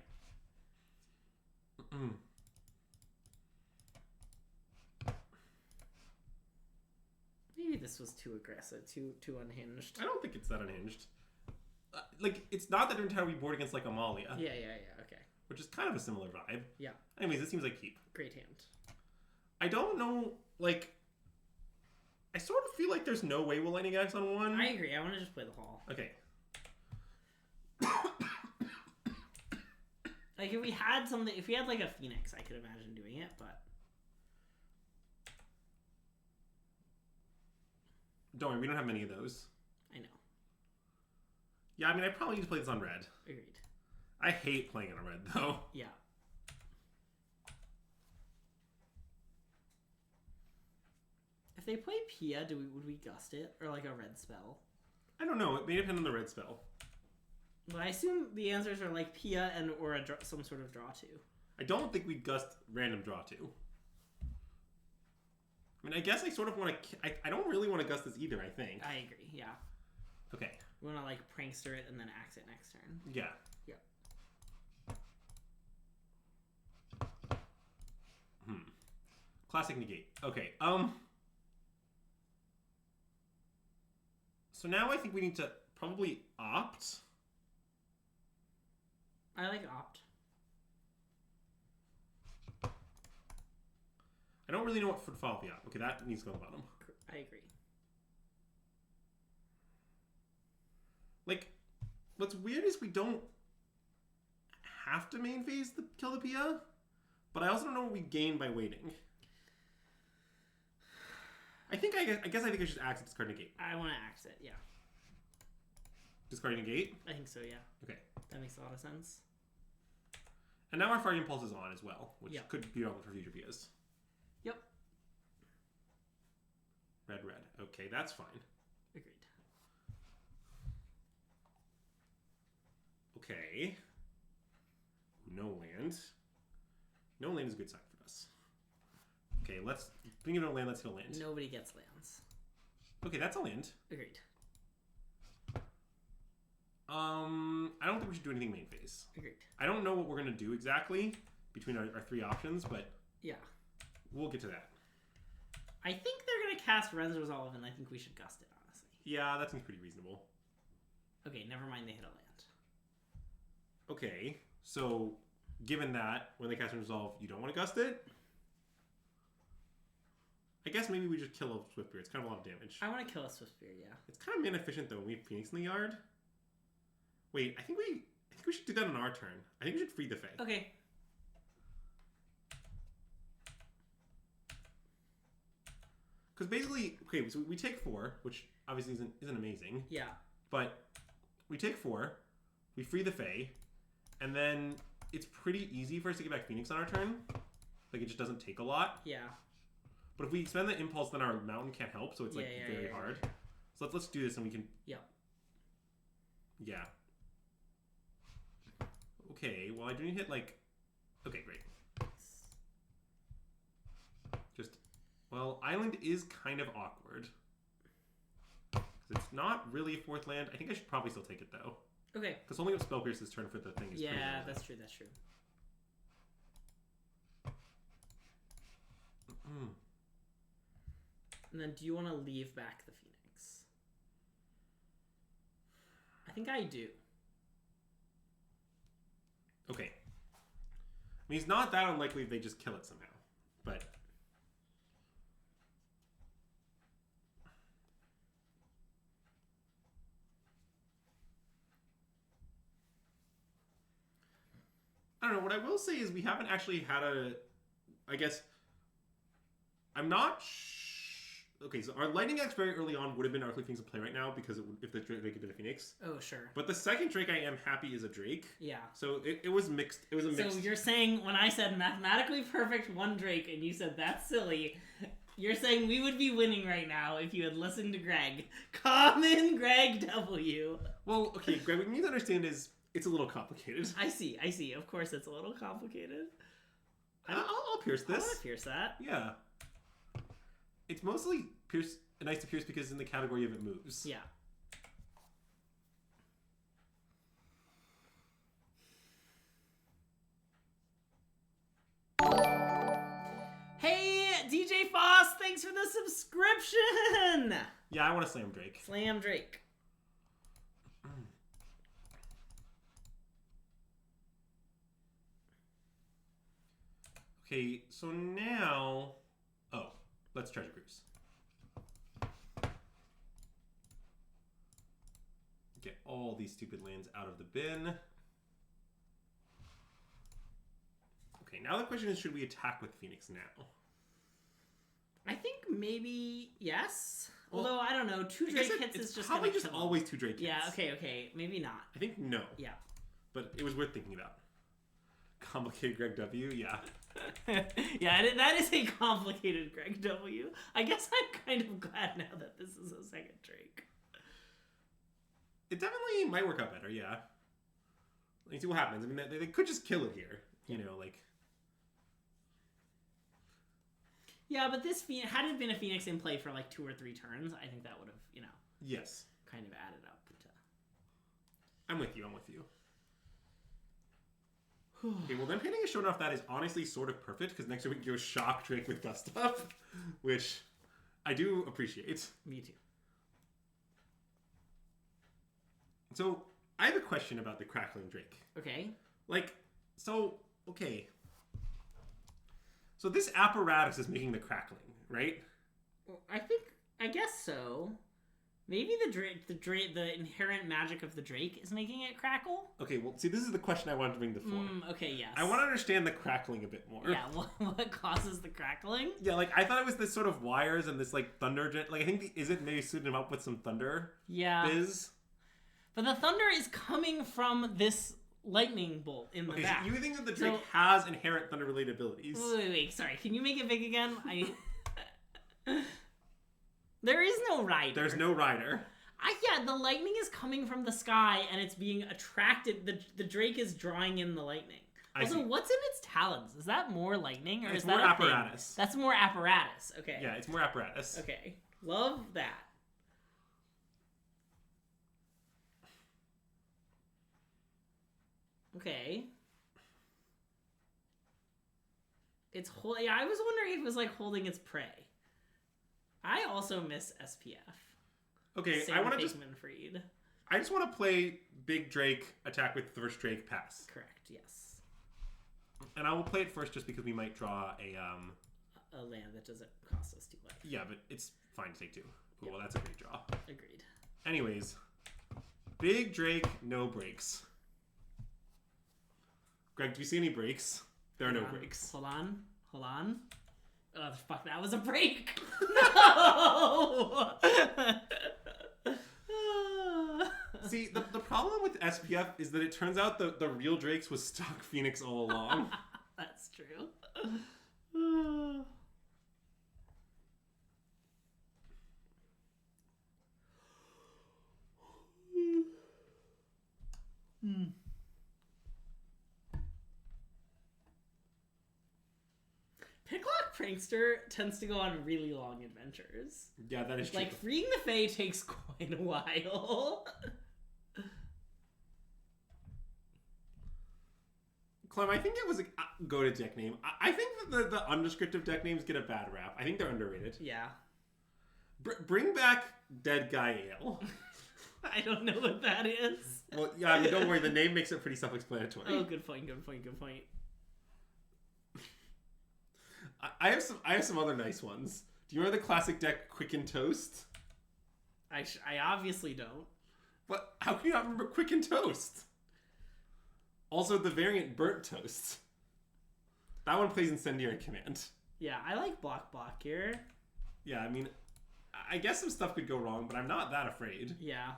Maybe this was too aggressive, too unhinged. I don't think it's that unhinged. Like, it's not that every time we board against, like, Amalia. Yeah, okay. Which is kind of a similar vibe. Yeah. Anyways, this seems like keep. Great hand. I don't know, like... I sort of feel like there's no way we'll Lightning Axe on 1. I agree. I want to just play the Hall. Okay. Like, if we had something... If we had, like, a Phoenix, I could imagine doing it, but... Don't worry, we don't have many of those. I know. Yeah, I mean, I probably need to play this on red. Agreed. I hate playing it on red, though. Yeah. If they play Pia, would we gust it? Or, like, a red spell? I don't know. It may depend on the red spell. Well, I assume the answers are, like, Pia or some sort of draw 2. I don't think we'd gust random draw 2. I mean, I guess I sort of want to... I don't really want to gust this either, I think. I agree, yeah. Okay. We want to, like, prankster it and then axe it next turn. Yeah. Classic negate. Okay, so now I think we need to probably opt. I like opt. I don't really know what foot follow the opt. Okay, that needs to go on the bottom. I agree. Like, what's weird is we don't have to main phase kill the Pia, but I also don't know what we gain by waiting. I guess I should axe it, discard negate. I want to axe it, yeah. Discard negate? I think so, yeah. Okay. That makes a lot of sense. And now our Fire Impulse is on as well, which Yep. could be relevant for future Pias. Yep. Red. Okay, that's fine. Agreed. Okay. No land. No land is a good sign for us. Okay, thinking of no land, let's hit a land. Nobody gets lands. Okay, that's a land. Agreed. I don't think we should do anything main phase. Agreed. I don't know what we're gonna do exactly between our 3 options, but Yeah. we'll get to that. I think they're gonna cast Ren's Resolve, and I think we should gust it, honestly. Yeah, that seems pretty reasonable. Okay, never mind, they hit a land. Okay, so given that, when they cast Resolve, you don't want to gust it? I guess maybe we just kill a Swiftbeard. It's kind of a lot of damage. I want to kill a Swiftbeard, yeah. It's kind of mana efficient, though, when we have Phoenix in the yard. Wait, I think we should do that on our turn. I think we should free the Fae. Okay. Because basically, okay, so we take 4, which obviously isn't amazing. Yeah. But we take 4, we free the Fae, and then it's pretty easy for us to get back Phoenix on our turn. Like, it just doesn't take a lot. Yeah. But if we expend the Impulse, then our Mountain can't help, so it's like very hard. So let's do this and we can... Yeah. Yeah. Okay, well I do need to hit like... Okay, great. Just... Well, Island is kind of awkward. Because it's not really a 4th land. I think I should probably still take it though. Okay. Because holding up Spell Pierce's turn for the thing is pretty Yeah, low. that's true, that's true. And then do you want to leave back the Phoenix? I think I do. Okay. I mean, it's not that unlikely they just kill it somehow. But... I don't know. What I will say is we haven't actually had a... I guess... I'm not... Okay, so our Lightning Axe very early on would have been Arclight Phoenix in play right now because if the Drake had been a Phoenix. Oh, sure. But the second Drake I am happy is a Drake. Yeah. So it was mixed. It was a mixed... So you're saying when I said mathematically perfect 1 Drake and you said that's silly, you're saying we would be winning right now if you had listened to Greg. Common Greg W. Well, okay, Greg, what you need to understand is it's a little complicated. I see. Of course it's a little complicated. I'll pierce this. I want to pierce that. Yeah. It's mostly nice to pierce because in the category of it moves. Yeah. Hey, DJ Foss, thanks for the subscription! Yeah, I want to slam Drake. Slam Drake. Okay, so now... Oh, let's Treasure Cruise. Get all these stupid lands out of the bin. Okay, now the question is, should we attack with Phoenix now? I think maybe yes. Well, although I don't know, 2 Drake hits is just probably gonna just kill always him. 2 Drake hits. Yeah, okay, maybe not. I think no. Yeah. But it was worth thinking about. Complicated Greg W, yeah. Yeah, that is a complicated Greg W. I guess I'm kind of glad now that this is a second Drake. It definitely might work out better, yeah. Let's see what happens. I mean, they could just kill it here. You know, like... Yeah, but this had it been a Phoenix in play for like 2 or 3 turns, I think that would have, Yes. kind of added up to... I'm with you. Okay, well then hitting a showing off that is honestly sort of perfect because next week we can go Shock Drake with Gust Up, which I do appreciate. Me too. So I have a question about the Crackling Drake. Okay. Okay. So this apparatus is making the crackling, right? I guess so. Maybe the inherent magic of the Drake is making it crackle? Okay, well, see, this is the question I wanted to bring before. Okay, yes. I want to understand the crackling a bit more. Yeah, what causes the crackling? Yeah, like, I thought it was this sort of wires and this, like, thunder... Like, I think the Izzet maybe suited him up with some thunder. Yeah. Biz. But the thunder is coming from this lightning bolt in the back. So you think that the Drake has inherent thunder-related abilities? Wait, sorry. Can you make it big again? There is no rider. There's no rider. Yeah, the lightning is coming from the sky and it's being attracted. The Drake is drawing in the lightning. Also, what's in its talons? Is that more lightning or is that more apparatus? Thing? That's more apparatus. Okay. Yeah, it's more apparatus. Okay. Love that. Okay. It's yeah, I was wondering if it was like holding its prey. I also miss SPF. Okay, Same I want to Freed. I just want to play Big Drake, attack with the first Drake, pass. Correct, yes. And I will play it first just because we might draw a land that doesn't cost us 2 life. Yeah, but it's fine to take 2. Yep. Well, that's a great draw. Agreed. Anyways, Big Drake, no breaks. Greg, do you see any breaks? There are no breaks. Hold on. Oh, fuck, that was a break. No! See, the problem with SPF is that it turns out the real Drakes was stock Phoenix all along. That's true. Picklock Prankster tends to go on really long adventures. Yeah, that is true. Like, freeing the Fae takes quite a while. Clem, I think it was a go-to deck name. I think that the undescriptive deck names get a bad rap. I think they're underrated. Yeah. Bring back Dead Guy Ale. I don't know what that is. Well, yeah, I mean, don't worry. The name makes it pretty self-explanatory. Oh, good point. I have some other nice ones. Do you remember the classic deck Quicken Toast? I obviously don't. But how can you not remember Quicken Toast? Also, the variant Burnt Toast. That one plays Incendiary Command. Yeah, I like block here. Yeah, I mean, I guess some stuff could go wrong, but I'm not that afraid. Yeah.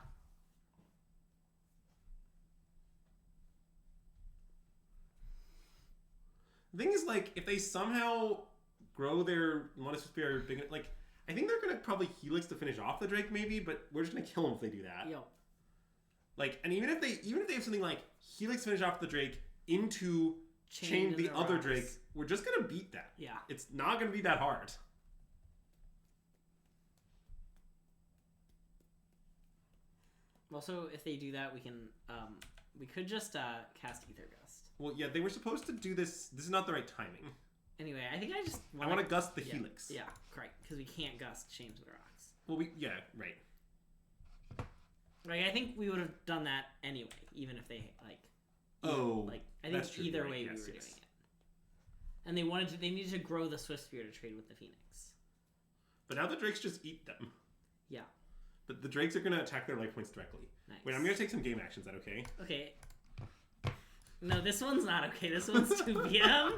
The thing is, like, if they somehow grow their Modest Spirit big, like, I think they're gonna probably Helix to finish off the Drake, maybe, but we're just gonna kill them if they do that. Yo. Like, and even if they have something like Helix finish off the Drake into chain the other rocks. Drake, we're just gonna beat that. Yeah. It's not gonna be that hard. Also, if they do that, we can we could just cast Ether Gust. Well, yeah, they were supposed to do this. This is not the right timing. Anyway, I think I want to gust the Helix. Yeah, correct. Because we can't gust Chains of the Rocks. Well, right. Like, I think we would have done that anyway, even if they I think that's true. either Right. way Yes, we were yes. doing it. And they needed to grow the Swift Spear to trade with the Phoenix. But now the Drakes just eat them. Yeah. But the Drakes are going to attack their life points directly. Nice. Wait, I'm going to take some game actions. Is that okay? Okay. No, this one's not okay. This one's 2 PM.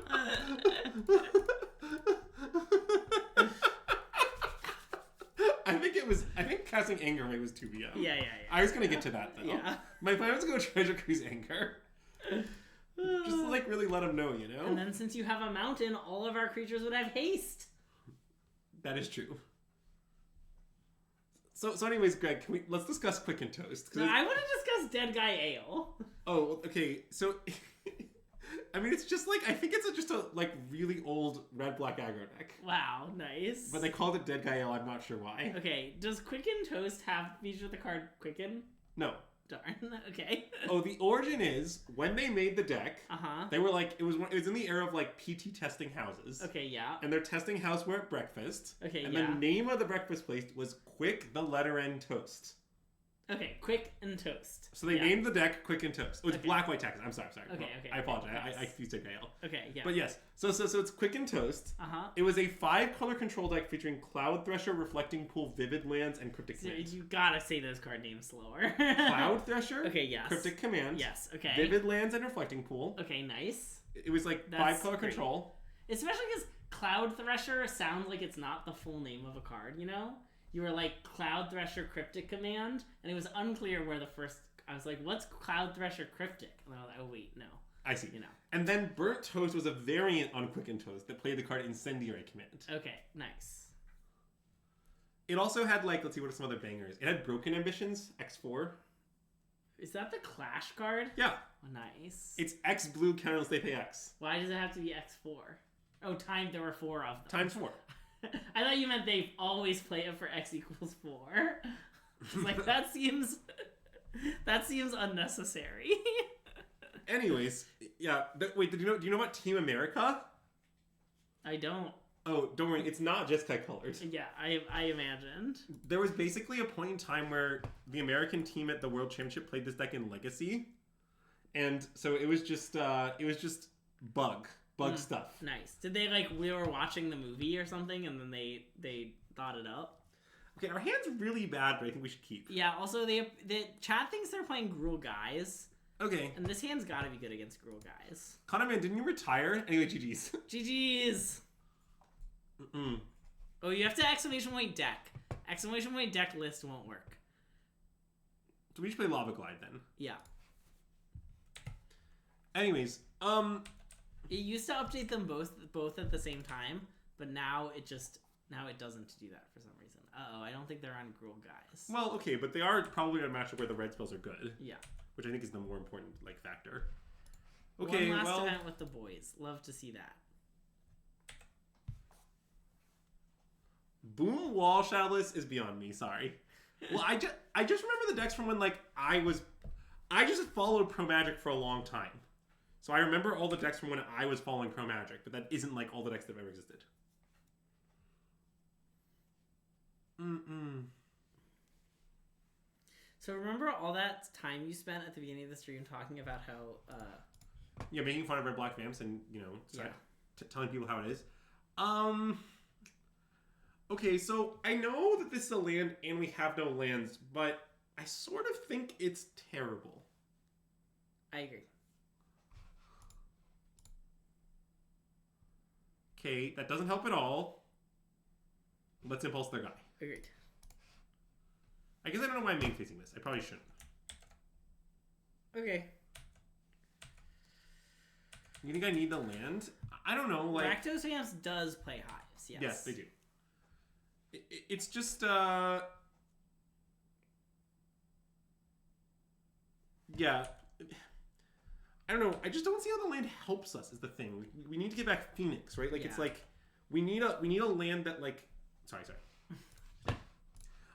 I think casting Anger was 2 PM. Yeah. I was going to get to that, though. Yeah. My plan was to go Treasure Cruise Anger. Just to, like, really let them know, you know? And then since you have a mountain, all of our creatures would have haste. That is true. So anyways, Greg, let's discuss Quicken Toast. No, I want to discuss Dead Guy Ale. Oh, okay. So, I mean, it's just like, I think it's just a like really old red-black aggro deck. Wow, nice. But they called it Dead Guy Ale. I'm not sure why. Okay, does Quicken Toast have feature the card Quicken? No. Darn. Okay. Oh, the origin is when they made the deck. They were like, it was in the era of like PT testing houses. Okay, yeah. And their testing house were at breakfast. Okay, and yeah. the name of the breakfast place was Quick the Letter N Toast. Okay, Quick and Toast. So they named the deck Quick and Toast. Oh, it's black white text. I'm sorry. Okay. I apologize. Nice. I confused Dead Guy Ale. Okay, yeah. But yes, so it's Quick and Toast. It was a 5-color control deck featuring Cloud Thresher, Reflecting Pool, Vivid Lands, and Cryptic Command. You gotta say those card names slower. Cloud Thresher. Okay, yes. Cryptic Command. Yes. Okay. Vivid Lands and Reflecting Pool. Okay, nice. It was like That's 5-color great. control. Especially because Cloud Thresher sounds like it's not the full name of a card. You know, you were like Cloud Thresher Cryptic Command, and it was unclear where the first. I was like, what's Cloud Thresher Cryptic? And I was like, oh wait, no. I see. You know. And then Burnt Toast was a variant on Quicken Toast that played the card Incendiary Command. Okay, nice. It also had, like, let's see, what are some other bangers? It had Broken Ambitions, X4. Is that the Clash card? Yeah. Oh, nice. It's X blue, counter unless they pay X. Why does it have to be X4? Oh, there were 4 of them. Times 4. I thought you meant they always play it for X equals 4. It's like, that seems unnecessary. Anyways, yeah. Wait, do you know about Team America? I don't. Oh, don't worry. It's not just colors. Yeah, I imagined. There was basically a point in time where the American team at the World Championship played this deck in Legacy, and so it was just bug stuff. Nice. Did they we were watching the movie or something, and then they thought it up? Okay, our hand's really bad, but I think we should keep. Yeah. Also, the chat thinks they're playing Gruul Guys. Okay. And this hand's got to be good against Gruul Guys. Connor, man, didn't you retire? Anyway, GG's. GG's. Mm-mm. Oh, you have to exclamation point deck. Exclamation point deck list won't work. So we should play Lava Glide then. Yeah. Anyways, it used to update them both at the same time, but now it doesn't do that for some reason. Uh-oh, I don't think they're on Gruul Guys. well, okay, but they are probably in a matchup where the red spells are good. Yeah. Which I think is the more important factor. Okay, One last well, event with the boys. Love to see that. Boom Wall Shadowless is beyond me. Sorry. Well, I just remember the decks from when I just followed Pro Magic for a long time, so I remember all the decks from when I was following Pro Magic, but that isn't all the decks that have ever existed. So remember all that time you spent at the beginning of the stream talking about how Yeah, making fun of Red Black Vamps and telling people how it is. Okay, so I know that this is a land and we have no lands, but I sort of think it's terrible. I agree. Okay, that doesn't help at all. Let's impulse their guy. Agreed. I guess I don't know why I'm main facing this. I probably shouldn't. Okay. You think I need the land? I don't know. Rakdos Vamps does play hives, yes. Yes, they do. It's just, yeah. I don't know. I just don't see how the land helps us is the thing. We need to get back Phoenix, right? It's we need a land that sorry.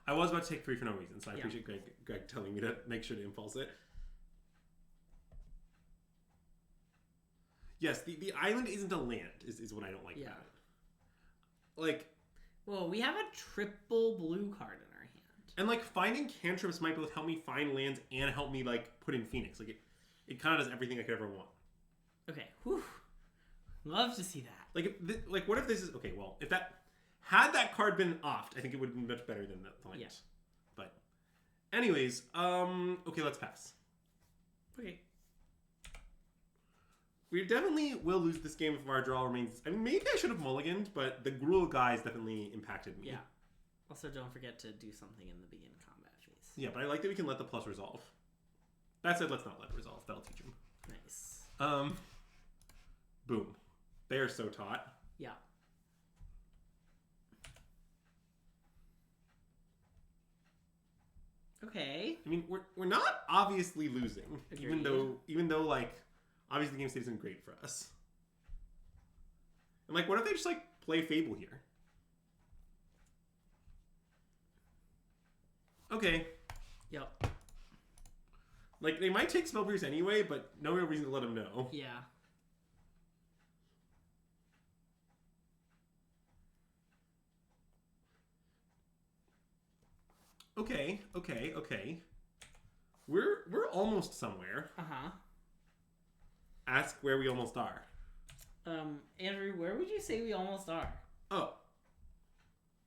I was about to take 3 for no reason, so I appreciate Greg telling me to make sure to impulse it. Yes, the island isn't a land, is what I don't like about it. Well, we have a triple blue card in our hand. And finding cantrips might both help me find lands and help me put in Phoenix. It kind of does everything I could ever want. Okay. Whew. Love to see that. What if this is okay? Well, if that had that card been offed, I think it would have been much better than the land. Yeah. But, anyways, okay, let's pass. Okay. We definitely will lose this game if our draw remains. I mean, maybe I should have mulliganed, but the Gruul guys definitely impacted me. Yeah. Also, don't forget to do something in the begin combat phase. Yeah, but I like that we can let the plus resolve. That said, let's not let it resolve. That'll teach him. Nice. Boom. They are so taught. Yeah. Okay. I mean, we're not obviously losing, Agreed. even though obviously the game state isn't great for us. And what if they just play Fable here? Okay. Yep. They might take Spellbreeze anyway, but no real reason to let them know. Yeah. Okay. We're almost somewhere. Uh-huh. Ask where we almost are. Andrew, where would you say we almost are? Oh.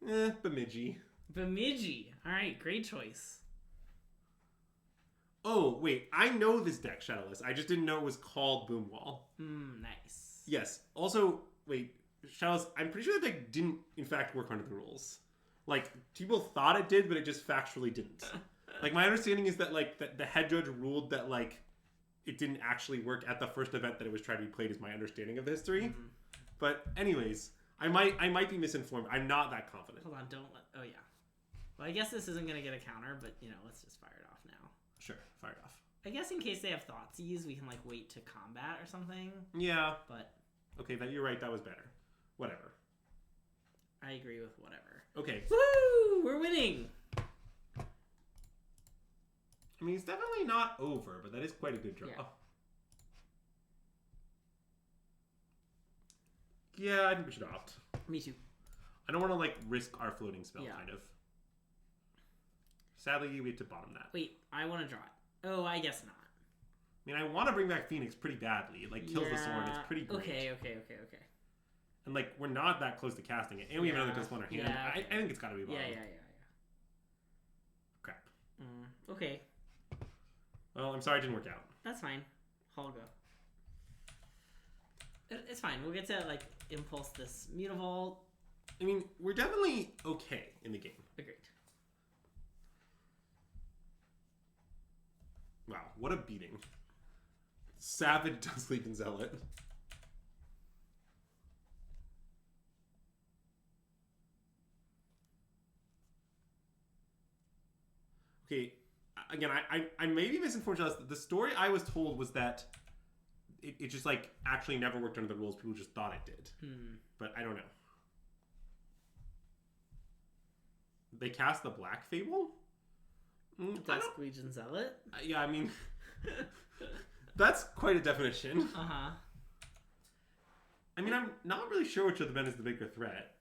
Bemidji. Bemidji. Alright, great choice. Oh, wait. I know this deck, Shadowless. I just didn't know it was called Boomwall. Nice. Yes. Also, wait. Shadowless, I'm pretty sure that deck didn't, in fact, work under the rules. People thought it did, but it just factually didn't. My understanding is that, that the head judge ruled that, it didn't actually work at the first event that it was trying to be played, is my understanding of the history. Mm-hmm. But, anyways, I might be misinformed. I'm not that confident. Hold on, don't let... Oh, yeah. Well, I guess this isn't going to get a counter, but, let's just fire it off now. Sure, fire it off. I guess in case they have Thoughtseize, we can, wait to combat or something. Yeah. But... Okay, you're right. That was better. Whatever. I agree with whatever. Okay. Woo! We're winning! I mean, it's definitely not over, but that is quite a good draw. Yeah. Yeah, I think we should opt. Me too. I don't want to, like, risk our floating spell, Yeah. kind of. Sadly, we have to bottom that. Wait, I want to draw it. Oh, I guess not. I mean, I want to bring back Phoenix pretty badly. It, like, kills the Sorin. It's pretty great. Okay. And, like, we're not that close to casting it. And we have another Ghost on our hand. Yeah, okay. I think it's got to be bottom. Yeah. Crap. Okay. Well, I'm sorry it didn't work out. That's fine. I'll go. It's fine. We'll get to, like, impulse this Mutavault. I mean, we're definitely okay in the game. Agreed. Wow, what a beating. Savage Duskleeping Zealot. Okay, again, I may be misinformed. The story I was told was that it just, like, actually never worked under the rules. People just thought it did. But I don't know. They cast the Black Fable? Dusk Legion Zealot? Yeah, I mean, that's quite a definition. Uh-huh. I mean, I'm not really sure which of the men is the bigger threat.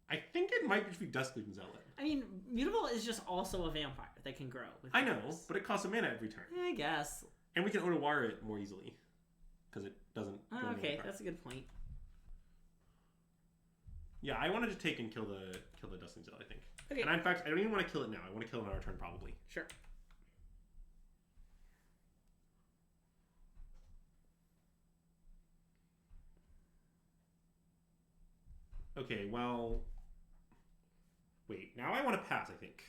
I think it might just be Dusk Legion Zealot. I mean, Mutavault is just also a vampire that can grow. With I know, things. but it costs a mana every turn. I guess. And we can Odawara it more easily. Because it doesn't... Oh, okay, that's a good point. Yeah, I wanted to take and kill the Dusk Legion Zealot, I think. Okay. And in fact, I don't even want to kill it now. I want to kill it on our turn, probably. Sure. Okay, well... Wait, now I want to pass, I think.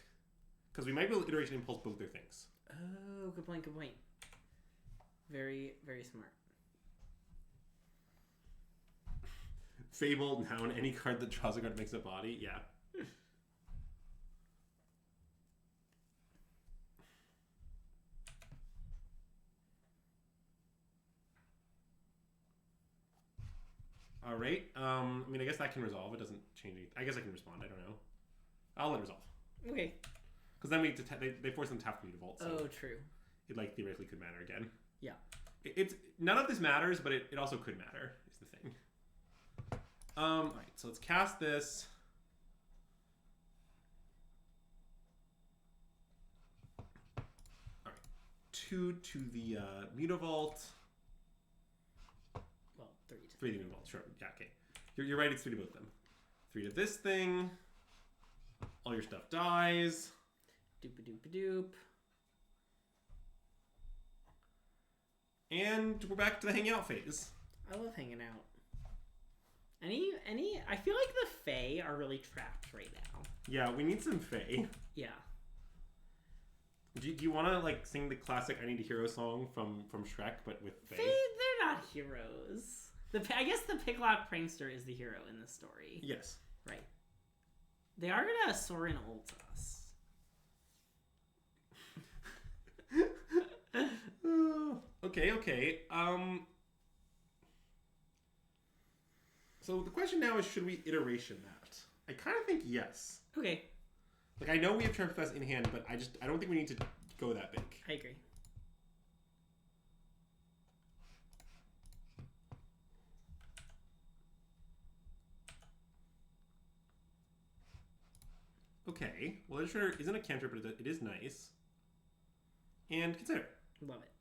Because we might be able to Iteration Impulse both their things. Oh, good point. Very, very smart. Fable, noun, any card that draws a card makes a body. Yeah. All right. I mean, I guess that can resolve. It doesn't change anything. I guess I can respond. I don't know. I'll let it resolve. Okay. Because then they force them to tap Mutavault. So oh, true. It, like, theoretically could matter again. Yeah. It's none of this matters, but it also could matter. Is the thing. All right. So let's cast this. All right. 2 to the Mutavault. Well, 3 to 3 to Mutavault. Sure. Yeah. Okay. You're right. It's 3 to both of them. 3 to this thing. All your stuff dies. Doop-a-doop-a-doop. And we're back to the hang out phase. I love hanging out. I feel like the Fae are really trapped right now. Yeah, we need some Fae. Yeah. Do you want to, like, sing the classic I Need a Hero song from Shrek, but with Fae? They're not heroes. I guess the Picklock Prankster is the hero in this story. Yes. Right. They are gonna Sorin ult us. Okay. So the question now is, should we iteration that? I kind of think yes. Okay. Like, I know we have Turnfest in hand, but I don't think we need to go that big. I agree. Okay. Well, it sure isn't a cantrip, but it is nice. And consider. Love it.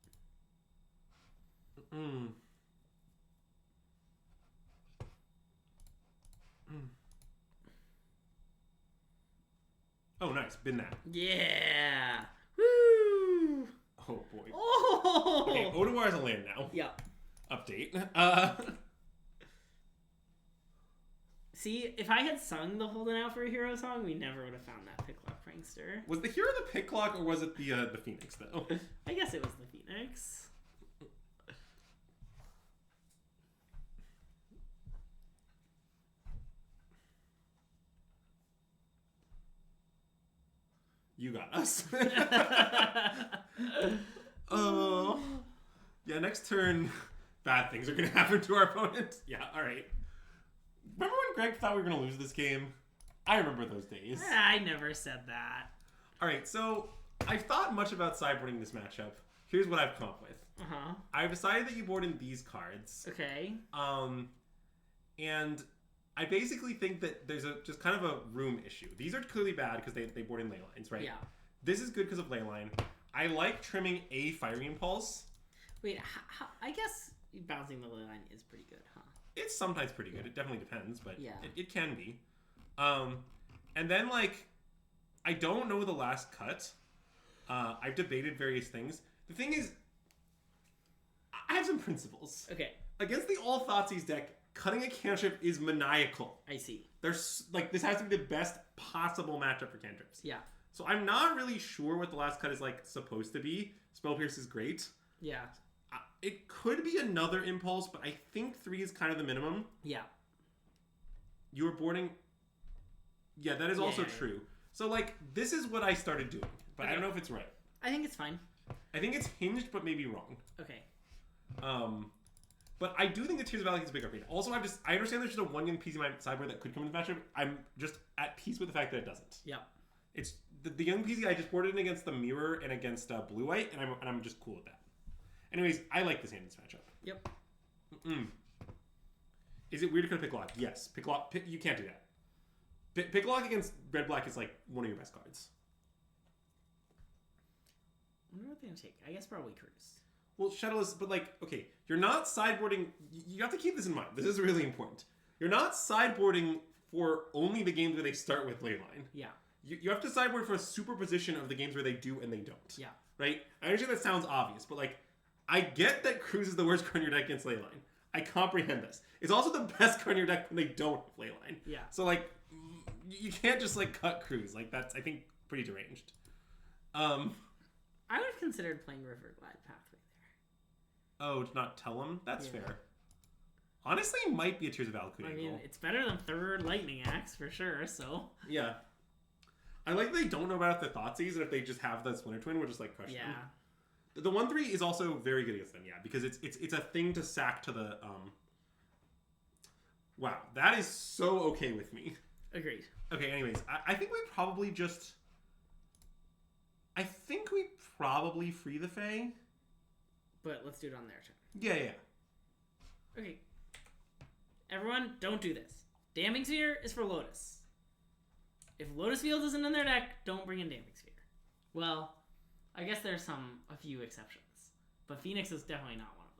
Oh, nice. Bin that. Yeah. Woo! Oh, boy. Oh! Okay, Odawar is a land now. Yeah. Update. See, if I had sung the Holding Out for a Hero song, we never would have found that Picklock Prankster. Was the hero the Picklock, or was it the Phoenix, though? I guess it was the Phoenix. You got us. Oh. Yeah, next turn, bad things are going to happen to our opponent. Yeah, alright. Remember when Greg thought we were going to lose this game? I remember those days. I never said that. Alright, so I've thought much about sideboarding this matchup. Here's what I've come up with. Uh-huh. I've decided that you board in these cards. Okay. And I basically think that there's just kind of a room issue. These are clearly bad because they board in ley lines, right? Yeah. This is good because of ley line. I like trimming a Fiery Impulse. Wait, I guess bouncing the ley line is pretty good, huh? It's sometimes pretty good. It definitely depends, but yeah. it can be. And then, like, I don't know the last cut. I've debated various things. The thing is, I have some principles. Okay. Against the All Thoughtseize deck, cutting a cantrip is maniacal. I see. There's, like, this has to be the best possible matchup for cantrips. Yeah. So I'm not really sure what the last cut is, like, supposed to be. Spell Pierce is great. Yeah. It could be another impulse, but I think 3 is kind of the minimum. Yeah. You were boarding... Yeah, that is also true. So, like, this is what I started doing, but I don't know if it's right. I think it's fine. I think it's hinged, but maybe wrong. Okay. But I do think the Tears of Valak is a big upgrade. Also, I understand there's just a 1 young piece in my sideboard that could come into the matchup. I'm just at peace with the fact that it doesn't. Yeah. It's the young PC. I just boarded it against the Mirror and against Blue White, and I'm just cool with that. Anyways, I like this hand in this matchup. Yep. Is it weird to cut a pick lock? Yes. You can't do that. Pick lock against red black is like one of your best cards. I wonder what they're gonna take. I guess probably Cruise. Well, Shadowless, but like, okay, you're not sideboarding. You have to keep this in mind. This is really important. You're not sideboarding for only the games where they start with Leyline. Yeah. You have to sideboard for a superposition of the games where they do and they don't. Yeah. Right? I understand that sounds obvious, but like, I get that Cruise is the worst card in your deck against Leyline. I comprehend this. It's also the best card in your deck when they don't have Leyline. Yeah. So like, you can't just like cut Cruise. Like that's, I think, pretty deranged. I would have considered playing River Glide Pathway there. Oh, to not tell him? That's fair. Honestly, it might be a Tears of Valakut I mean, it's better than third Lightning Axe for sure, so. Yeah. I like that they don't know about the Thoughtseize, and if they just have the Splinter Twin, we'll just like crush them. The 1/3 is also very good against them, because it's a thing to sack to the Wow, that is so okay with me. Agreed. Okay, anyways, I think we probably just free the Fae. But let's do it on their turn. Yeah. Okay. Everyone, don't do this. Damning Sphere is for Lotus. If Lotus Field isn't in their deck, don't bring in Damning Sphere. Well, I guess there's a few exceptions. But Phoenix is definitely not one of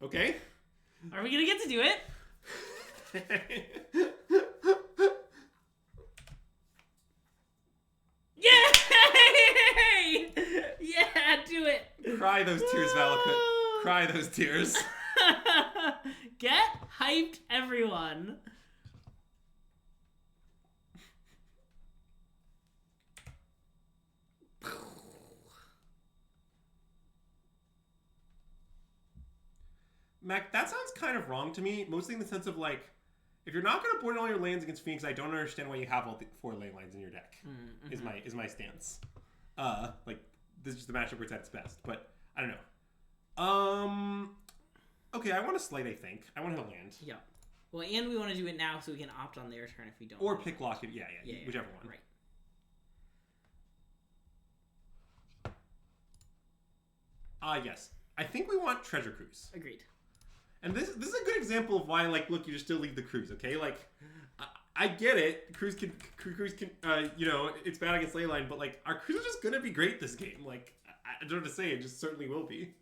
them. Okay. Are we gonna get to do it? Yay! Yeah, do it! Cry those tears, Valakut. Cry those tears. Get hyped, everyone. Mac, that sounds kind of wrong to me, mostly in the sense of like, if you're not going to board all your lands against Phoenix, I don't understand why you have all 4 ley lines in your deck. Mm-hmm. Is my stance. Like this is just the matchup where it's at its best, but I don't know. Okay, I want to Slate. I think I want to hit a land. Yeah. Well, and we want to do it now so we can opt on their turn if we don't. Or pick lock it. Yeah, whichever one. Right. Yes. I think we want Treasure Cruise. Agreed. And this is a good example of why, like, look, you just still leave the Cruise, okay? Like, I get it. Cruise can, it's bad against Leyline, but, like, our Cruise is just going to be great this game. Like, I don't know what to say. It just certainly will be.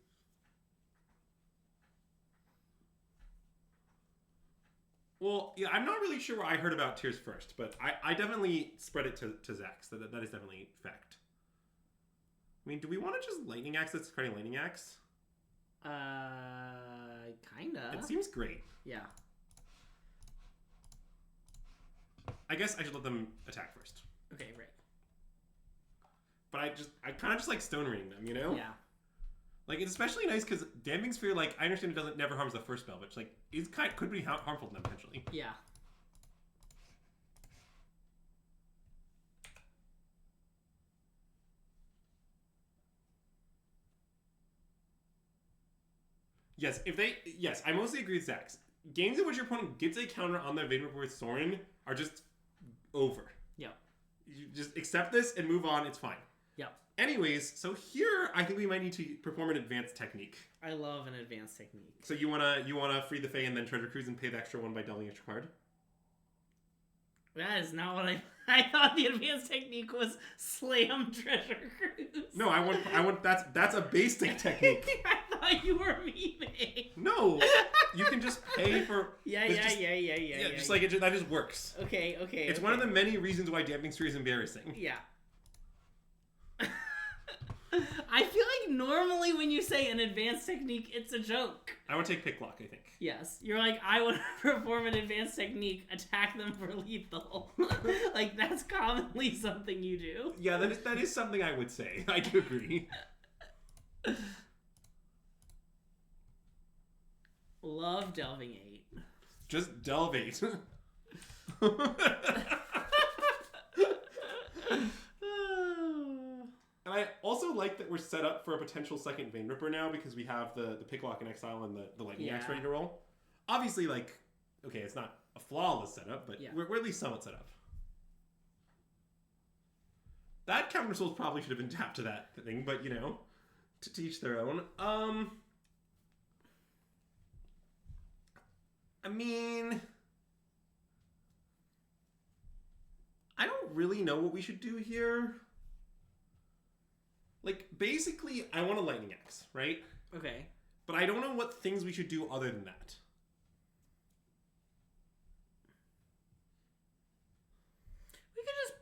Well, yeah, I'm not really sure where I heard about Tears first, but I definitely spread it to Zax. That is definitely fact. I mean, do we want to just Lightning Axe this carding Lightning Axe? Kinda. It seems great. Yeah. I guess I should let them attack first. Okay, right. But I kind of just like Stone Ring them, you know? Yeah. Like, it's especially nice because Damping Sphere, like, I understand it never harms the first spell, but like, could be harmful to them potentially. Yeah. Yes, I mostly agree with Zax. Games in which your opponent gets a counter on their Vader with Sorin are just over. Yeah. You just accept this and move on, it's fine. Yep. Anyways, so here I think we might need to perform an advanced technique. I love an advanced technique. So you wanna free the Fae and then treasure cruise and pay the extra one by delving extra card? That is not what I thought the advanced technique was slam treasure cruise. No, I want that's a basic technique. I thought you were memeing. No, you can just pay for. Yeah. Just like that just works. Okay. It's one of the many reasons why Damping Sphere is embarrassing. Yeah. I feel like normally when you say an advanced technique, it's a joke. I want to take Pick Lock, I think. Yes. You're like, I want to perform an advanced technique, attack them for lethal. Like, that's commonly something you do. Yeah, that is something I would say. I do agree. Love Delving 8. Just Delve 8. And I also like that we're set up for a potential second Vein Ripper now because we have the Picklock in Exile and the Lightning Axe ready to roll. Obviously, like, okay, it's not a flawless setup, but we're at least somewhat set up. That counter soul probably should have been tapped to that thing, but you know, to teach their own. I mean, I don't really know what we should do here. Like, basically, I want a Lightning Axe, right? Okay. But I don't know what things we should do other than that. We could just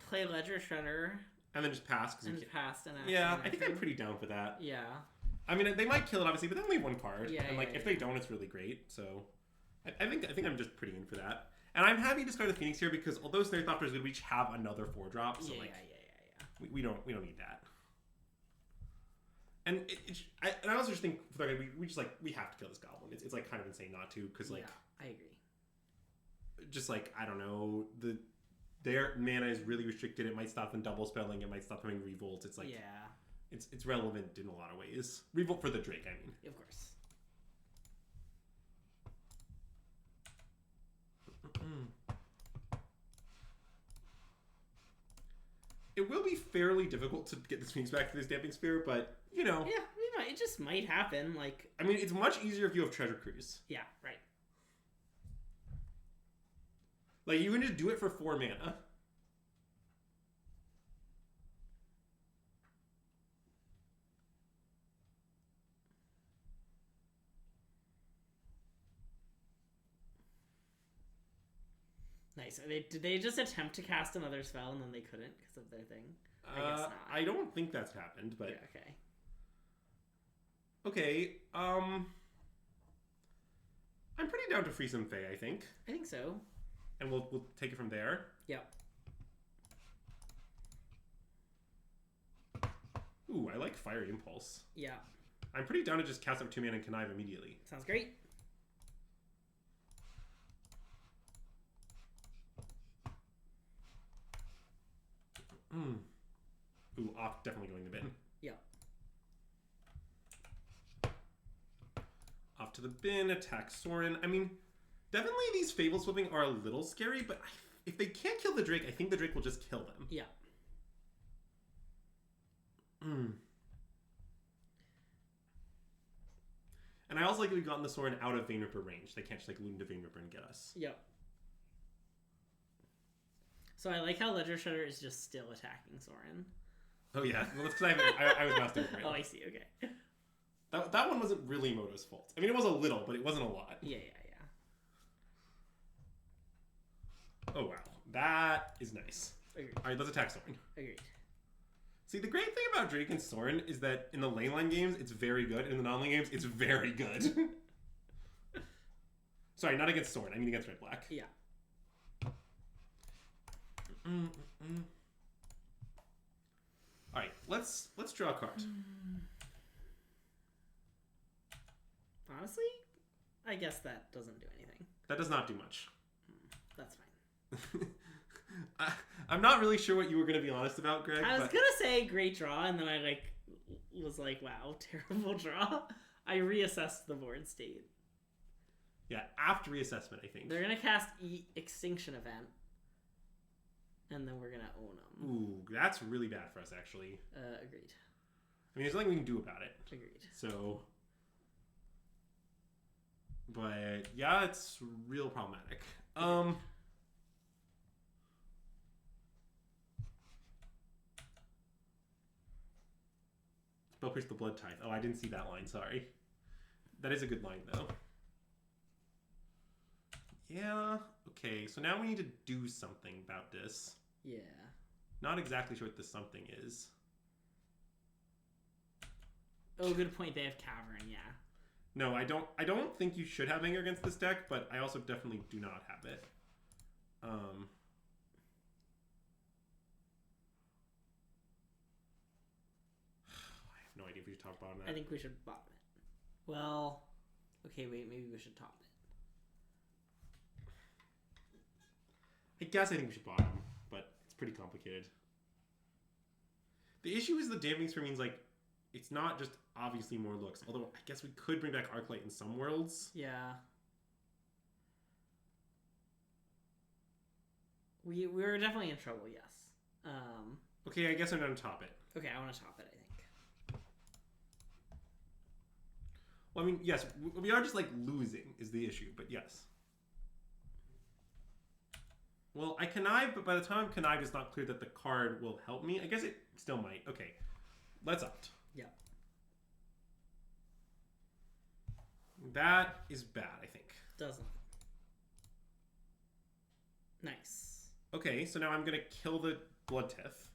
play Ledger Shredder. And then just pass. And pass an action. Yeah, I think I'm pretty down for that. Yeah. I mean, they might kill it, obviously, but then leave one card. Yeah, and, like, if they don't, it's really great. So, I think I'm just pretty in for that. And I'm happy to discard the Phoenix here because although Snare Thopter is good, we each have another 4-drop. So, we don't need that. And I also just think for that we just like we have to kill this goblin. It's like kind of insane not to because like I agree. Just like I don't know their mana is really restricted. It might stop them double spelling. It might stop them having revolt. It's like it's relevant in a lot of ways. Revolt for the Drake, I mean. Of course. It will be fairly difficult to get this Phoenix back to this Damping Sphere, but, you know. Yeah, it just might happen. Like, I mean, it's much easier if you have Treasure Cruise. Yeah, right. Like, you can just do it for 4 mana. Nice. Did they just attempt to cast another spell and then they couldn't because of their thing? I guess not. I don't think that's happened, but... Yeah, okay. Okay, I'm pretty down to free some Fae, I think. I think so. And we'll take it from there. Yep. Ooh, I like Fiery Impulse. Yeah. I'm pretty down to just cast up 2 mana and connive immediately. Sounds great. Ooh, off definitely going to bin. Yeah. Off to the bin, attack Sorin. I mean, definitely these Fable Swipping are a little scary, but if they can't kill the Drake, I think the Drake will just kill them. Yeah. And I also like that we've gotten the Sorin out of Vein Ripper range. They can't just like loot into Vein Ripper and get us. Yep. So I like how Ledger Shredder is just still attacking Sorin. Oh yeah, well that's because I was mastering it. Right Oh, I see. Okay. That one wasn't really Moto's fault. I mean, it was a little, but it wasn't a lot. Yeah. Oh wow, that is nice. Agreed. All right, let's attack Sorin. Agreed. See, the great thing about Drake and Sorin is that in the lane line games, it's very good, and in the non-lane games, it's very good. Sorry, not against Sorin. I mean against Red Black. Yeah. All right, let's draw a card. Honestly, I guess that doesn't do anything. That does not do much. That's fine. I'm not really sure what you were going to be honest about, Greg. I was gonna say great draw, and then I was like, wow, terrible draw. I reassessed the board state. Yeah, after reassessment, I think. They're gonna cast Extinction Event. And then we're gonna own them. Ooh, that's really bad for us, actually. Agreed. I mean, there's nothing we can do about it. Agreed. So, but yeah, it's real problematic. Spell pierce the blood tithe. Oh, I didn't see that line. Sorry. That is a good line, though. Yeah. Okay. So now we need to do something about this. Yeah. Not exactly sure what this something is. Oh, good point. They have Cavern. Yeah. No, I don't. I don't think you should have anger against this deck, but I also definitely do not have it. I have no idea if we should talk about that. I think we should bottom it. Well, okay, wait. Maybe we should top it. I guess I think we should bottom, but it's pretty complicated. The issue is the dampening sphere means like it's not just obviously more looks. Although I guess we could bring back Arclight in some worlds. Yeah. We were definitely in trouble. Yes. Okay, I guess I'm gonna top it. Okay, I want to top it. I think. Well, I mean, yes, we are just like losing is the issue, but yes. Well, I connive, but by the time I'm connived, it's not clear that the card will help me. I guess it still might. Okay, let's opt. Yeah. That is bad, I think. Doesn't. Nice. Okay, so now I'm going to kill the Blood Tiff.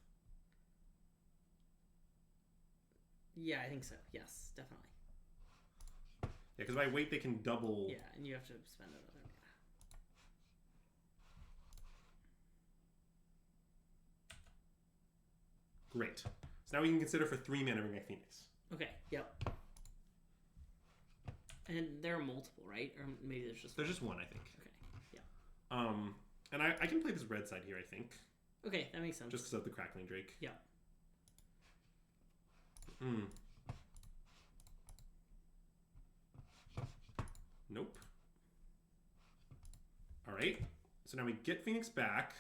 Yeah, I think so. Yes, definitely. Yeah, because by weight they can double. Yeah, and you have to spend another. Great. So now we can consider for 3 mana bring back Phoenix. Okay, yep. And there are multiple, right? Or maybe there's just just one, I think. Okay, yeah. And I can play this red side here, I think. Okay, that makes sense. Just because of the Crackling Drake. Yeah. Nope. Alright. So now we get Phoenix back.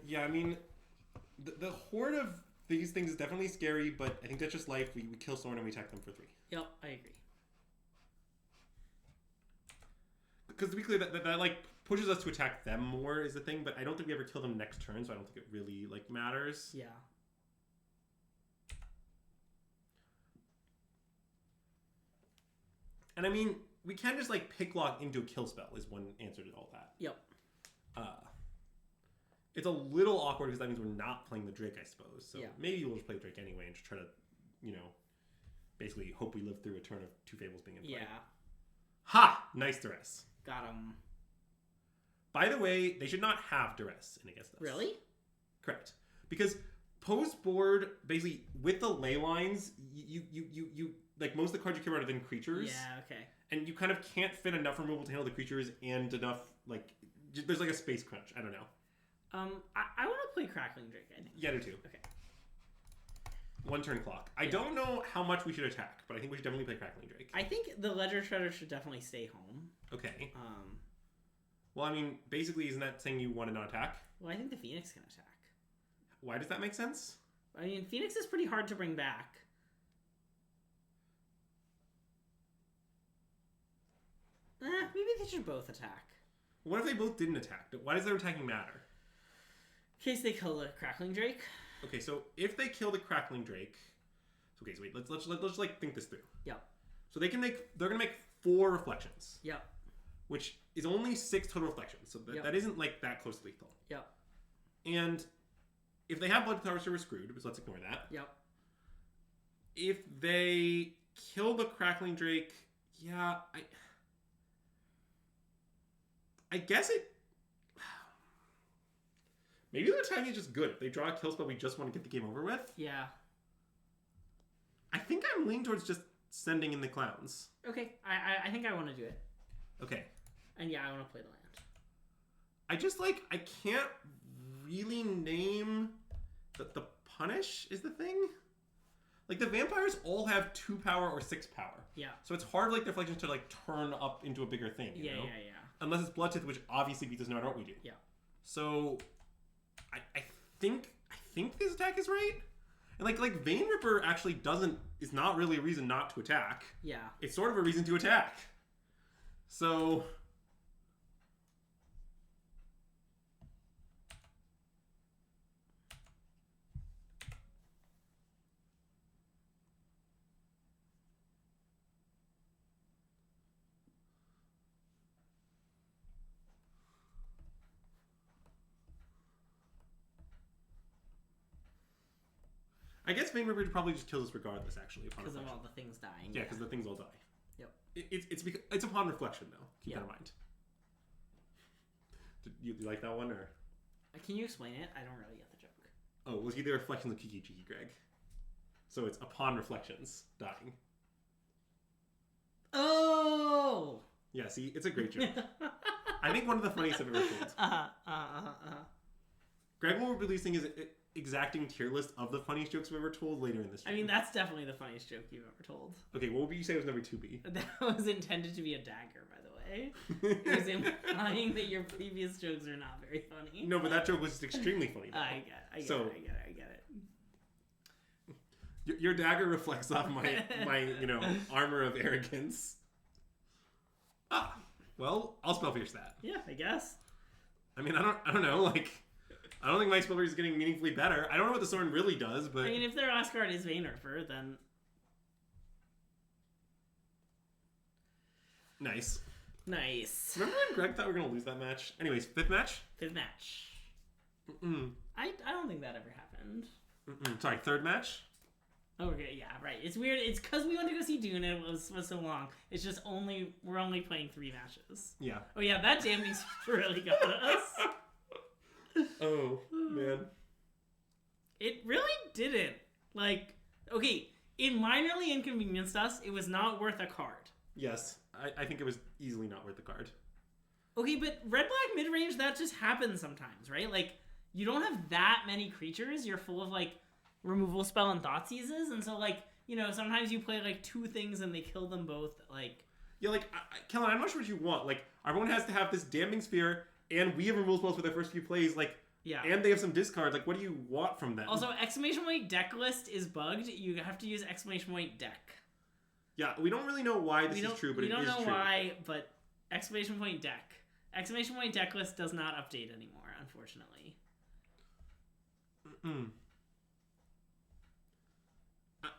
Yeah, I mean, the horde of these things is definitely scary, but I think that's just life. We kill someone and we attack them for 3. Yep, I agree. Because to be clear, that like pushes us to attack them more is the thing, but I don't think we ever kill them next turn, so I don't think it really like matters. Yeah. And I mean, we can just like pick lock into a kill spell is one answer to all that. Yep. It's a little awkward because that means we're not playing the Drake, I suppose. So yeah. Maybe we'll just play Drake anyway and just try to, you know, basically hope we live through a turn of 2 Fables being in play. Yeah. Ha! Nice duress. Got him. By the way, they should not have duress in against us. Really? Correct. Because post board, basically with the ley lines, you like most of the cards you care about are then creatures. Yeah. Okay. And you kind of can't fit enough removal to handle the creatures and enough like there's like a space crunch. I don't know. I want to play Crackling Drake, I think. Yeah, I do too. Okay. 1 turn clock. I don't know how much we should attack, but I think we should definitely play Crackling Drake. I think the Ledger Shredder should definitely stay home. Okay. Well, I mean, basically, isn't that saying you want to not attack? Well, I think the Phoenix can attack. Why does that make sense? I mean, Phoenix is pretty hard to bring back. Maybe they should both attack. What if they both didn't attack? Why does their attacking matter? In case they kill the Crackling Drake. Okay, so if they kill the Crackling Drake, okay, so wait, let's like think this through. Yep. So they're gonna make 4 reflections. Yep. Which is only 6 total reflections, so that isn't like that close to lethal. Yep. And if they have Blood Harvester, we're screwed, so let's ignore that. Yep. If they kill the Crackling Drake, yeah, I guess it. Maybe the timing is just good. If they draw a kill spell, we just want to get the game over with. Yeah. I think I'm leaning towards just sending in the clowns. Okay, I think I want to do it. Okay. And yeah, I want to play the land. I just like I can't really name the punish is the thing. Like the vampires all have 2 power or 6 power. Yeah. So it's hard like the reflections to like turn up into a bigger thing. You know? Yeah. unless it's Bloodtooth, which obviously beats us no matter what we do. Yeah. So, I think this attack is right. And like Vein Ripper actually is not really a reason not to attack. Yeah. It's sort of a reason to attack. So, I guess Vein Ripper probably just kills us regardless, actually. Because of all the things dying. Yeah, because the things all die. Yep. It's upon reflection, though. Keep that Yeah. in mind. Did you like that one, or? Can you explain it? I don't really get the joke. Oh, it was either reflections of Kiki Jiki Greg. So it's upon reflections dying. Oh! Yeah, see, it's a great joke. I think one of the funniest I've ever told. Greg will be releasing his exacting tier list of the funniest jokes we've ever told later in this stream. I mean, that's definitely the funniest joke you've ever told. Okay, what would you say was number 2B? That was intended to be a dagger, by the way. It was implying that your previous jokes are not very funny. No, but that joke was just extremely funny. Though. I get it. Your dagger reflects off my armor of arrogance. Ah, well, I'll spell pierce that. Yeah, I guess. I mean, I don't know, like, I don't think my spell pierce is getting meaningfully better. I don't know what the sword really does, but I mean, if their last card is Vein Ripper, then nice. Nice. Remember when Greg thought we were gonna lose that match? Anyways, fifth match. I don't think that ever happened. Sorry, third match. Okay, yeah, right. It's weird. It's because we went to go see Dune and it was so long. It's just we're only playing 3 matches. Yeah. Oh yeah, that damning really got us. Oh man. It really didn't. Like, okay, it minorly inconvenienced us. It was not worth a card. Yes, I think it was easily not worth the card. Okay, but red-black mid-range, that just happens sometimes, right? Like, you don't have that many creatures. You're full of, like, removal spell and Thoughtseizes, and so, like, sometimes you play, like, 2 things and they kill them both, like... Yeah, like, Kellen, I'm not sure what you want. Like, our opponent has to have this Damning Sphere, and we have removal spells for their first few plays, like... Yeah. And they have some discards. Like, what do you want from them? Also, exclamation point deck list is bugged. You have to use exclamation point deck. Yeah, we don't really know why this is true, but it is true. We don't know why, but exclamation point deck. Exclamation point deck list does not update anymore, unfortunately.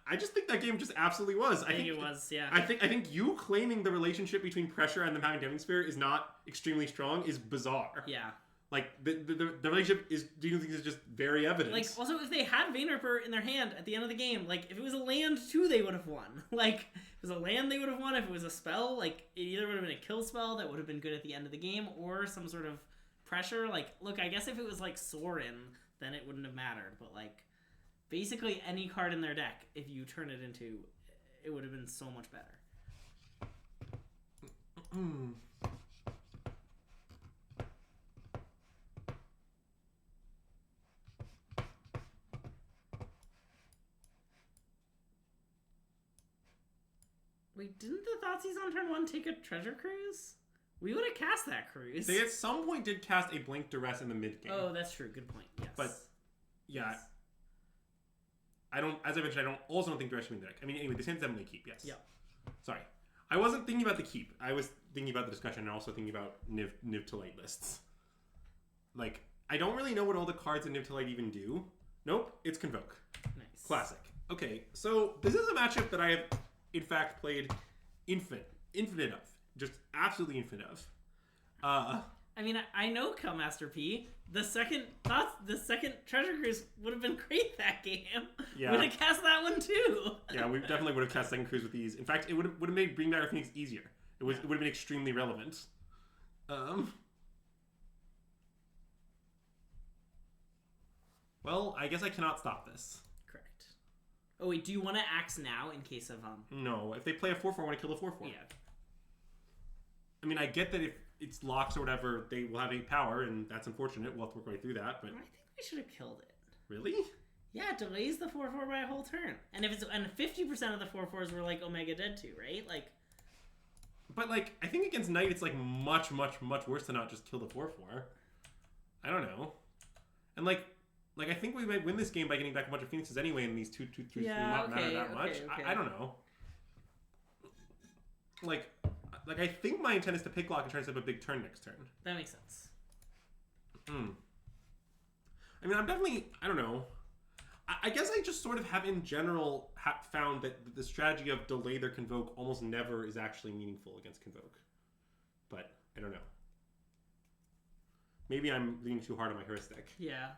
I just think that game just absolutely was. I think it was, yeah. I think you claiming the relationship between pressure and them having Damning Sphere is not extremely strong is bizarre. Yeah. Like, the relationship is doing things is just very evident. Like, also, if they had Vein Ripper in their hand at the end of the game, like, if it was a land, too, they would have won. Like, if it was a land, they would have won. If it was a spell, like, it either would have been a kill spell that would have been good at the end of the game, or some sort of pressure. Like, look, I guess if it was, like, Sorin, then it wouldn't have mattered. But, like, basically any card in their deck, if you turn it into, it would have been so much better. Wait, didn't the Thoughtseize on turn 1 take a treasure cruise? We would have cast that cruise. They at some point did cast a Blink Duress in the mid game. Oh, that's true. Good point. Yes. But, yeah. Yes. I don't, as I mentioned, I don't think Duress should be in the deck. I mean, anyway, this hand's definitely keep, yes. Yeah. Sorry. I wasn't thinking about the keep. I was thinking about the discussion and also thinking about Niv to Light lists. Like, I don't really know what all the cards in Niv to Light even do. Nope, it's Convoke. Nice. Classic. Okay, so this is a matchup that I have, in fact, played infinite of. Just absolutely infinite of. I mean, I know Killmaster P. The second treasure cruise would have been great that game. Yeah. Would have cast that one too. Yeah, we definitely would have cast second cruise with ease. In fact, it would have made Bring Back Our Phoenix easier. It would have been extremely relevant. Well, I guess I cannot stop this. Correct. Oh wait, do you want to axe now in case of No, if they play a 4/4, I want to kill the 4/4. Yeah. I mean, I get that if it's locks or whatever, they will have 8 power, and that's unfortunate. We'll have to work our way through that, but... I think we should have killed it. Really? Yeah, it delays the 4/4 by a whole turn. And 50% of the 4/4s were like Omega Dead 2, right? Like... But like, I think against Knight, it's like much worse to not just kill the 4/4. I don't know. And like I think we might win this game by getting back a bunch of Phoenixes anyway, and these 2/2/3s will not matter that much. Okay. I don't know. Like I think my intent is to pick lock and try to set up a big turn next turn. That makes sense. I mean, I don't know. I guess I just sort of have in general found that the strategy of delay their Convoke almost never is actually meaningful against Convoke. But I don't know. Maybe I'm leaning too hard on my heuristic. Yeah.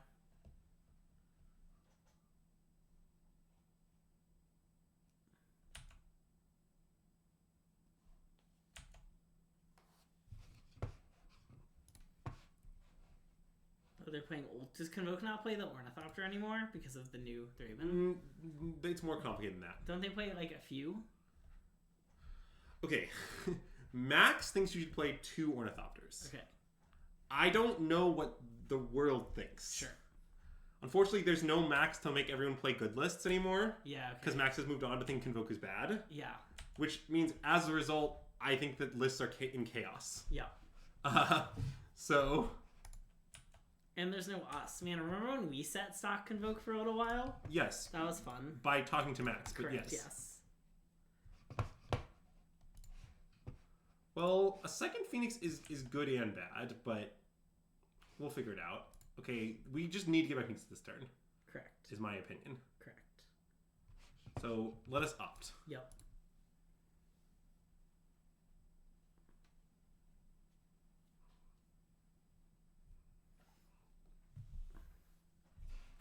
They're playing old. Does Convoke not play the Ornithopter anymore because of the new Thraben? It's more complicated than that. Don't they play like a few? Okay. Max thinks you should play 2 Ornithopters. Okay. I don't know what the world thinks. Sure. Unfortunately, there's no Max to make everyone play good lists anymore. Yeah. Because Max has moved on to think Convoke is bad. Yeah. Which means, as a result, I think that lists are in chaos. Yeah. So... And there's no us. Man, remember when we set stock Convoke for a little while? Yes. That was fun. By talking to Max, but Correct, yes. Well, a second Phoenix is good and bad, but we'll figure it out. Okay, we just need to get back Phoenix this turn. Correct. Is my opinion. Correct. So, let us opt. Yep.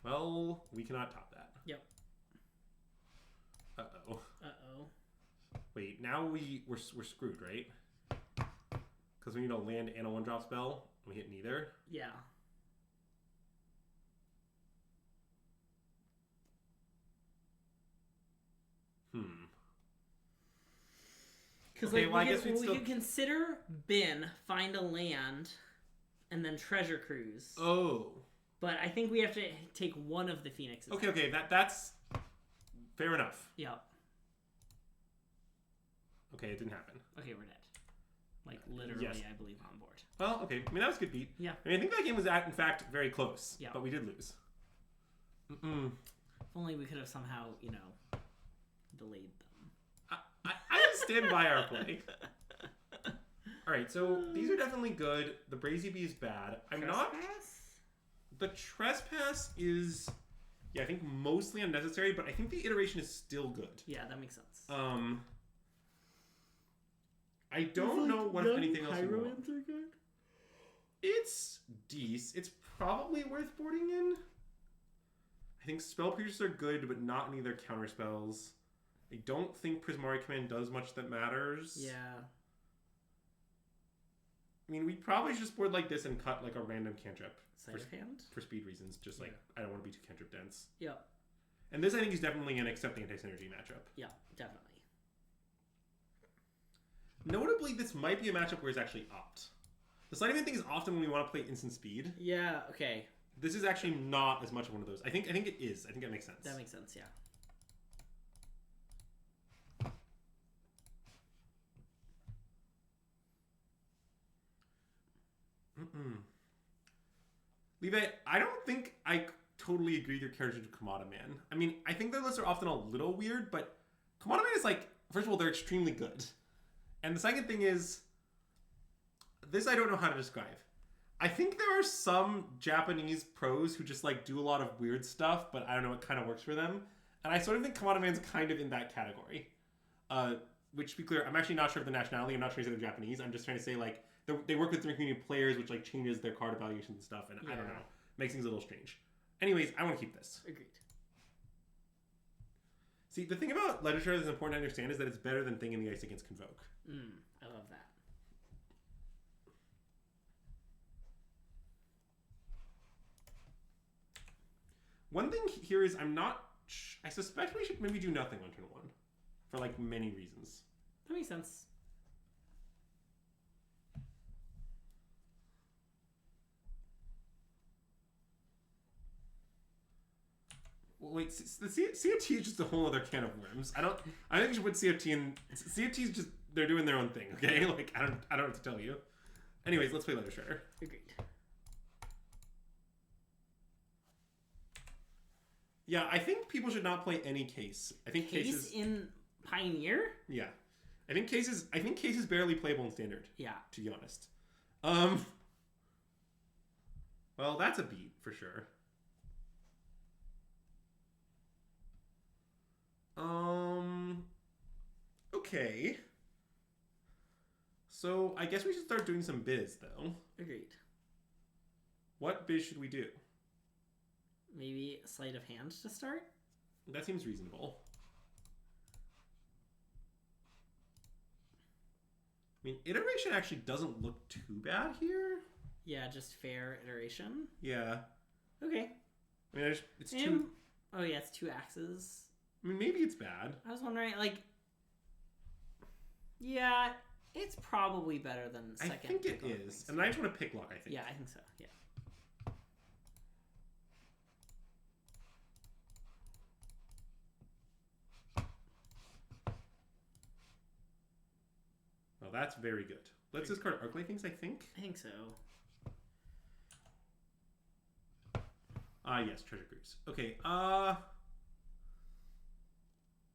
Well, we cannot top that. Yep. Uh-oh. Uh-oh. Wait, now we're screwed, right? Because we need a land and a 1-drop spell. We hit neither. Yeah. Because Okay, like, well, I we guess we'd could consider bin, find a land, and then treasure cruise. Oh. But I think we have to take one of the Phoenixes. Okay, that's fair enough. Yep. Okay, it didn't happen. Okay, we're dead. Like, literally, Yes. I believe, on board. Well, okay. I mean, that was a good beat. Yeah. I mean, I think that game was, in fact, very close. Yeah. But we did lose. If only we could have somehow, delayed them. I stand by our play. All right, so these are definitely good. The Brazy Bee is bad. I'm not... The Trespass is... Yeah, I think mostly unnecessary, but I think the iteration is still good. Yeah, that makes sense. I don't know what if anything else you want. Are good? It's decent. It's probably worth boarding in. I think Spell Piercers are good, but not any of their counter spells. I don't think Prismari Command does much that matters. Yeah. I mean, we probably should just board like this and cut like a random cantrip. Sleight of hand? For speed reasons. Just like, I don't want to be too cantrip dense. Yep. And this, I think, is definitely an accept the anti-synergy matchup. Yeah, definitely. Notably, this might be a matchup where it's actually opt. The sleight of hand thing is often when we want to play instant speed. Yeah, okay. This is actually not as much of one of those. I think it is. I think that makes sense. That makes sense, yeah. Levi, I don't think I totally agree with your character to Kamada Man. I mean, I think their lists are often a little weird, but Kamada Man is like, first of all, they're extremely good. And the second thing is, this I don't know how to describe. I think there are some Japanese pros who just like do a lot of weird stuff, but I don't know what kind of works for them. And I sort of think Kamada Man's kind of in that category. Which, to be clear, I'm actually not sure of the nationality. I'm not sure if they're Japanese. I'm just trying to say, like, they work with different community players, which, like, changes their card evaluations and stuff. And I don't know. Makes things a little strange. Anyways, I want to keep this. Agreed. See, the thing about literature that's important to understand is that it's better than Thing in the Ice against Convoke. I love that. One thing here is I suspect we should maybe do nothing on turn 1. For, like, many reasons. That makes sense. wait, the CFT is just a whole other can of worms. I think you should put CFT in. CFT is just, they're doing their own thing, okay? Like, I don't know what to tell you. Anyways, let's play Leather Shredder. Agreed. Yeah, I think people should not play any case. I think Case in Pioneer? Yeah. I think case is barely playable in Standard. Yeah. To be honest. Well, that's a beat for sure. Okay. So I guess we should start doing some biz though. Agreed. What biz should we do? Maybe sleight of hand to start? That seems reasonable. I mean, iteration actually doesn't look too bad here. Yeah, just fair iteration. Yeah. Okay. I mean, it's two... Oh yeah, it's 2 axes. I mean, maybe it's bad. I was wondering, like... Yeah, it's probably better than second. I think it is. And I just want to pick lock, I think. Yeah, I think so, yeah. Well, that's very good. Let's discard Arclight things, I think. I think so. Yes, Treasure Cruise. Okay,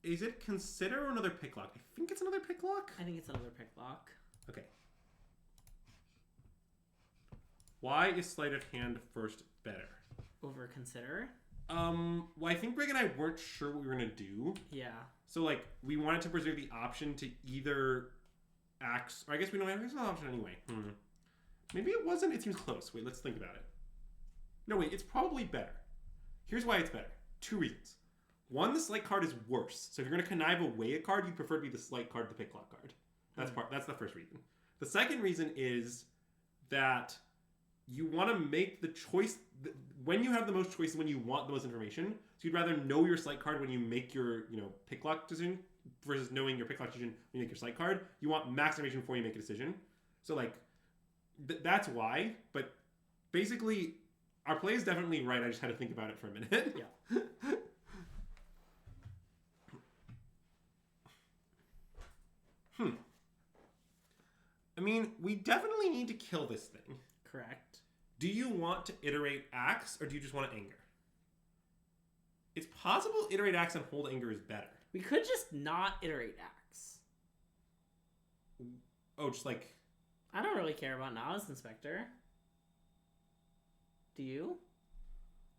is it consider or another pick lock? I think it's another pick lock. I think it's another pick lock. Okay. Why is sleight of hand first better? Over consider? Well, I think Greg and I weren't sure what we were gonna do. Yeah. So, like, we wanted to preserve the option to either axe, or I guess we don't have an option anyway. Maybe it wasn't. It seems close. Wait, let's think about it. No, wait, it's probably better. Here's why it's better. 2 reasons. One, the slight card is worse. So if you're going to connive away a card, you prefer to be the slight card, the pick lock card. That's the first reason. The second reason is that you want to make the choice when you have the most choices, when you want the most information. So you'd rather know your slight card when you make your, pick lock decision versus knowing your pick lock decision when you make your slight card. You want max information before you make a decision. So like that's why. But basically, our play is definitely right. I just had to think about it for a minute. Yeah. I mean, we definitely need to kill this thing. Correct. Do you want to iterate axe, or do you just want to anger? It's possible iterate axe and hold anger is better. We could just not iterate axe. Oh, just like... I don't really care about Novice Inspector. Do you?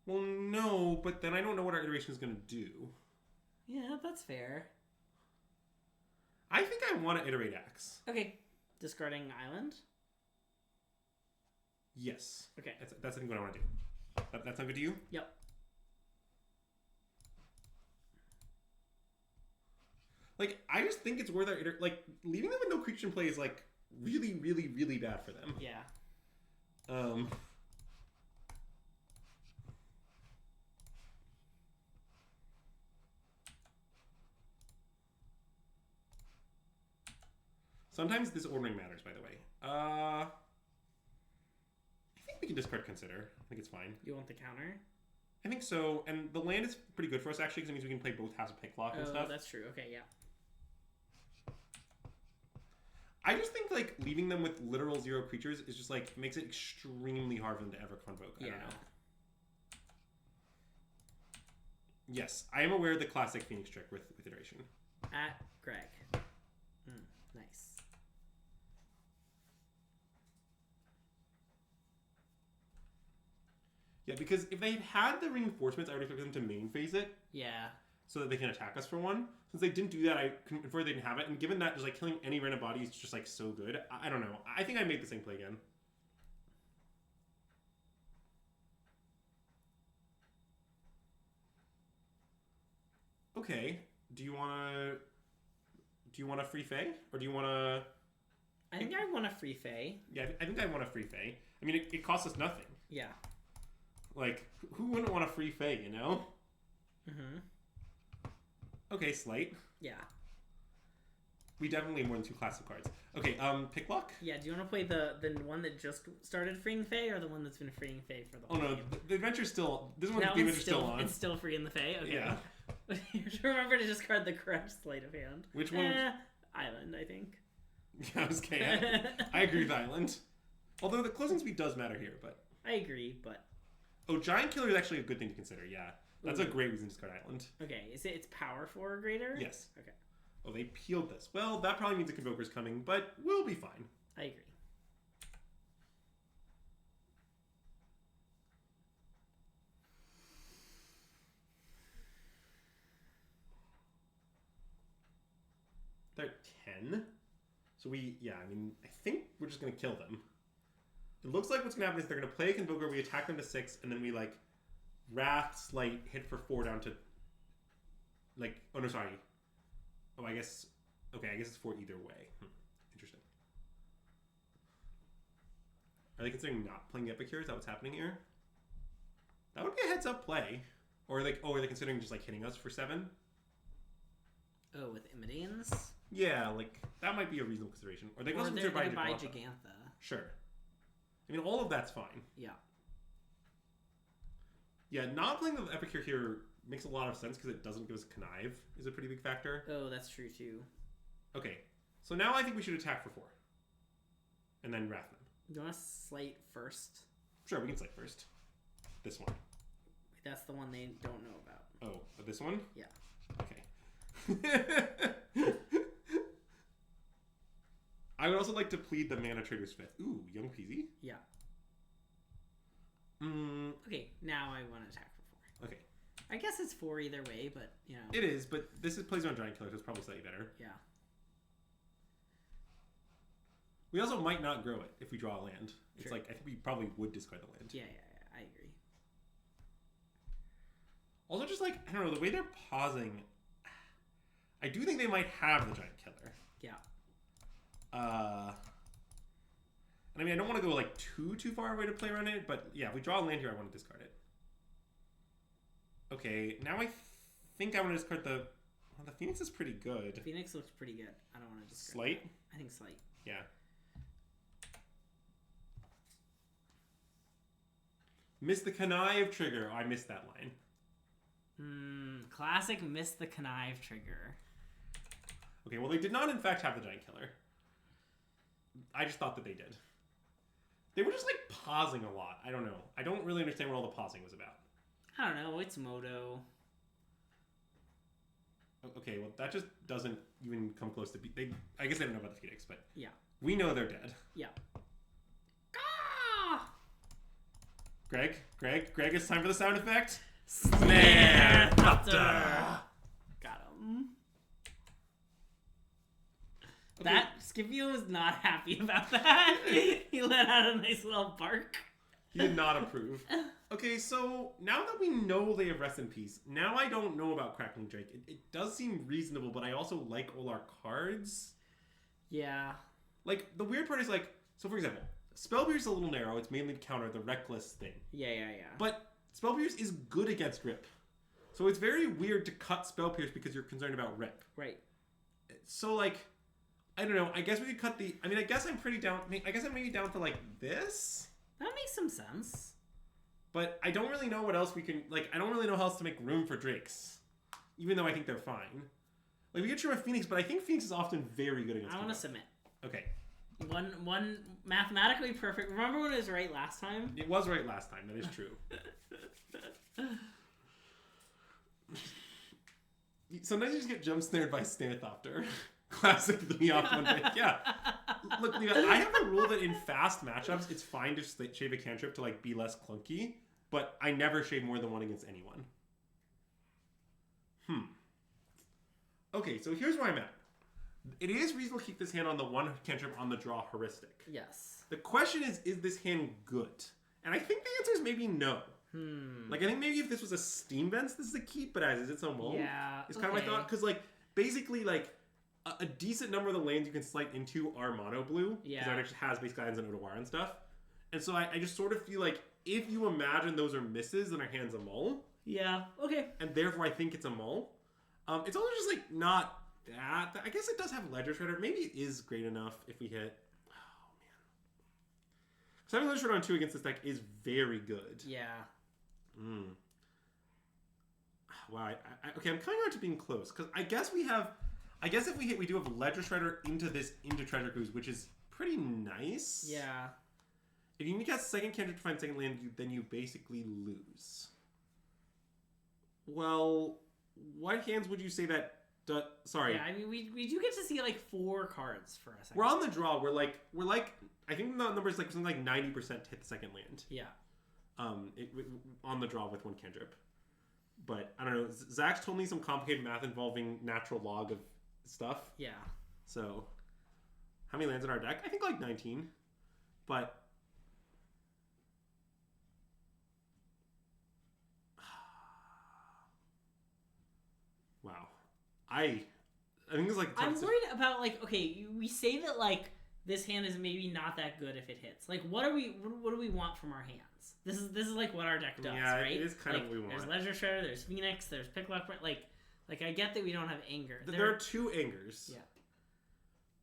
Well, no, but then I don't know what our iteration is going to do. Yeah, that's fair. I think I want to iterate axe. Okay. Discarding island? Yes. Okay. That's I think what I want to do. That sound good to you? Yep. Like, I just think it's worth our like leaving them with no creature in play is like really, really, really bad for them. Yeah. Sometimes this ordering matters, by the way. I think we can discard consider. I think it's fine. You want the counter? I think so, and the land is pretty good for us actually because it means we can play both halves of pick lock and stuff. Oh, that's true. Okay, yeah. I just think like leaving them with literal 0 creatures is just like makes it extremely hard for them to ever convoke. I don't know. Yes, I am aware of the classic Phoenix trick with iteration. At Greg. Nice. Yeah, because if they had the reinforcements, I would expect them to main phase it. Yeah. So that they can attack us for 1. Since they didn't do that, I couldn't infer they didn't have it. And given that just like killing any random body is just like so good, I don't know. I think I made the same play again. Okay. Do you want a free Fae? Or do you want to... I think I want a free Fae. Yeah, I think I want a free Fae. I mean, it costs us nothing. Yeah. Like, who wouldn't want a free Fae, you know? Mm-hmm. Okay, Slight. Yeah. We definitely have more than 2 classes of cards. Okay, pick lock? Yeah, do you want to play the one that just started freeing Fae, or the one that's been freeing Fae for the whole Oh no, game? the adventure's still... This one, the That one's adventure's still on. It's still freeing the Fae? Okay. Yeah. You have to remember to discard the correct sleight of hand. Which one? Island, I think. Yeah, I was kidding. I agree with Island. Although the closing speed does matter here, but... I agree, but... Oh, Giant Killer is actually a good thing to consider, yeah. That's Ooh. a great reason to discard Island. Okay, it's power 4 or greater? Yes. Okay. Oh, they peeled this. Well, that probably means a Convoker's coming, but we'll be fine. I agree. They're 10. So I think we're just going to kill them. It looks like what's going to happen is they're going to play a Convoker, we attack them to 6, and then we, like, Wrath, Slight, hit for 4 down to, like, oh no, sorry. Oh, I guess it's 4 either way. Interesting. Are they considering not playing Epic here? Is that what's happening here? That would be a heads-up play. Or, like, are they considering just, like, hitting us for 7? Oh, with Imidanes? Yeah, like, that might be a reasonable consideration. Or they can also they're consider going to buy Jagantha. Jagantha. Sure. I mean, all of that's fine. Yeah. Yeah, not playing the Epicure here makes a lot of sense because it doesn't give us Connive is a pretty big factor. Oh, that's true too. Okay, so now I think we should attack for 4. And then Wrath them. You want to Slight first? Sure, we can Slate first. This one. That's the one they don't know about. Oh, this one? Yeah. Okay. I would also like to plead the mana triggers 5th. Ooh, Young Peasy? Yeah. Okay, now I want to attack for 4. Okay. I guess it's 4 either way, but, you know. It is, but this plays on Giant Killer, so it's probably slightly better. Yeah. We also might not grow it if we draw a land. It's Sure. like, I think we probably would discard the land. Yeah, I agree. Also, just like, I don't know, the way they're pausing, I do think they might have the Giant Killer. Yeah. And I mean, I don't want to go like too far away to play around it, but yeah, if we draw a land here, I want to discard it. Okay, now I think I want to discard the Phoenix is pretty good. Phoenix looks pretty good. I don't want to discard Slight? that. I think Slight. Yeah. Miss the Connive trigger. Oh, I missed that line. Classic miss the Connive trigger. Okay, well, they did not, in fact, have the Giant Killer. I just thought that they did. They were just, like, pausing a lot. I don't know. I don't really understand what all the pausing was about. I don't know. It's Moto. Okay, well, that just doesn't even come close to... I guess they don't know about the Phoenix, but... Yeah. We know they're dead. Yeah. Ah! Greg, it's time for the sound effect. Snare Thopter! Got him. Okay. That Scipio was not happy about that. He let out a nice little bark. He did not approve. Okay, so now that we know they have Rest in Peace, now I don't know about Crackling Drake. It does seem reasonable, but I also like all our cards. Yeah. Like, the weird part is, like, so for example, Spell Pierce is a little narrow. It's mainly to counter the Reckless thing. Yeah. But Spell Pierce is good against Rip. So it's very weird to cut Spell Pierce because you're concerned about Rip. Right. So, like, I don't know. I guess we could cut the... I mean, I guess I'm pretty down... I guess I'm maybe down for, like, this? That makes some sense. But I don't really know what else we can... Like, I don't really know how else to make room for Drakes. Even though I think they're fine. Like, we could trim a Phoenix, but I think Phoenix is often very good against I want to submit. Okay. One mathematically perfect. Remember when it was right last time? It was right last time. That is true. Sometimes you just get jump snared by Snarethopter. Classic Leon one bit. Yeah. Look, Leon, I have a rule that in fast matchups, it's fine to shave a cantrip to like be less clunky, but I never shave more than one against anyone. Okay, so here's where I'm at. It is reasonable to keep this hand on the one cantrip on the draw heuristic. Yes. The question is this hand good? And I think the answer is maybe no. Like, I think maybe if this was a Steam Vents, this is a keep, but as is its own mold. Yeah. It's kind of my thought. Because, like, basically, like, a decent number of the lanes you can slight into are mono blue. Yeah. Because it actually has basic lands and Odawara and stuff. And so I just sort of feel like if you imagine those are misses, then our hand's a mull. Yeah. Okay. And therefore I think it's a mull. It's also just, like, not that. I guess it does have Ledger Shredder. Maybe it is great enough if we hit... Oh, man. Because having Ledger Shredder on 2 against this deck is very good. Yeah. Wow. Okay, I'm coming around to being close. Because I guess we have... I guess if we hit, we do have Ledger Shredder into Treasure Cruise, which is pretty nice. Yeah. If you can cast second cantrip to find second land, then you basically lose. Well, what hands would you say that... sorry. Yeah, I mean, we do get to see like 4 cards for a second. We're on the draw. We're like I think the number is like something like 90% to hit the second land. Yeah. On the draw with 1 cantrip. But I don't know. Zach's told me some complicated math involving natural log of stuff. Yeah. So, how many lands in our deck? I think like 19. But wow. I think it's like... I'm worried about, like, okay, we say that, like, this hand is maybe not that good if it hits. Like, what do we want from our hands? This is like what our deck does, right? It is kind like, of what we want. There's Ledger Shredder, there's Phoenix, there's Picklock, like I get that we don't have Anger. There are 2 Angers. Yeah.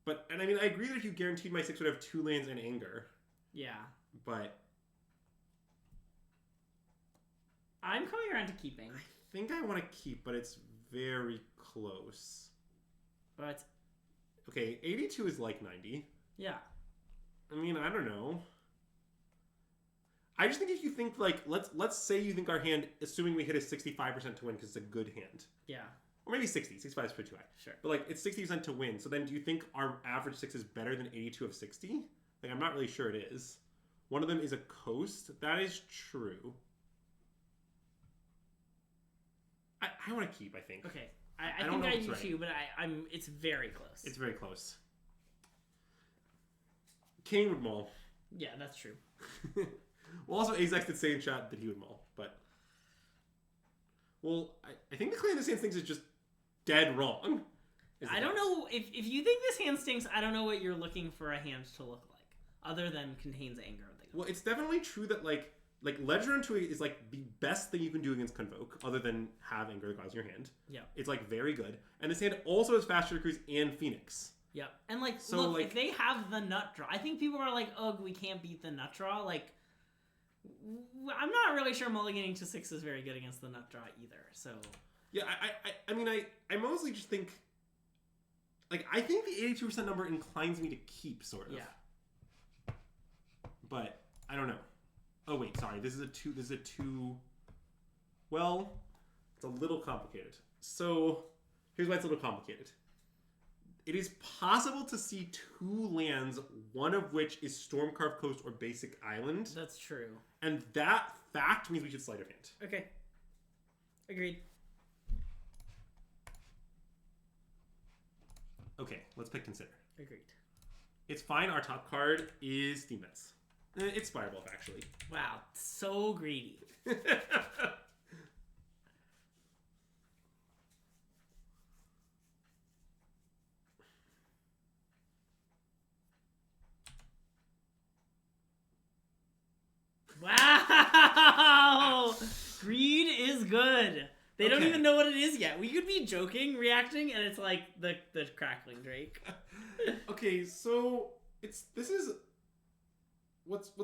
But, and I mean, I agree that if you guaranteed my 6 would have 2 lands and Anger. Yeah. But I'm coming around to keeping. I think I want to keep, but it's very close. But okay, 82 is like 90. Yeah. I mean, I don't know. I just think if you think like let's say you think our hand, assuming we hit a 65% to win because it's a good hand. Yeah. Or maybe 60. 65 is pretty too high. Sure. But like it's 60% to win. So then do you think our average 6 is better than 82 of 60? Like I'm not really sure it is. One of them is a coast. That is true. I want to keep, I think. Okay. I think I do too, but I'm it's very close. It's very close. Kane would maul. Yeah, that's true. Well, also Azax did say in chat that he would maul, but well, I think the Clan of the Sand Things is just dead wrong. I don't know if you think this hand stinks. I don't know what you're looking for a hand to look like, other than contains anger. Well, it's definitely true that like Ledger into it is like the best thing you can do against Convoke, other than have anger that causes your hand. Yeah, it's like very good, and this hand also has Fast Cruise and Phoenix. Yeah, and like so, look, like, if they have the nut draw, I think people are like, ugh, we can't beat the nut draw. Like, I'm not really sure mulliganing to 6 is very good against the nut draw either. So yeah, I mean, I mostly just think, like, I think the 82% number inclines me to keep, sort of. Yeah. But I don't know. Oh wait, sorry. This is a 2. This is a 2. Well, it's a little complicated. So here's why it's a little complicated. It is possible to see 2 lands, one of which is Stormcarved Coast or Basic Island. That's true. And that fact means we should sleight of hand. Okay. Agreed. Okay, let's pick Consider. Agreed. It's fine. Our top card is Steam Vents. It's Fireball, actually. Wow, so greedy. Wow! Greed is good. They don't even know what it is yet. We could be joking, reacting, and it's like the crackling Drake. Okay, so what's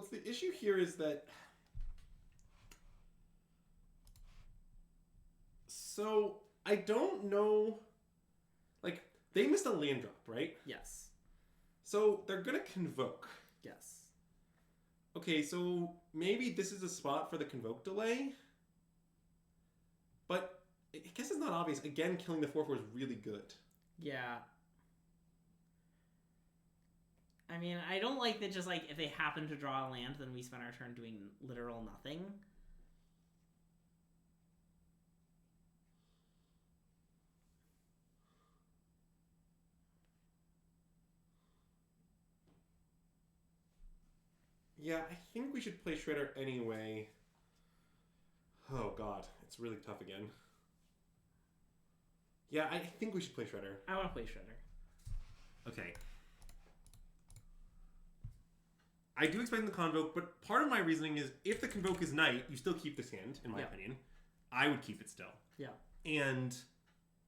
the issue here is that so I don't know, like they missed a land drop, right? Yes. So they're gonna Convoke. Yes. Okay, so maybe this is a spot for the Convoke delay. But I guess it's not obvious. Again, killing the 4/4 is really good. Yeah. I mean, I don't like that just, like, if they happen to draw a land, then we spend our turn doing literal nothing. Yeah, I think we should play Shredder anyway. Oh god, it's really tough again. Yeah, I think we should play Shredder. I want to play Shredder. Okay. I do expect the Convoke, but part of my reasoning is if the Convoke is Knight, you still keep this hand, in my opinion. I would keep it still. Yeah. And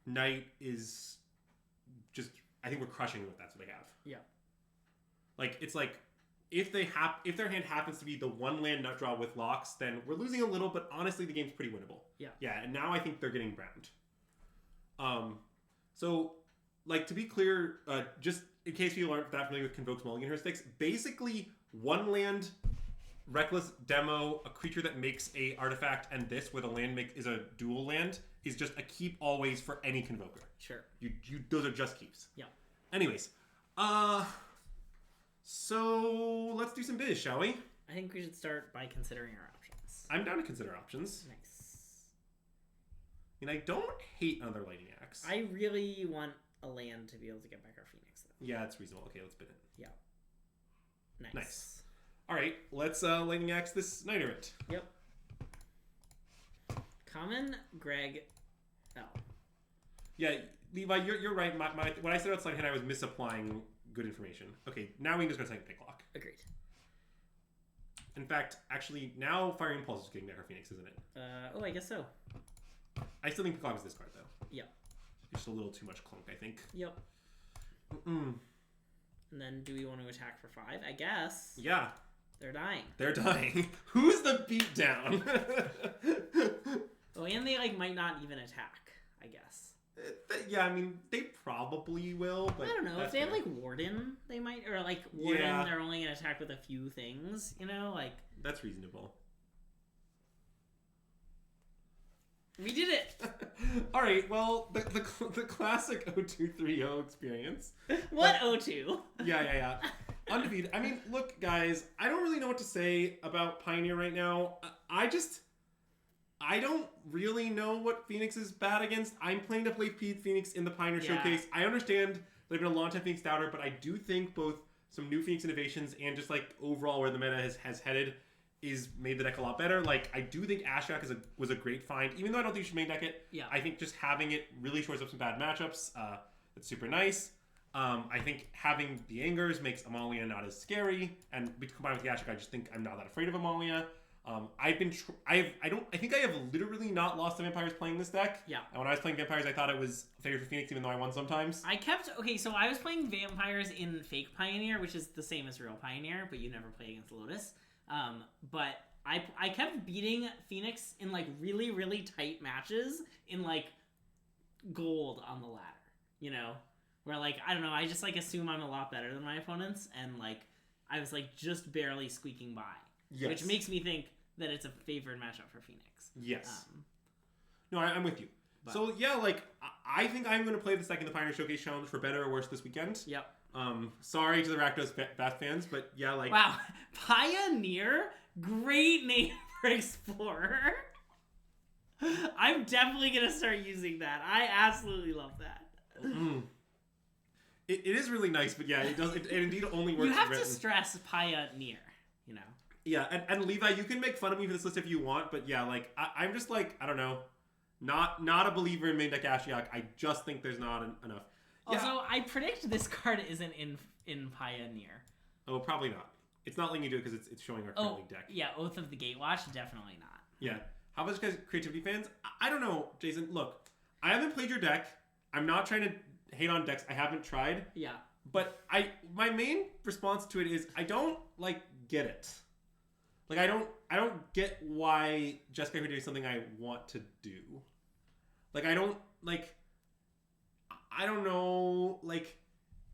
Knight is I think we're crushing with that's what they have. Yeah. Like, it's like, if their hand happens to be the one land nut draw with locks, then we're losing a little, but honestly, the game's pretty winnable. Yeah. Yeah, and now I think they're getting browned. So, like, to be clear, just in case people aren't that familiar with Convoke's mulligan heuristics, basically, one land, reckless demo, a creature that makes a artifact, and this, where the land is a dual land, is just a keep always for any Convoker. Sure. Those are just keeps. Yeah. Anyways, so let's do some biz, shall we? I think we should start by considering our options. I'm down to consider options. Nice. I mean, I don't hate another Lightning Axe. I really want a land to be able to get back our Phoenix, though. Yeah, it's reasonable. Okay, let's bid it. Yeah. Nice. All right, let's Lightning Axe this Night Errant. Yep. Common, Greg, L. Yeah, Levi, you're right. When I said outside hand, I was misapplying good information. Okay, now we can just go second pick lock. Agreed. In fact, actually, now Firing Impulse is getting back our Phoenix, isn't it? I guess so. I still think pick lock is this card, though. Yeah. Just a little too much clunk, I think. Yep. Mm-mm. And then do we want to attack for 5? I guess. Yeah. They're dying. They're dying. Who's the beatdown? Oh, and they might not even attack, I guess. Yeah, I mean, they probably will, but I don't know. If they have Warden, they might, or Warden, Yeah. they're only gonna attack with a few things, That's reasonable. We did it. All right, well, the classic 0-2-3-0 experience. What O2? Yeah. Undefeated. I mean, look, guys, I don't really know what to say about Pioneer right now. I don't really know what Phoenix is bad against. I'm planning to play Phoenix in the Pioneer Showcase. I understand they've been a long time Phoenix doubter, but I do think both some new Phoenix innovations and just overall where the meta has headed is made the deck a lot better. I do think Ashiok was a great find, even though I don't think you should main deck it. Yeah. I think just having it really shores up some bad matchups. That's super nice. I think having the Angers makes Amalia not as scary, and combined with the Ashiok, I just think I'm not that afraid of Amalia. I think I have literally not lost to Vampires playing this deck. Yeah. And when I was playing Vampires, I thought it was favored for Phoenix, even though I won sometimes. So I was playing Vampires in Fake Pioneer, which is the same as Real Pioneer, but you never play against Lotus. But I kept beating Phoenix in really, really tight matches in gold on the ladder, where I don't know, I just assume I'm a lot better than my opponents, and I was just barely squeaking by. Yes. Which makes me think that it's a favored matchup for Phoenix. Yes. No, I'm with you. But. So yeah, I think I'm going to play this deck in the Pioneer Showcase Challenge for better or worse this weekend. Yep. Sorry to the Rakdos Bath fans, but yeah, wow, Pioneer, great name for Explorer. I'm definitely going to start using that. I absolutely love that. It is really nice, but yeah, it does. It indeed only works. You have to stress Pioneer, Yeah, and Levi, you can make fun of me for this list if you want, but yeah, I'm just I don't know, not a believer in main deck Ashiok. I just think there's not enough. Yeah. Also, I predict this card isn't in Pioneer. Oh, probably not. It's not letting you do it because it's showing our current deck. Yeah, Oath of the Gatewatch, definitely not. Yeah. How about you guys, creativity fans? I don't know, Jason. Look, I haven't played your deck. I'm not trying to hate on decks I haven't tried. Yeah. But my main response to it is I don't get it. I don't get why Jessica Who doing something I want to do. I don't know,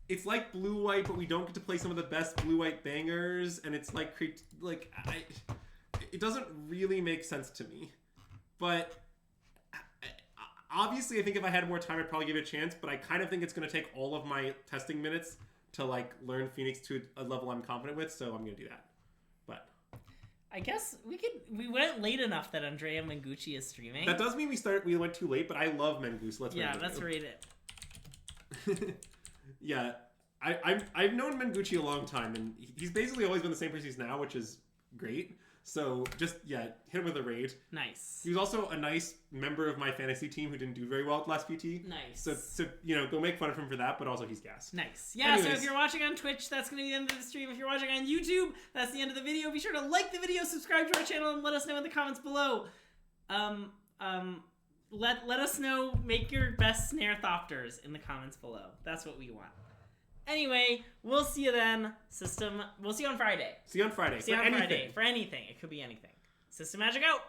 it's blue-white, but we don't get to play some of the best blue-white bangers, and it's it doesn't really make sense to me. But obviously, I think if I had more time, I'd probably give it a chance, but I kind of think it's going to take all of my testing minutes to like learn Phoenix to a level I'm confident with, so I'm going to do that. But I guess we went late enough that Andrea Mengucci is streaming. That does mean we went too late, but I love Mengoose. Let's rate it. Yeah, I've known Mengucci a long time, and he's basically always been the same person he's now, which is great. So just, hit him with a raid. Nice. He was also a nice member of my fantasy team who didn't do very well at last PT. Nice. So go make fun of him for that, but also he's gas. Nice. Yeah, anyways. So if you're watching on Twitch, that's going to be the end of the stream. If you're watching on YouTube, that's the end of the video. Be sure to like the video, subscribe to our channel, and let us know in the comments below. let us know. Make your best snare thopters in the comments below. That's what we want. Anyway, we'll see you then. We'll see you on Friday. See you on Friday. See you on Friday for anything. It could be anything. System Magic out.